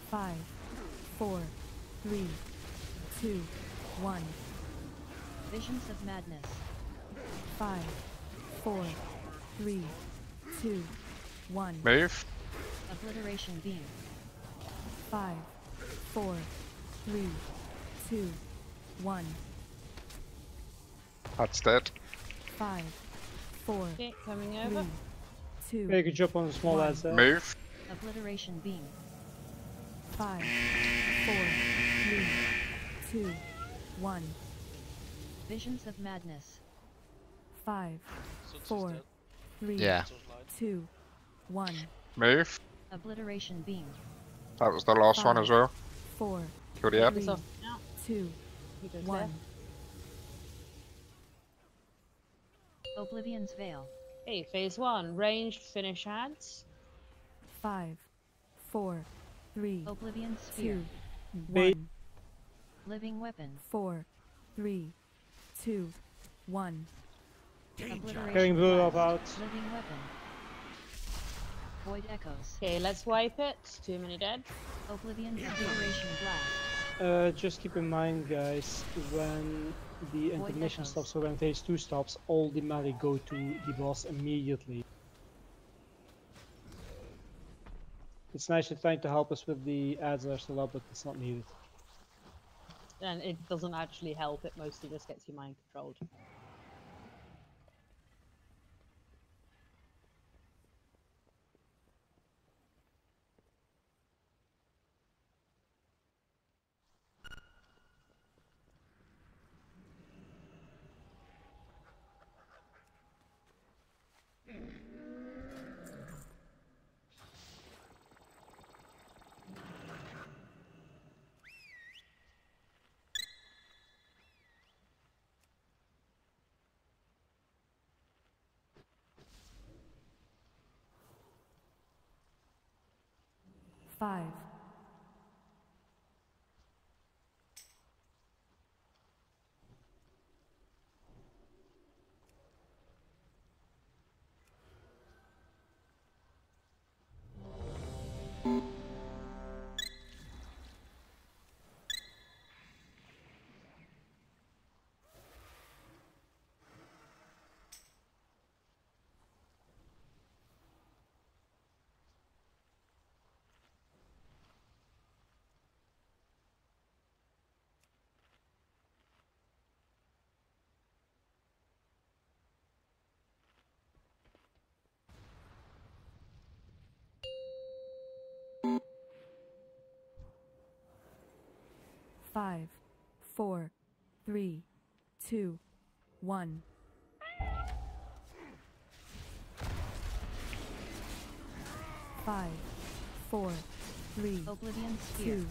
5, 4, 3, 2, 1. Visions of madness. 5, 4, 3, 2, 1. Move. Obliteration beam. 5, 4, 3, 2, 1. That's dead. 5, 4, Okay, coming over. 3, 2, Very good job on the small ads there. Move. Obliteration beam. 5, 4, 3, 2, 1. Visions of madness. 5, Since he's 4, dead. 3, Yeah. 2, 1. Move. Obliteration beam. That was the last one 5, as well. 4, Kill the Take app. this 3, off now. 2, You go 1. clear. Oblivion's Veil. Okay, phase 1. Ranged finish ads. 5, 4, 3, Oblivion Sphere. 2, Bait. 1. Living Weapon. 4, 3, 2, 1. Obliteration Getting blue Blast. about. Living Weapon. Void Echoes. Okay, let's wipe it. Too many dead. Oblivion's Obliteration Blast. Just keep in mind, guys, when the intermission echoes. stops or when phase 2 stops, all the melee go to the boss immediately. It's nice you're trying to help us with the ads that are still up, but it's not needed. And it doesn't actually help, it mostly just gets you mind controlled. Five, 5, 4, 3, 2, 1. Five, 4, 3, Oblivion Sphere. 2,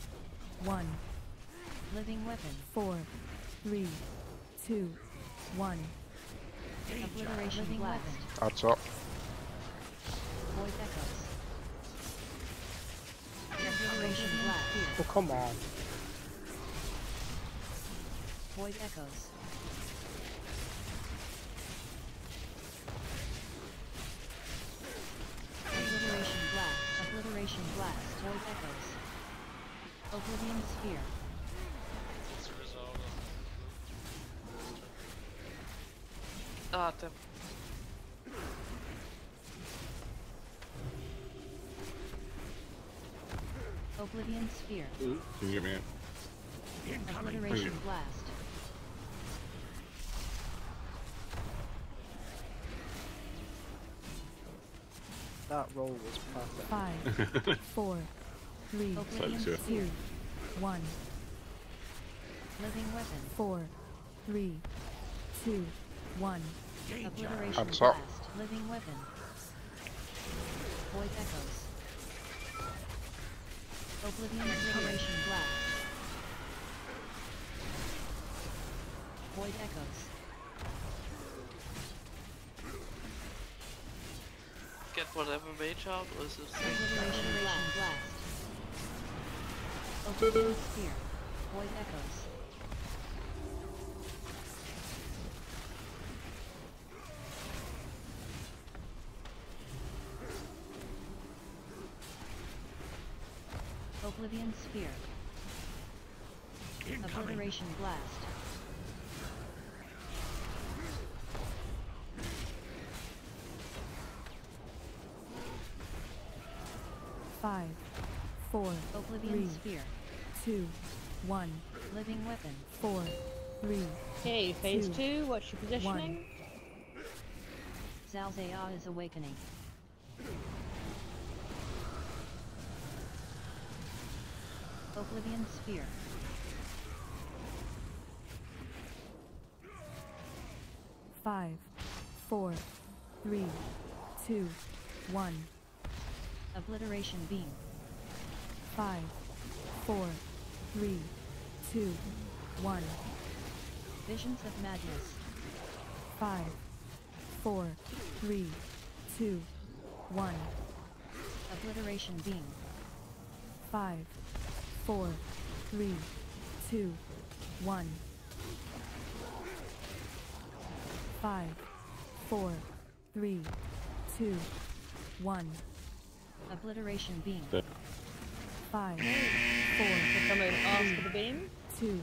1. Living Weapon. 4, 3, 2, 1. Obliteration Living Blast. Adds up. Void Echoes. Obliteration Blast. Oh, come on. Void Echoes. Obliteration Blast. Obliteration Blast. Void Echoes. Oblivion Sphere. It's a result of Ah, damn. Oblivion Sphere. Ooh, can you get me out? Obliteration Blast. That roll was perfect. 5, 4, 3, Oblivion Sure. 2, 1. Living Weapon. 4, 3, 2, 1. Obliteration Hands up. Blast. Living Weapon. Void Echoes. Oblivion Obliteration Blast. Void Echoes. Get whatever mage out, or is it Obliteration Blast. Oblivion Sphere. Void Echoes. Oblivion Sphere. Obliteration Blast. Five, 4, Oblivion 3, Sphere. 2, 1. Living Weapon. 4, 3, Okay, phase 2, 2, what's your positioning? Zalzaya is awakening. Oblivion Sphere. 5, 4, 3, 2, 1. Obliteration beam. 5, 4, 3, 2, 1. Visions of madness. 5, 4, 3, 2, 1. Obliteration beam. 5, 4, 3, 2, 1. 5, 4, 3, 2, 1. Obliteration beam. 5, 4, To come in after the beam. 2,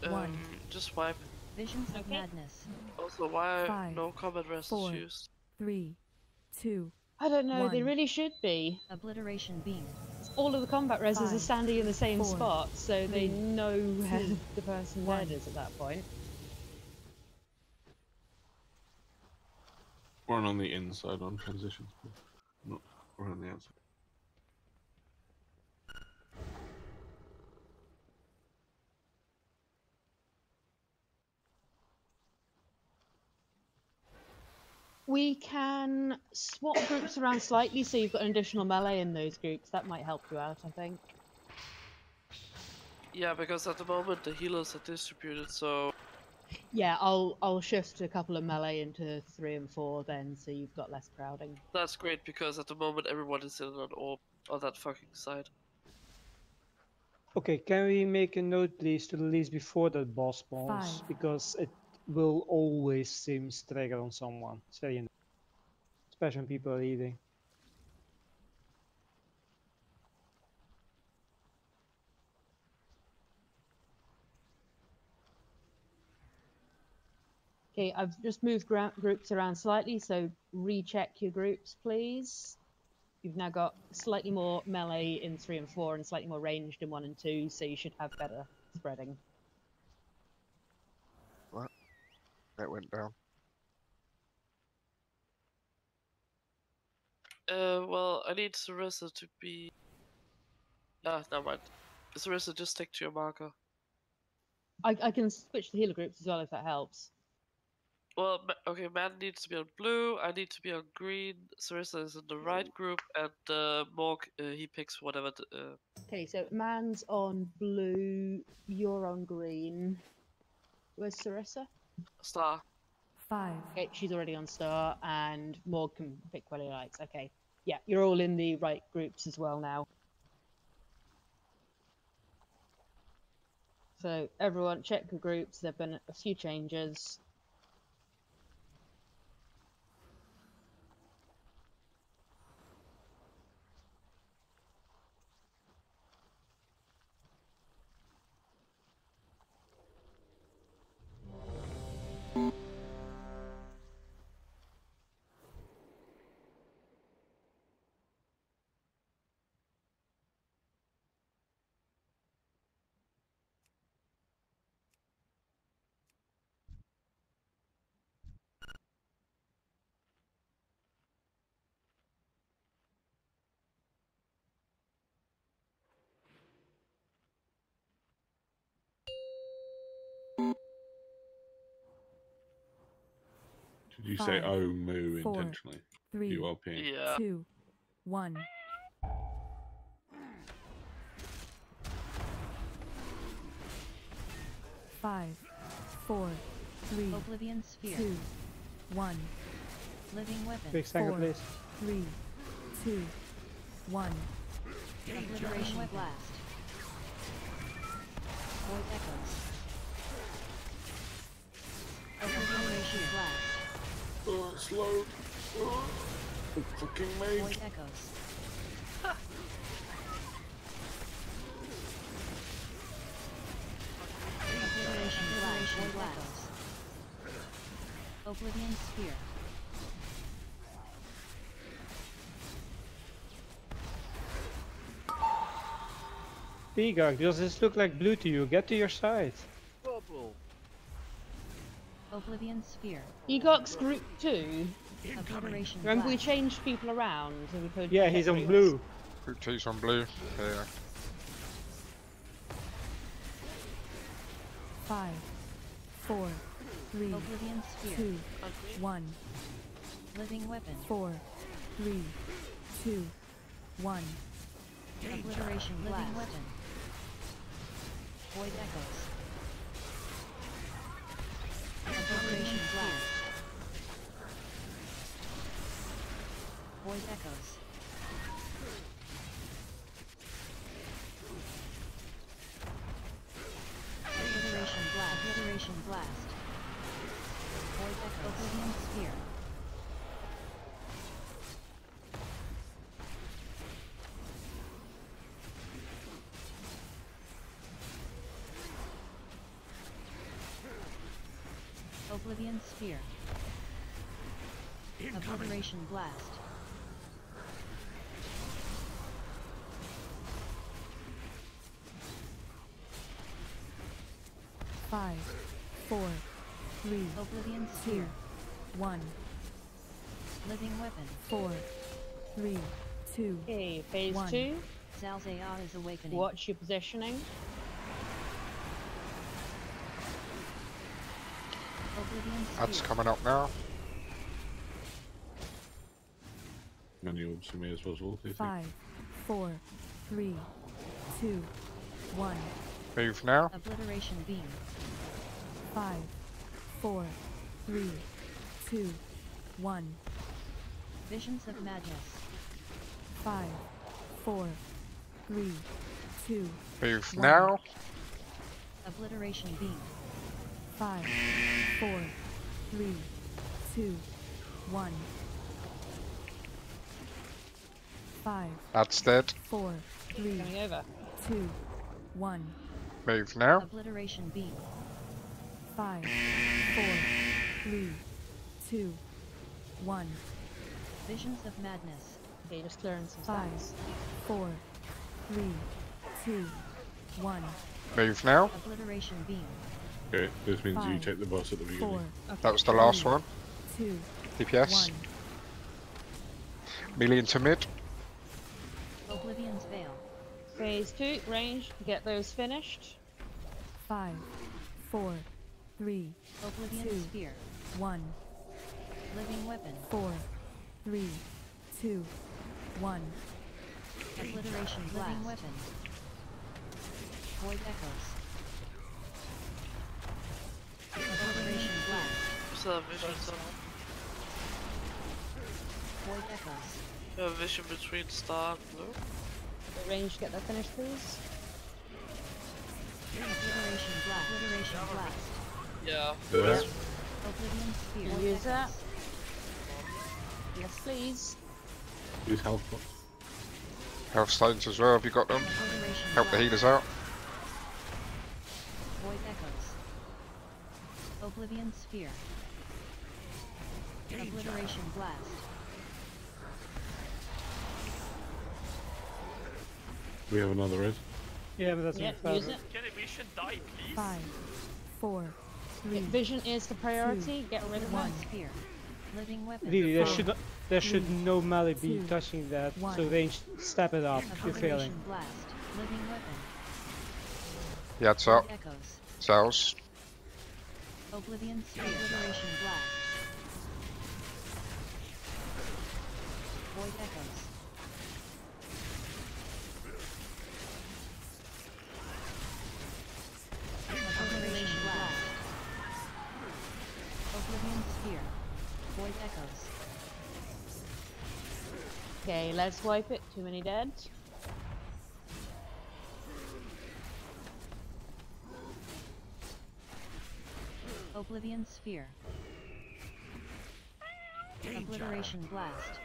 1. Just wipe. Visions of madness. Also, why 5, no combat rest 4, is used? 3, 2. I don't know. They 1. really should be. Obliteration beam. All of the combat reses are 5, standing in the same 4, spot, so they 3, know where 2, the person 1. dead is at that point. Run on the inside on transitions, not run on the outside. We can swap groups around slightly so you've got an additional melee in those groups. That might help you out, I think. Yeah, because at the moment the healers are distributed, so Yeah, I'll shift a couple of melee into 3 and 4 then, so you've got less crowding. that's great because at the moment everyone is in an orb on that fucking side. Okay, can we make a note, please, to release before that boss spawns? 5. Because it will always seem to trigger on someone. It's very annoying. Especially when people are eating. Okay, I've just moved groups around slightly, so recheck your groups, please. You've now got slightly more melee in 3 and 4 and slightly more ranged in 1 and 2, so you should have better spreading. What? That went down. Well, I need Sarissa to be... Ah, never mind. Sarissa, just stick to your marker. I can switch the healer groups as well if that helps. Well, okay, Man needs to be on blue, I need to be on green, Sarissa is in the right group, and Morg, he picks whatever... Okay, so Man's on blue, you're on green. Where's Sarissa? Star. 5. Okay, she's already on star, and Morg can pick what he likes. Okay, yeah, you're all in the right groups as well now. So everyone, check your groups. There've been a few changes. Did you say 5, oh moo 4, intentionally? 3, You are peeing. Yeah. 2, 1. Five, 4, 3, Oblivion sphere. 2, 1. Living weapon. Quick second, 4, please. 3, 2, 1. Obliteration blast. Void echoes. Obliteration blast. Oh, slow. Oh, fucking me. Void echoes. Obliteration blast. Oblivion sphere. Peacock, does this look like blue to you? Get to your side. Bubble. Oblivion sphere. Egox group 2. Obliteration Remember we blast. changed people around so we could. Yeah, check he's on groups. blue. Group 2's on blue. Yeah. 5, 4, 3, Oblivion sphere. 2, 1. Living weapon. 4, 3, 2, 1. Obliteration blast. Living weapon. Void echoes. Obliteration blast. Void echoes. Obliteration blast. Obliteration blast. Void echoes. Oblivion sphere. Oblivion sphere. Obliteration blast. Five, 4, 3, Oblivion 2, sphere. 1. Living weapon. 4, 3, 2, Okay, phase 1. 2. Zalzaya is awakening. Watch your positioning. Oblivion That's sphere. coming up now. Many orbs for me as possible, please. 5, 4, 3, 2, 1. Move now. Obliteration beam. 5, 4, 3, 2, 1. Visions of madness. 5, 4, 3, 2, Move 1. now. Obliteration beam. 5, 4, 3, 2, 1. 5, That's dead. 4, 3, Coming over. 2, 1. Move now. Obliteration beam. 5, 4, 3, 2, 1. Visions of madness. Okay, just clearing some 5, stats. 4, 3, 2, 1. Move now. Obliteration beam. Okay, this means you 5, take the boss at the 4, beginning. That was the last 3, one. 2, DPS. 1. Melee into mid. Oblivion's veil. Phase 2, range. Get those finished. 5, 4, 3, Oblivion 2, sphere. 1. Living weapon. 4, 3, 2, 1. Obliteration blast. Living weapon. Void echoes. Obliteration blast. So vision, Void echoes. you have vision between star and blue. Get range, get that finished, please. Obliteration blast. Obliteration blast. Yeah. There. Oblivion sphere. Can Void you use that? echoes. Yes, please. Use health pots. Health stones as well. Have you got them? Obliteration Help the blast. healers out. Void echoes. Oblivion sphere. Obliteration blast. We have another red. Yeah, but that's Yep, not use further. it. Can a vision die, please? 5, 4, 3, Vision is the priority. Get rid of One one. sphere. Living weapon. Really, there Four, should not, there should three, no melee be 2, touching that. So 1. range, step it up. You're failing. Obliteration blast. Living weapon. Yeah, it's up. Void echoes. Cells. Oblivion sphere. Obliteration blast. Void echoes. Obliteration blast. Oblivion sphere. Void echoes. Okay, let's wipe it. Too many dead. Oblivion sphere. Obliteration blast.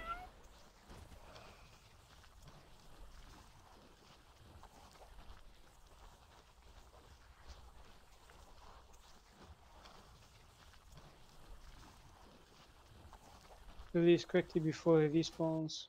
Release quickly before he respawns.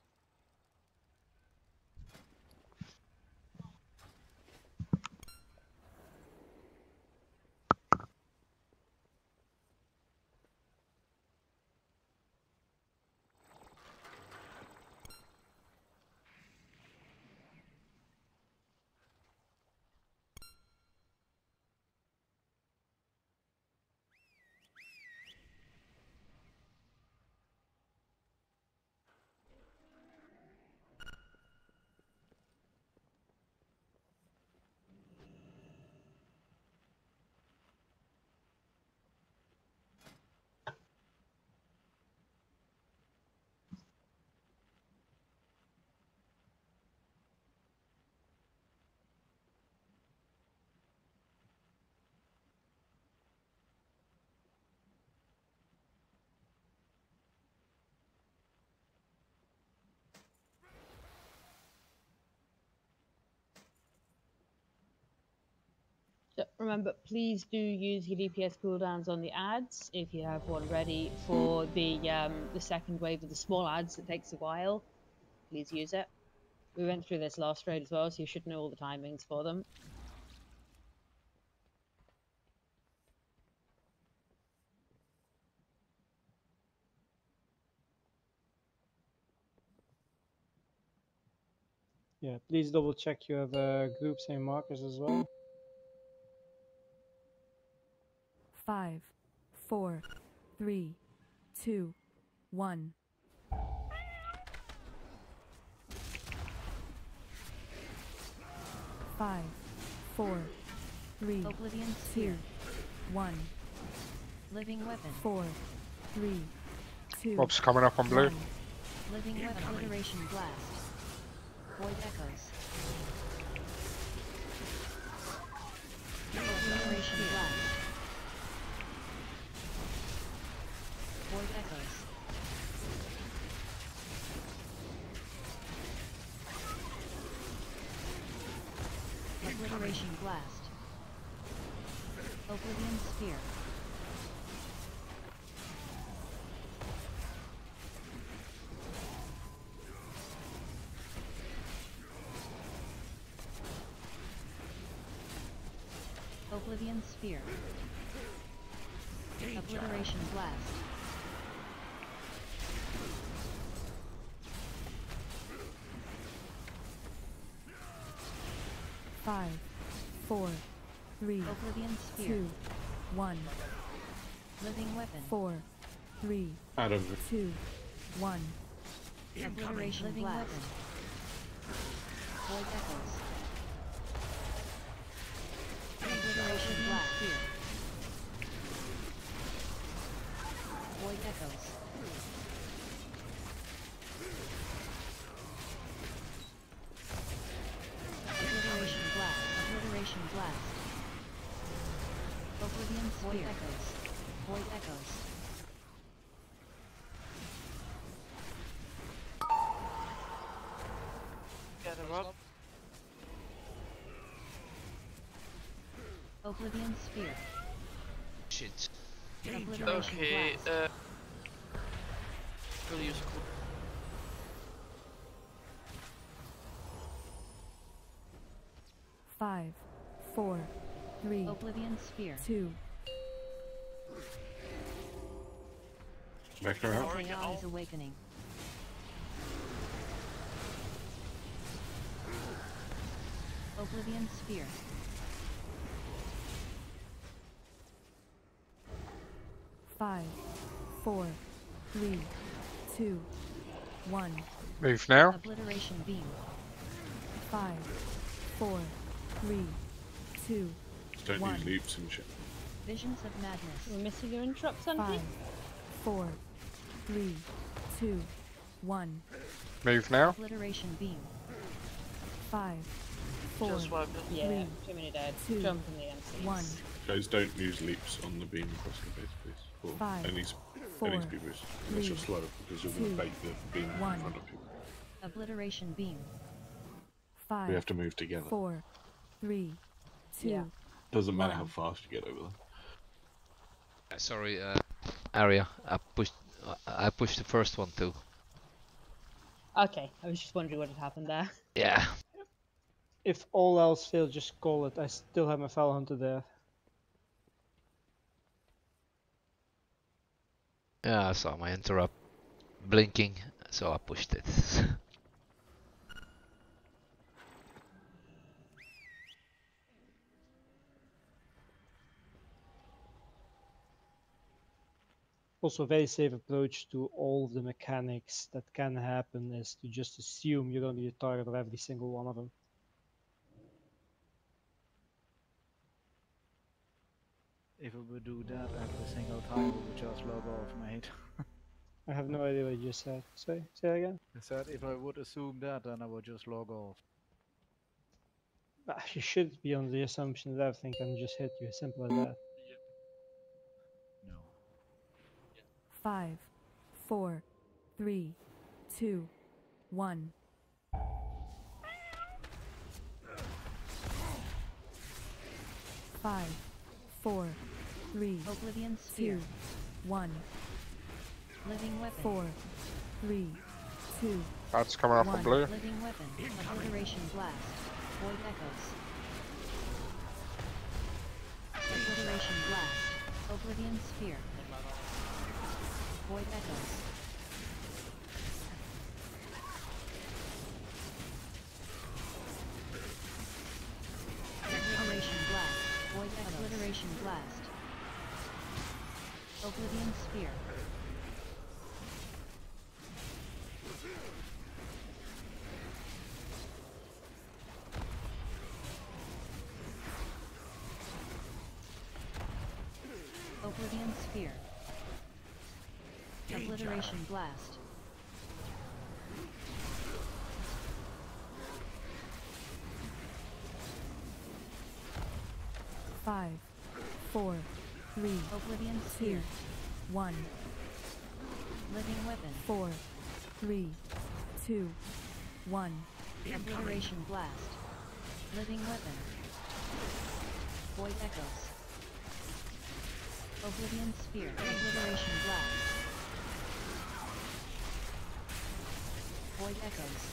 Remember, please do use your DPS cooldowns on the ads if you have one ready for the second wave of the small ads. It takes a while. Please use it. We went through this last raid as well, so you should know all the timings for them. Yeah, please double check you have groups and markers as well. 5, 4, 3, 2, 1. Five, 4, 3, Oblivion 2, Sphere. 1. Living Weapon. 4, 3, 2. Rob's coming up on blue. 1. Living Weapon. Obliteration Blast. Void Echoes. Obliteration Blast. Void Echoes. Obliteration Blast. Oblivion Sphere. Oblivion Sphere. Obliteration Blast. Five, 4, 3, Oblivion Sphere. 2, 1. Living Weapon. 4, 3, Adam. 2, 1. Obliteration Living Blast. Weapon. Void Echoes. Obliteration Blast. Void Echoes. Obliteration Blast. Obliteration Blast. Oblivion Void Echoes. Void Echoes. Get him up. Oblivion Sphere. Shit. Obliteration Okay, Blast. gonna use cool. 5, 4, 3, Oblivion Sphere. 2. Back her out. Chaos Awakening. Oblivion Sphere. Five, 4, 3, 2, 1. Move now. Obliteration Beam. 5, 4, 3, 2, Just don't 1. use leaps and shit. Visions of Madness. We're missing your interrupt, Sandy? 5, 4, 3, 2, 1. Move now. Obliteration Beam. 5, 4, Just wipe it. Yeah, 3, too many dead. 2, Jump in the MCs. 1. Guys, don't use leaps on the beam across your face, please. Or 5, any 4, speed boost. Unless you're 3, slow, because you're going 2, to bait the beam in 1. front of you. Obliteration Beam. 5, We have to move together. 4, 3, 2. Yeah. Doesn't matter how 1. fast you get over there. Sorry, Arya. I pushed the first one too. Okay, I was just wondering what had happened there. Yeah. If all else fails, just call it. I still have my Foul Hunter there. Yeah, I saw my interrupt blinking, so I pushed it. Also, a very safe approach to all of the mechanics that can happen is to just assume you're going to be the target of every single one of them. If we would do that every single time, we would just log off, mate. I have no idea what you just said. Say that again? I said if I would assume that, then I would just log off. You should be on the assumption that everything can just hit you. Simple as that. No. 5, 4, 3, 2, 1. 5, 4, 3, Oblivion Sphere. 2, 1. Living Weapon. 4, 3, 2. That's coming up on blue. Living Weapon. Obliteration Blast. Void Echoes. Obliteration Blast. Oblivion Sphere. Void Echoes. Obliteration Blast. Void Echoes. Obliteration Blast. Oblivion Sphere. Oblivion Sphere. Obliteration Blast. Five, 4, 3, Oblivion 2, Sphere. 1. Living Weapon. 4, 3, 2, 1. Obliteration Blast. Living Weapon. Void Echoes. Oblivion Sphere. Obliteration Blast. Void Echoes.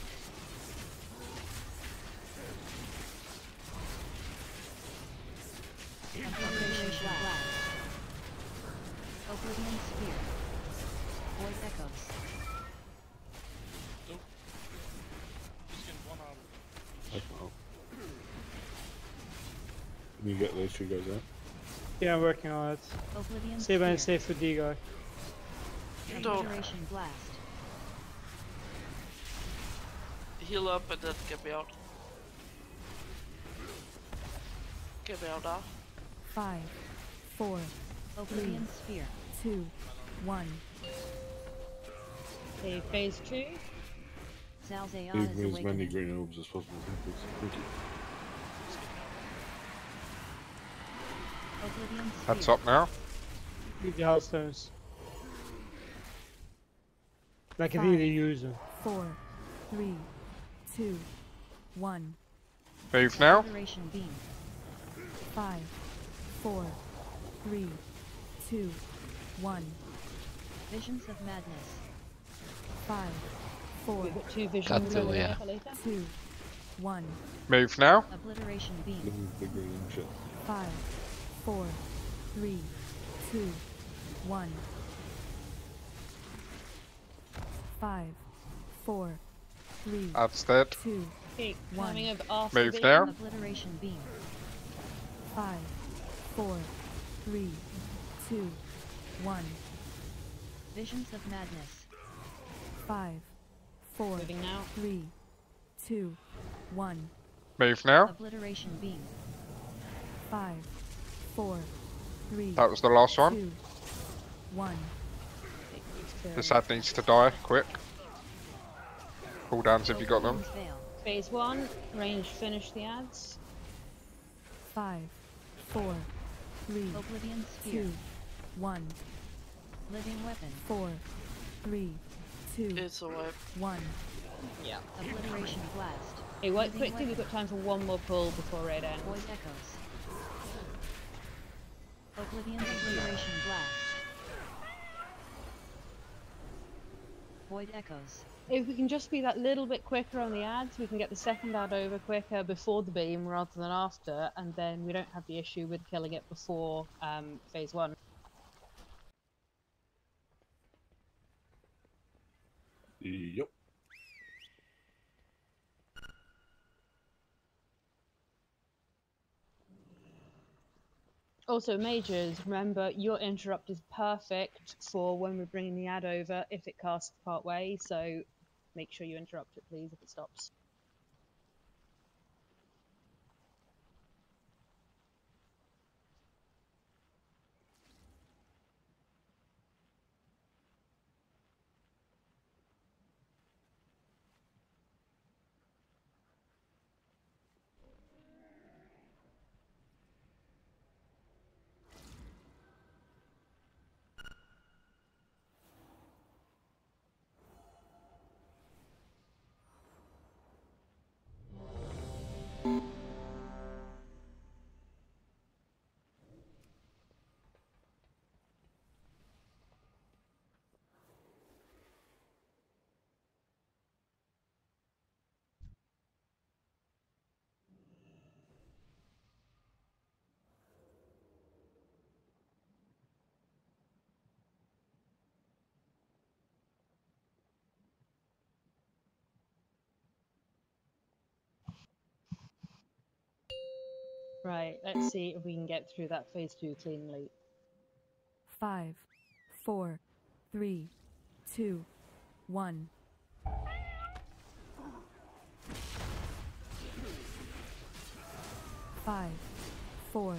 Obliteration Blast. Oblivion Sphere. Void Echoes. Nope. Just get one out. Oh. Can you get those two guys out? Yeah, I'm working on it. Oblivion Stay by Sphere. and safe for D guy. Obliteration Blast. Heal up and then get me out. Get me out now. 5, 4, Oblivion Sphere. 2, 1. Okay, phase 2. Zalzeon Leave is me as many awakening. green orbs as possible. Thank you. Oblivion That's Sphere. up now. Leave the Hearthstones. I can 5, really use them. 4, 3, 2, 1. Move now. Obliteration Beam. 5, 4, 3, 2, 1. Visions of Madness. 5, 4, We've got 2 visions That's over it, there yeah. for later. 2, 1. Move now. Obliteration Beam. This is the green shit. 5, 4, 3, 2, 1. 5, 4, 3, That's dead. 2, Okay, 1. coming over after Move Beam. now. Obliteration Beam. 5, 4, 3, 2, 1. Visions of Madness. 5, 4, Moving now. 3, 2, 1. Move now. Obliteration Beam. 5, 4, 3, That was the last one. 2, 1. This ad needs to die quick. Cooldowns if you got them. Oblivion's Veil. Phase 1. Range finish the ads. 5, 4, 3, Oblivion Sphere. 2, 1. Living Weapon. 4, 3, 2, It's a wipe. 1. Yeah. Obliteration Blast. Hey, wait Living quickly, we've Weapon. got time for one more pull before raid ends. Void Echoes. Oblivion's Obliteration Blast. Void Echoes. If we can just be that little bit quicker on the ads, we can get the second ad over quicker before the beam rather than after, and then we don't have the issue with killing it before phase 1. Yep. Also, mages, remember your interrupt is perfect for when we're bringing the ad over if it casts part way, so make sure you interrupt it, please, if it stops. Right, let's see if we can get through that phase 2 cleanly. 5, 4, 3, 2, 1. Five, 4,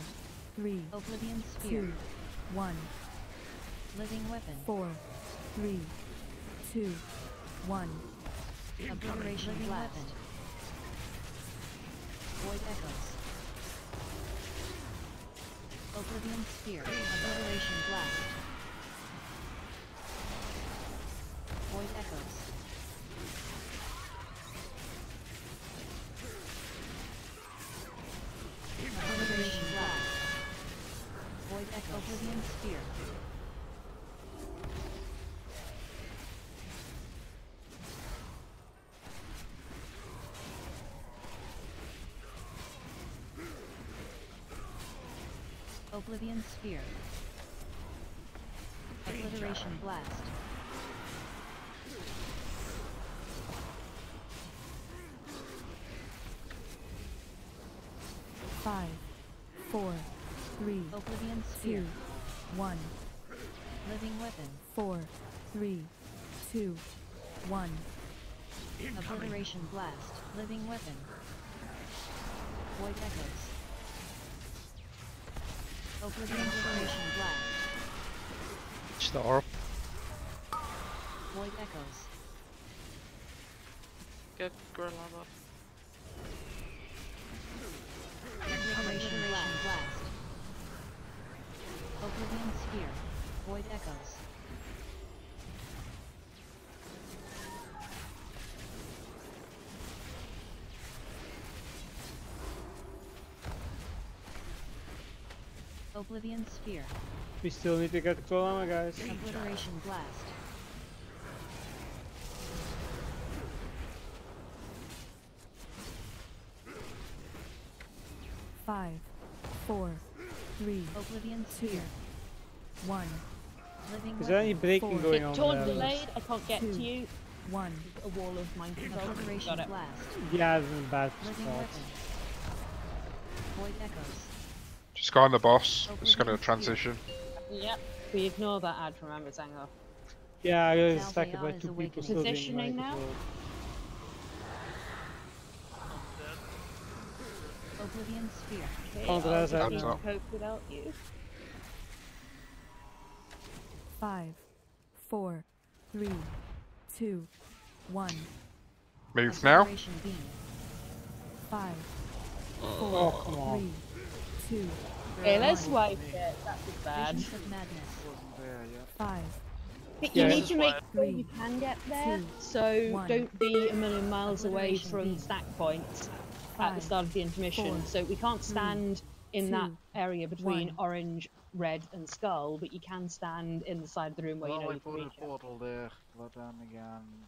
3, Oblivion 2, Sphere. 1. Living Weapon. 4, 3, 2, 1. Obliteration Living Blast. Weapon. Void Echoes. Oblivion Sphere. Obliteration Blast. Void Echoes. Obliteration Blast. Void Echoes. Oblivion Sphere. Oblivion Sphere. Obliteration Blast. Five, 4, 3, Oblivion Sphere. 2, 1. Living Weapon. 4, 3, 2, 1. Obliteration Blast. Living Weapon. Void Echoes. Oblivion Blast. It's the orb. Void Echoes. Get Gorilla up. Obliteration Blast. Oblivion Sphere. Void Echoes. Oblivion Sphere. We still need to get the Kolama, guys. Obliteration Blast. Five, 4, 3, Oblivion 2, Sphere. 1. Living Is there any breaking Four. going on Torn there? delayed, I can't get to 2, you. 1. A wall of mind control. Obliteration Got it. Blast. Yeah, it's in a bad Living spot. Weapon. Void Echoes. Just go on the boss. It's Oblivion gonna Sphere. transition. Yep. We ignore that ad from Amazanga. Yeah, I got Salve distracted by is 2 people awakening. still being Positioning like now? Oblivion Sphere. Okay, Oh, I'll that's just out need now. to cope without you. 5, 4, 3, 2, 1. Move now. Obliteration Beam. 5, Oh, come 4, on. 3, 2, Okay, let's 1. wipe it. That was bad. Visions of Madness. Wasn't there yet. 5, But Yeah. you This need is to make why- sure you can get there, 2, so 1. don't be a million miles away Obliteration from beam. stack points at the 5, start of the intermission. 4, So we can't stand in that 2, area between 1. orange, red, and skull, but you can stand in the side of the room where you Well, know I you can put a reach it. portal there, but then again,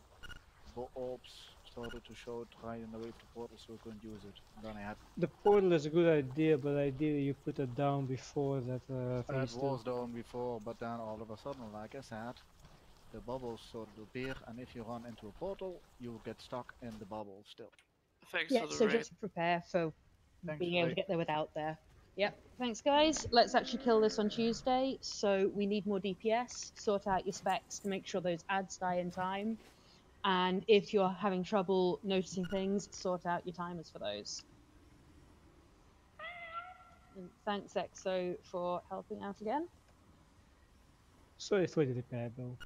the orbs started to show it right in the way of the portal, so I couldn't use it. Then I had The portal is a good idea, but ideally you put it down before that it phase 2. was down before, but then all of a sudden, like I said, the bubbles started to appear, and if you run into a portal, you will get stuck in the bubble still. Thanks Yeah, for the so raid. just prepare for Thanks being for able the- to get there without there. Yep, thanks guys. Let's actually kill this on Tuesday. So we need more DPS. Sort out your specs to make sure those ads die in time. And if you're having trouble noticing things, sort out your timers for those. And thanks EXO for helping out again. Sorry for the repair, though.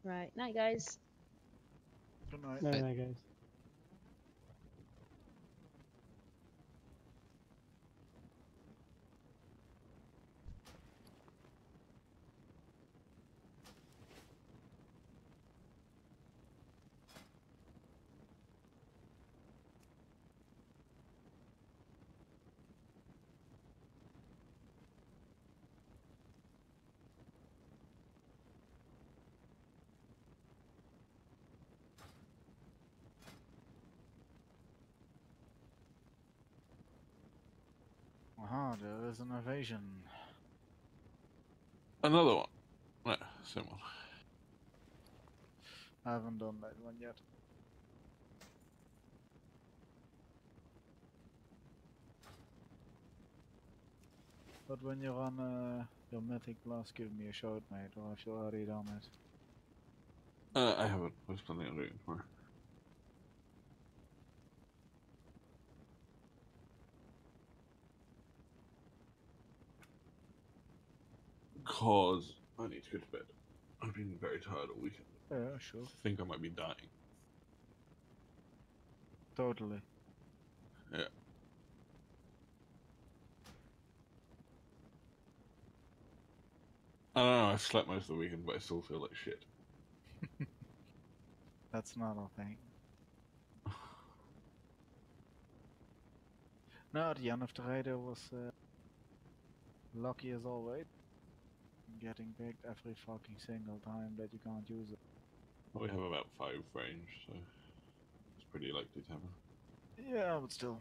Right, night, guys. Good night. No, no, guys. Aha, there is an evasion. Another one. No, same one. I haven't done that one yet. But when you run your Mythic Plus, give me a shout, mate, or if you already done it. I haven't. I was planning on doing it tomorrow. Because I need to go to bed. I've been very tired all weekend. Yeah, sure. I think I might be dying. Totally. Yeah. I don't know, I've slept most of the weekend, but I still feel like shit. That's not a thing. No, the end of the radio was lucky as always. Getting picked every fucking single time that you can't use it. Well, we have about 5 range, so it's pretty likely to happen. Yeah, but still.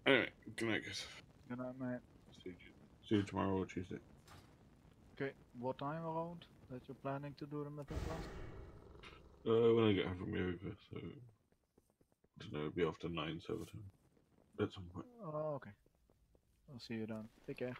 Anyway, good night, guys. Good night, mate. See you tomorrow or Tuesday. Okay, what time around that you're planning to do the Mythic Plus? When I get home from yoga, so I don't know, it'll be after 9 Silver time. At some point. Oh, okay. I'll see you then. Take care.